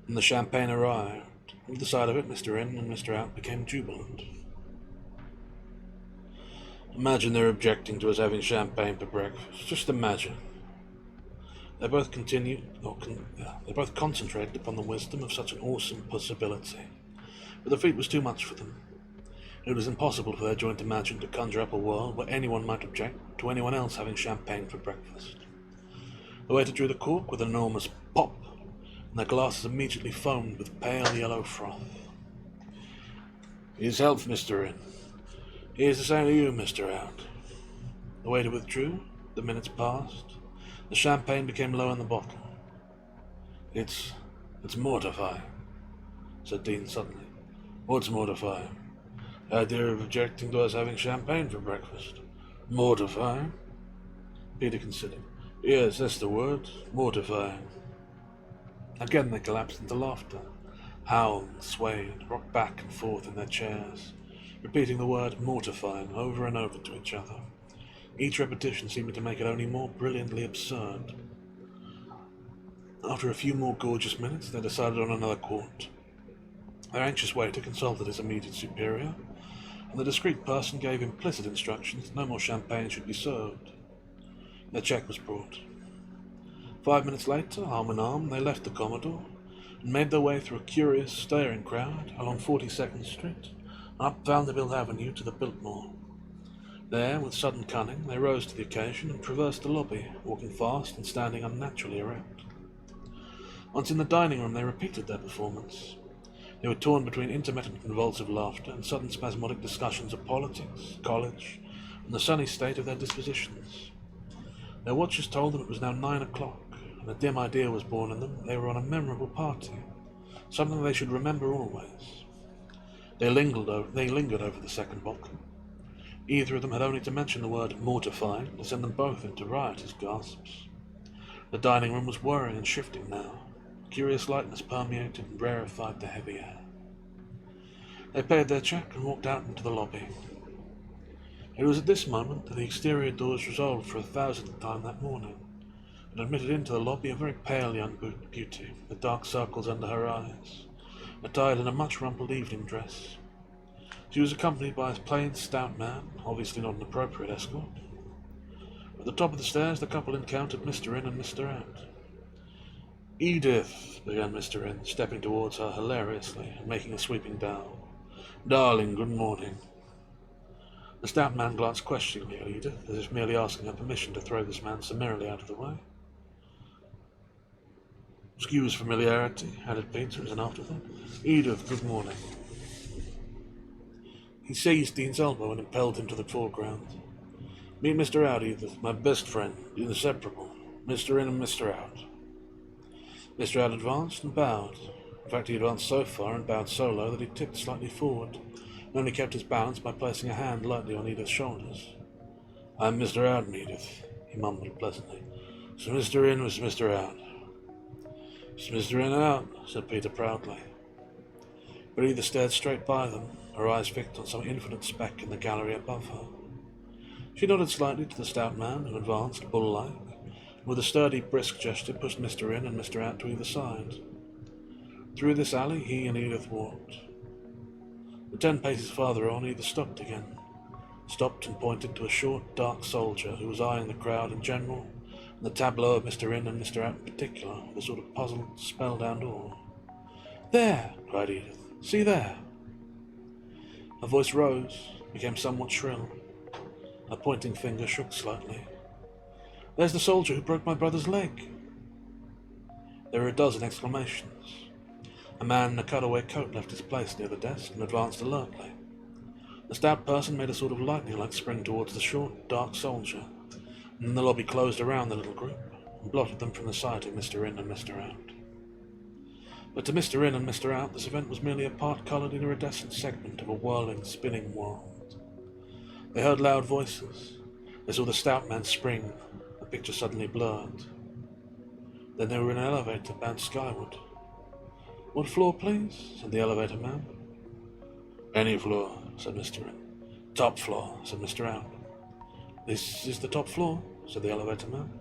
and the champagne arrived. With the sight of it, Mr. In and Mr. Out became jubilant. "Imagine they're objecting to us having champagne for breakfast. Just imagine." They both concentrated upon the wisdom of such an awesome possibility, but the feat was too much for them. It was impossible for their joint imagination to conjure up a world where anyone might object to anyone else having champagne for breakfast. The waiter drew the cork with an enormous pop, and their glasses immediately foamed with pale yellow froth. "Here's health, Mr. In." "Here's the same to you, Mr. Out." The waiter withdrew. The minutes passed. The champagne became low in the bottle. It's mortifying," said Dean suddenly. "What's mortifying?" "The idea of objecting to us having champagne for breakfast." "Mortifying?" Peter considered. "Yes, that's the word. Mortifying." Again they collapsed into laughter, howled, swayed, rocked back and forth in their chairs, repeating the word mortifying over and over to each other, each repetition seeming to make it only more brilliantly absurd. After a few more gorgeous minutes, they decided on another quart. Their anxious waiter consulted his immediate superior, and the discreet person gave implicit instructions that no more champagne should be served. Their check was brought. 5 minutes later, arm in arm, they left the Commodore and made their way through a curious, staring crowd along 42nd Street and up Vanderbilt Avenue to the Biltmore. There, with sudden cunning, they rose to the occasion and traversed the lobby, walking fast and standing unnaturally erect. Once in the dining room, they repeated their performance. They were torn between intermittent convulsive laughter and sudden spasmodic discussions of politics, college, and the sunny state of their dispositions. Their watches told them it was now 9 o'clock, and a dim idea was born in them that they were on a memorable party, something they should remember always. They lingered over the second bottle. Either of them had only to mention the word mortifying to send them both into riotous gasps. The dining room was whirring and shifting now. Curious lightness permeated and rarefied the heavy air. They paid their check and walked out into the lobby. It was at this moment that the exterior doors resolved for 1,000th time that morning, and admitted into the lobby a very pale young beauty, with dark circles under her eyes, attired in a much rumpled evening dress. She was accompanied by a plain, stout man, obviously not an appropriate escort. At the top of the stairs, the couple encountered Mr. In and Mr. Out. "Edith," began Mr. In, stepping towards her hilariously and making a sweeping bow. "Darling, good morning." The stout man glanced questioningly at Edith, as if merely asking her permission to throw this man summarily out of the way. "Excuse familiarity," added Peter as an afterthought. "Edith, good morning." He seized Dean's elbow and impelled him to the foreground. "Meet Mr. Out, Edith, my best friend, inseparable. Mr. In and Mr. Out." Mr. Out advanced and bowed. In fact, he advanced so far and bowed so low that he tipped slightly forward, and only kept his balance by placing a hand lightly on Edith's shoulders. "I'm Mr. Out, Edith," he mumbled pleasantly. "So Mr. In was Mr. Out." "It's Mr. In and Out," said Peter proudly. But Edith stared straight by them, her eyes fixed on some infinite speck in the gallery above her. She nodded slightly to the stout man, who advanced, bull-like, and with a sturdy, brisk gesture pushed Mr. In and Mr. Out to either side. Through this alley he and Edith walked. But 10 paces farther on, Edith stopped again. Stopped and pointed to a short, dark soldier who was eyeing the crowd in general The tableau of Mr. In and Mr. Out in particular, with a sort of puzzled, spellbound awe. "There!" cried Edith. "See there!" Her voice rose, became somewhat shrill. Her pointing finger shook slightly. "There's the soldier who broke my brother's leg!" There were a dozen exclamations. A man in a cutaway coat left his place near the desk and advanced alertly. The stout person made a sort of lightning-like spring towards the short, dark soldier, and then the lobby closed around the little group and blotted them from the sight of Mr. In and Mr. Out. But to Mr. In and Mr. Out, this event was merely a part-coloured iridescent segment of a whirling, spinning world. They heard loud voices. They saw the stout man spring, the picture suddenly blurred. Then they were in an elevator bound skyward. "What floor, please?" said the elevator man. "Any floor," said Mr. In. "Top floor," said Mr. Out. "This is the top floor," said the elevator man.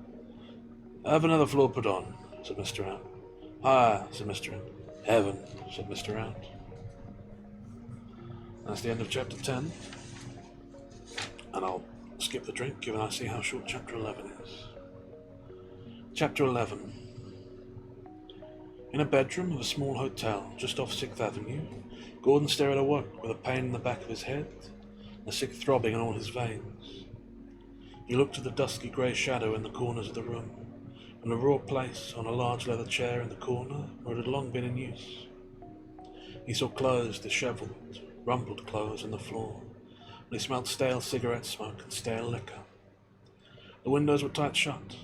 "Have another floor put on," said Mr. Out. "Higher," said Mr. In. "Heaven," said Mr. Out. That's the end of chapter 10. And I'll skip the drink, given I see how short chapter 11 is. Chapter 11. In a bedroom of a small hotel just off 6th Avenue, Gordon stared at work with a pain in the back of his head, a sick throbbing in all his veins. He looked at the dusky grey shadow in the corners of the room, and a raw place on a large leather chair in the corner where it had long been in use. He saw clothes, dishevelled, rumpled clothes on the floor, and he smelled stale cigarette smoke and stale liquor. The windows were tight shut.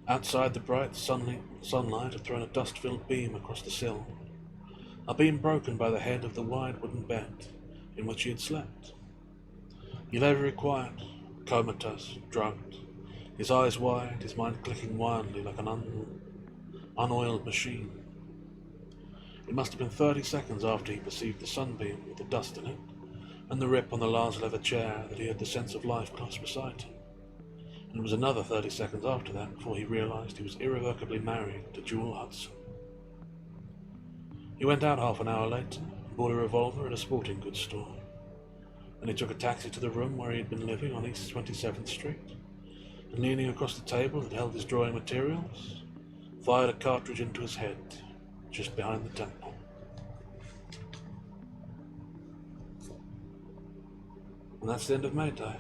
Outside, the bright sunlight had thrown a dust-filled beam across the sill, a beam broken by the head of the wide wooden bed in which he had slept. He lay very quiet, comatose, drugged, his eyes wide, his mind clicking wildly like an unoiled machine. It must have been 30 seconds after he perceived the sunbeam with the dust in it, and the rip on the large leather chair, that he had the sense of life close beside him. And it was another 30 seconds after that before he realized he was irrevocably married to Jewel Hudson. He went out half an hour later and bought a revolver at a sporting goods store. Then he took a taxi to the room where he had been living on East 27th Street, and leaning across the table that held his drawing materials, fired a cartridge into his head, just behind the temple. And that's the end of Mayday.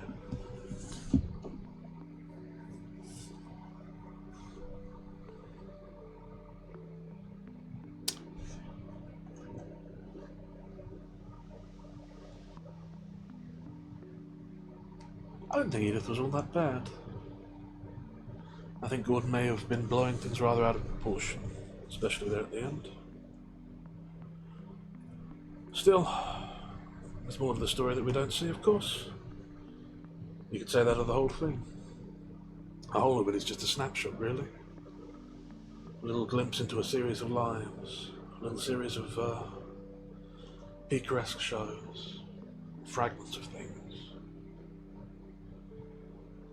I don't think Edith was all that bad. I think Gordon may have been blowing things rather out of proportion, especially there at the end. Still, there's more to the story that we don't see, of course. You could say that of the whole thing. The whole of it is just a snapshot, really. A little glimpse into a series of lives, a little series of picaresque shows, fragments of things.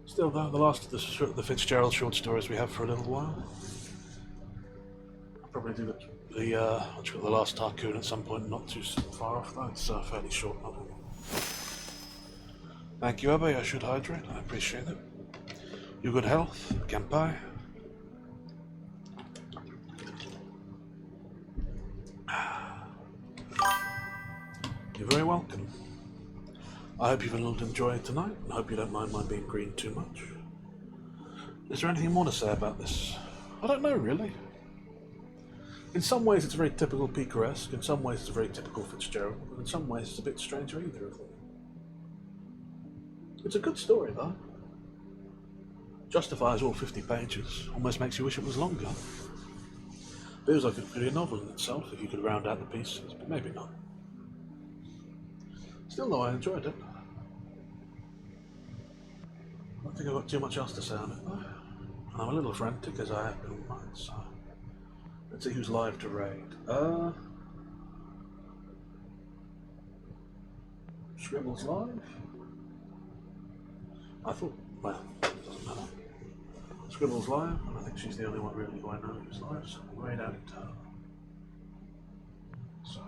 Still, though, the last of the Fitzgerald short stories we have for a little while. I'll probably do the last Tarcoon at some point, not too far off, though. It's a fairly short novel. Thank you, Abbe. I should hydrate. I appreciate it. You good health. Kampai. You're very welcome. I hope you've a little enjoyed tonight, and I hope you don't mind my being green too much. Is there anything more to say about this? I don't know, really. In some ways it's very typical picaresque, in some ways it's very typical Fitzgerald, and in some ways it's a bit strange for either of them. It's a good story, though. Justifies all 50 pages, almost makes you wish it was longer. Feels like it could be a novel in itself if you could round out the pieces, but maybe not. Still, though, I enjoyed it. I don't think I've got too much else to say on it, though. And I'm a little frantic, as I have been all night, so... Let's see who's live to raid. Scribble's live? I thought... well, it doesn't matter. Scribble's live, and I think she's the only one really who I know who's live, so we'll raid out in turn. So...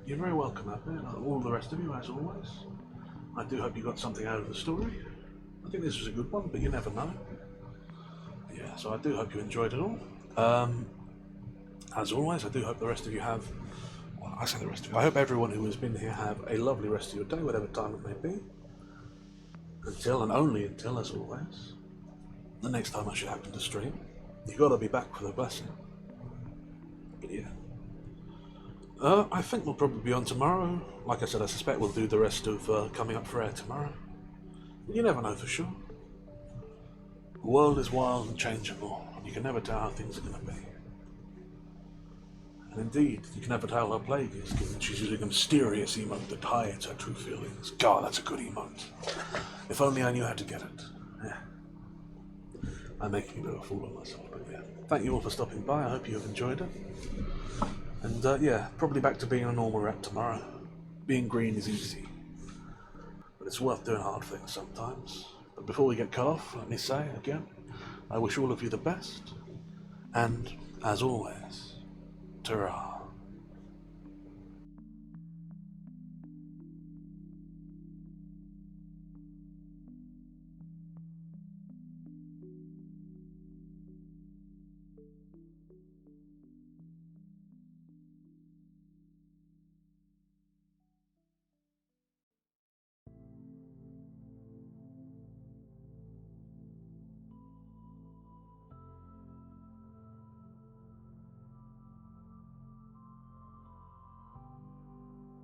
You're very welcome, Abby, and all the rest of you, as always. I do hope you got something out of the story. I think this was a good one, but you never know. Yeah, so I do hope you enjoyed it all. As always, I do hope the rest of you have. Well, I say the rest of you. I hope everyone who has been here have a lovely rest of your day, whatever time it may be. Until and only until, as always, the next time I should happen to stream. You gotta be back for the blessing. But yeah. I think we'll probably be on tomorrow. Like I said, I suspect we'll do the rest of coming up for air tomorrow. You never know for sure. The world is wild and changeable, and you can never tell how things are going to be. And indeed, you can never tell how Plague is, given she's using a mysterious emote that hides her true feelings. God, that's a good emote. If only I knew how to get it. Yeah. I'm making a bit of a fool of myself, but yeah. Thank you all for stopping by, I hope you have enjoyed it. And yeah, probably back to being a normal rep tomorrow. Being green is easy, but it's worth doing hard things sometimes. But before we get cut off, let me say again, I wish all of you the best, and as always, ta-ra.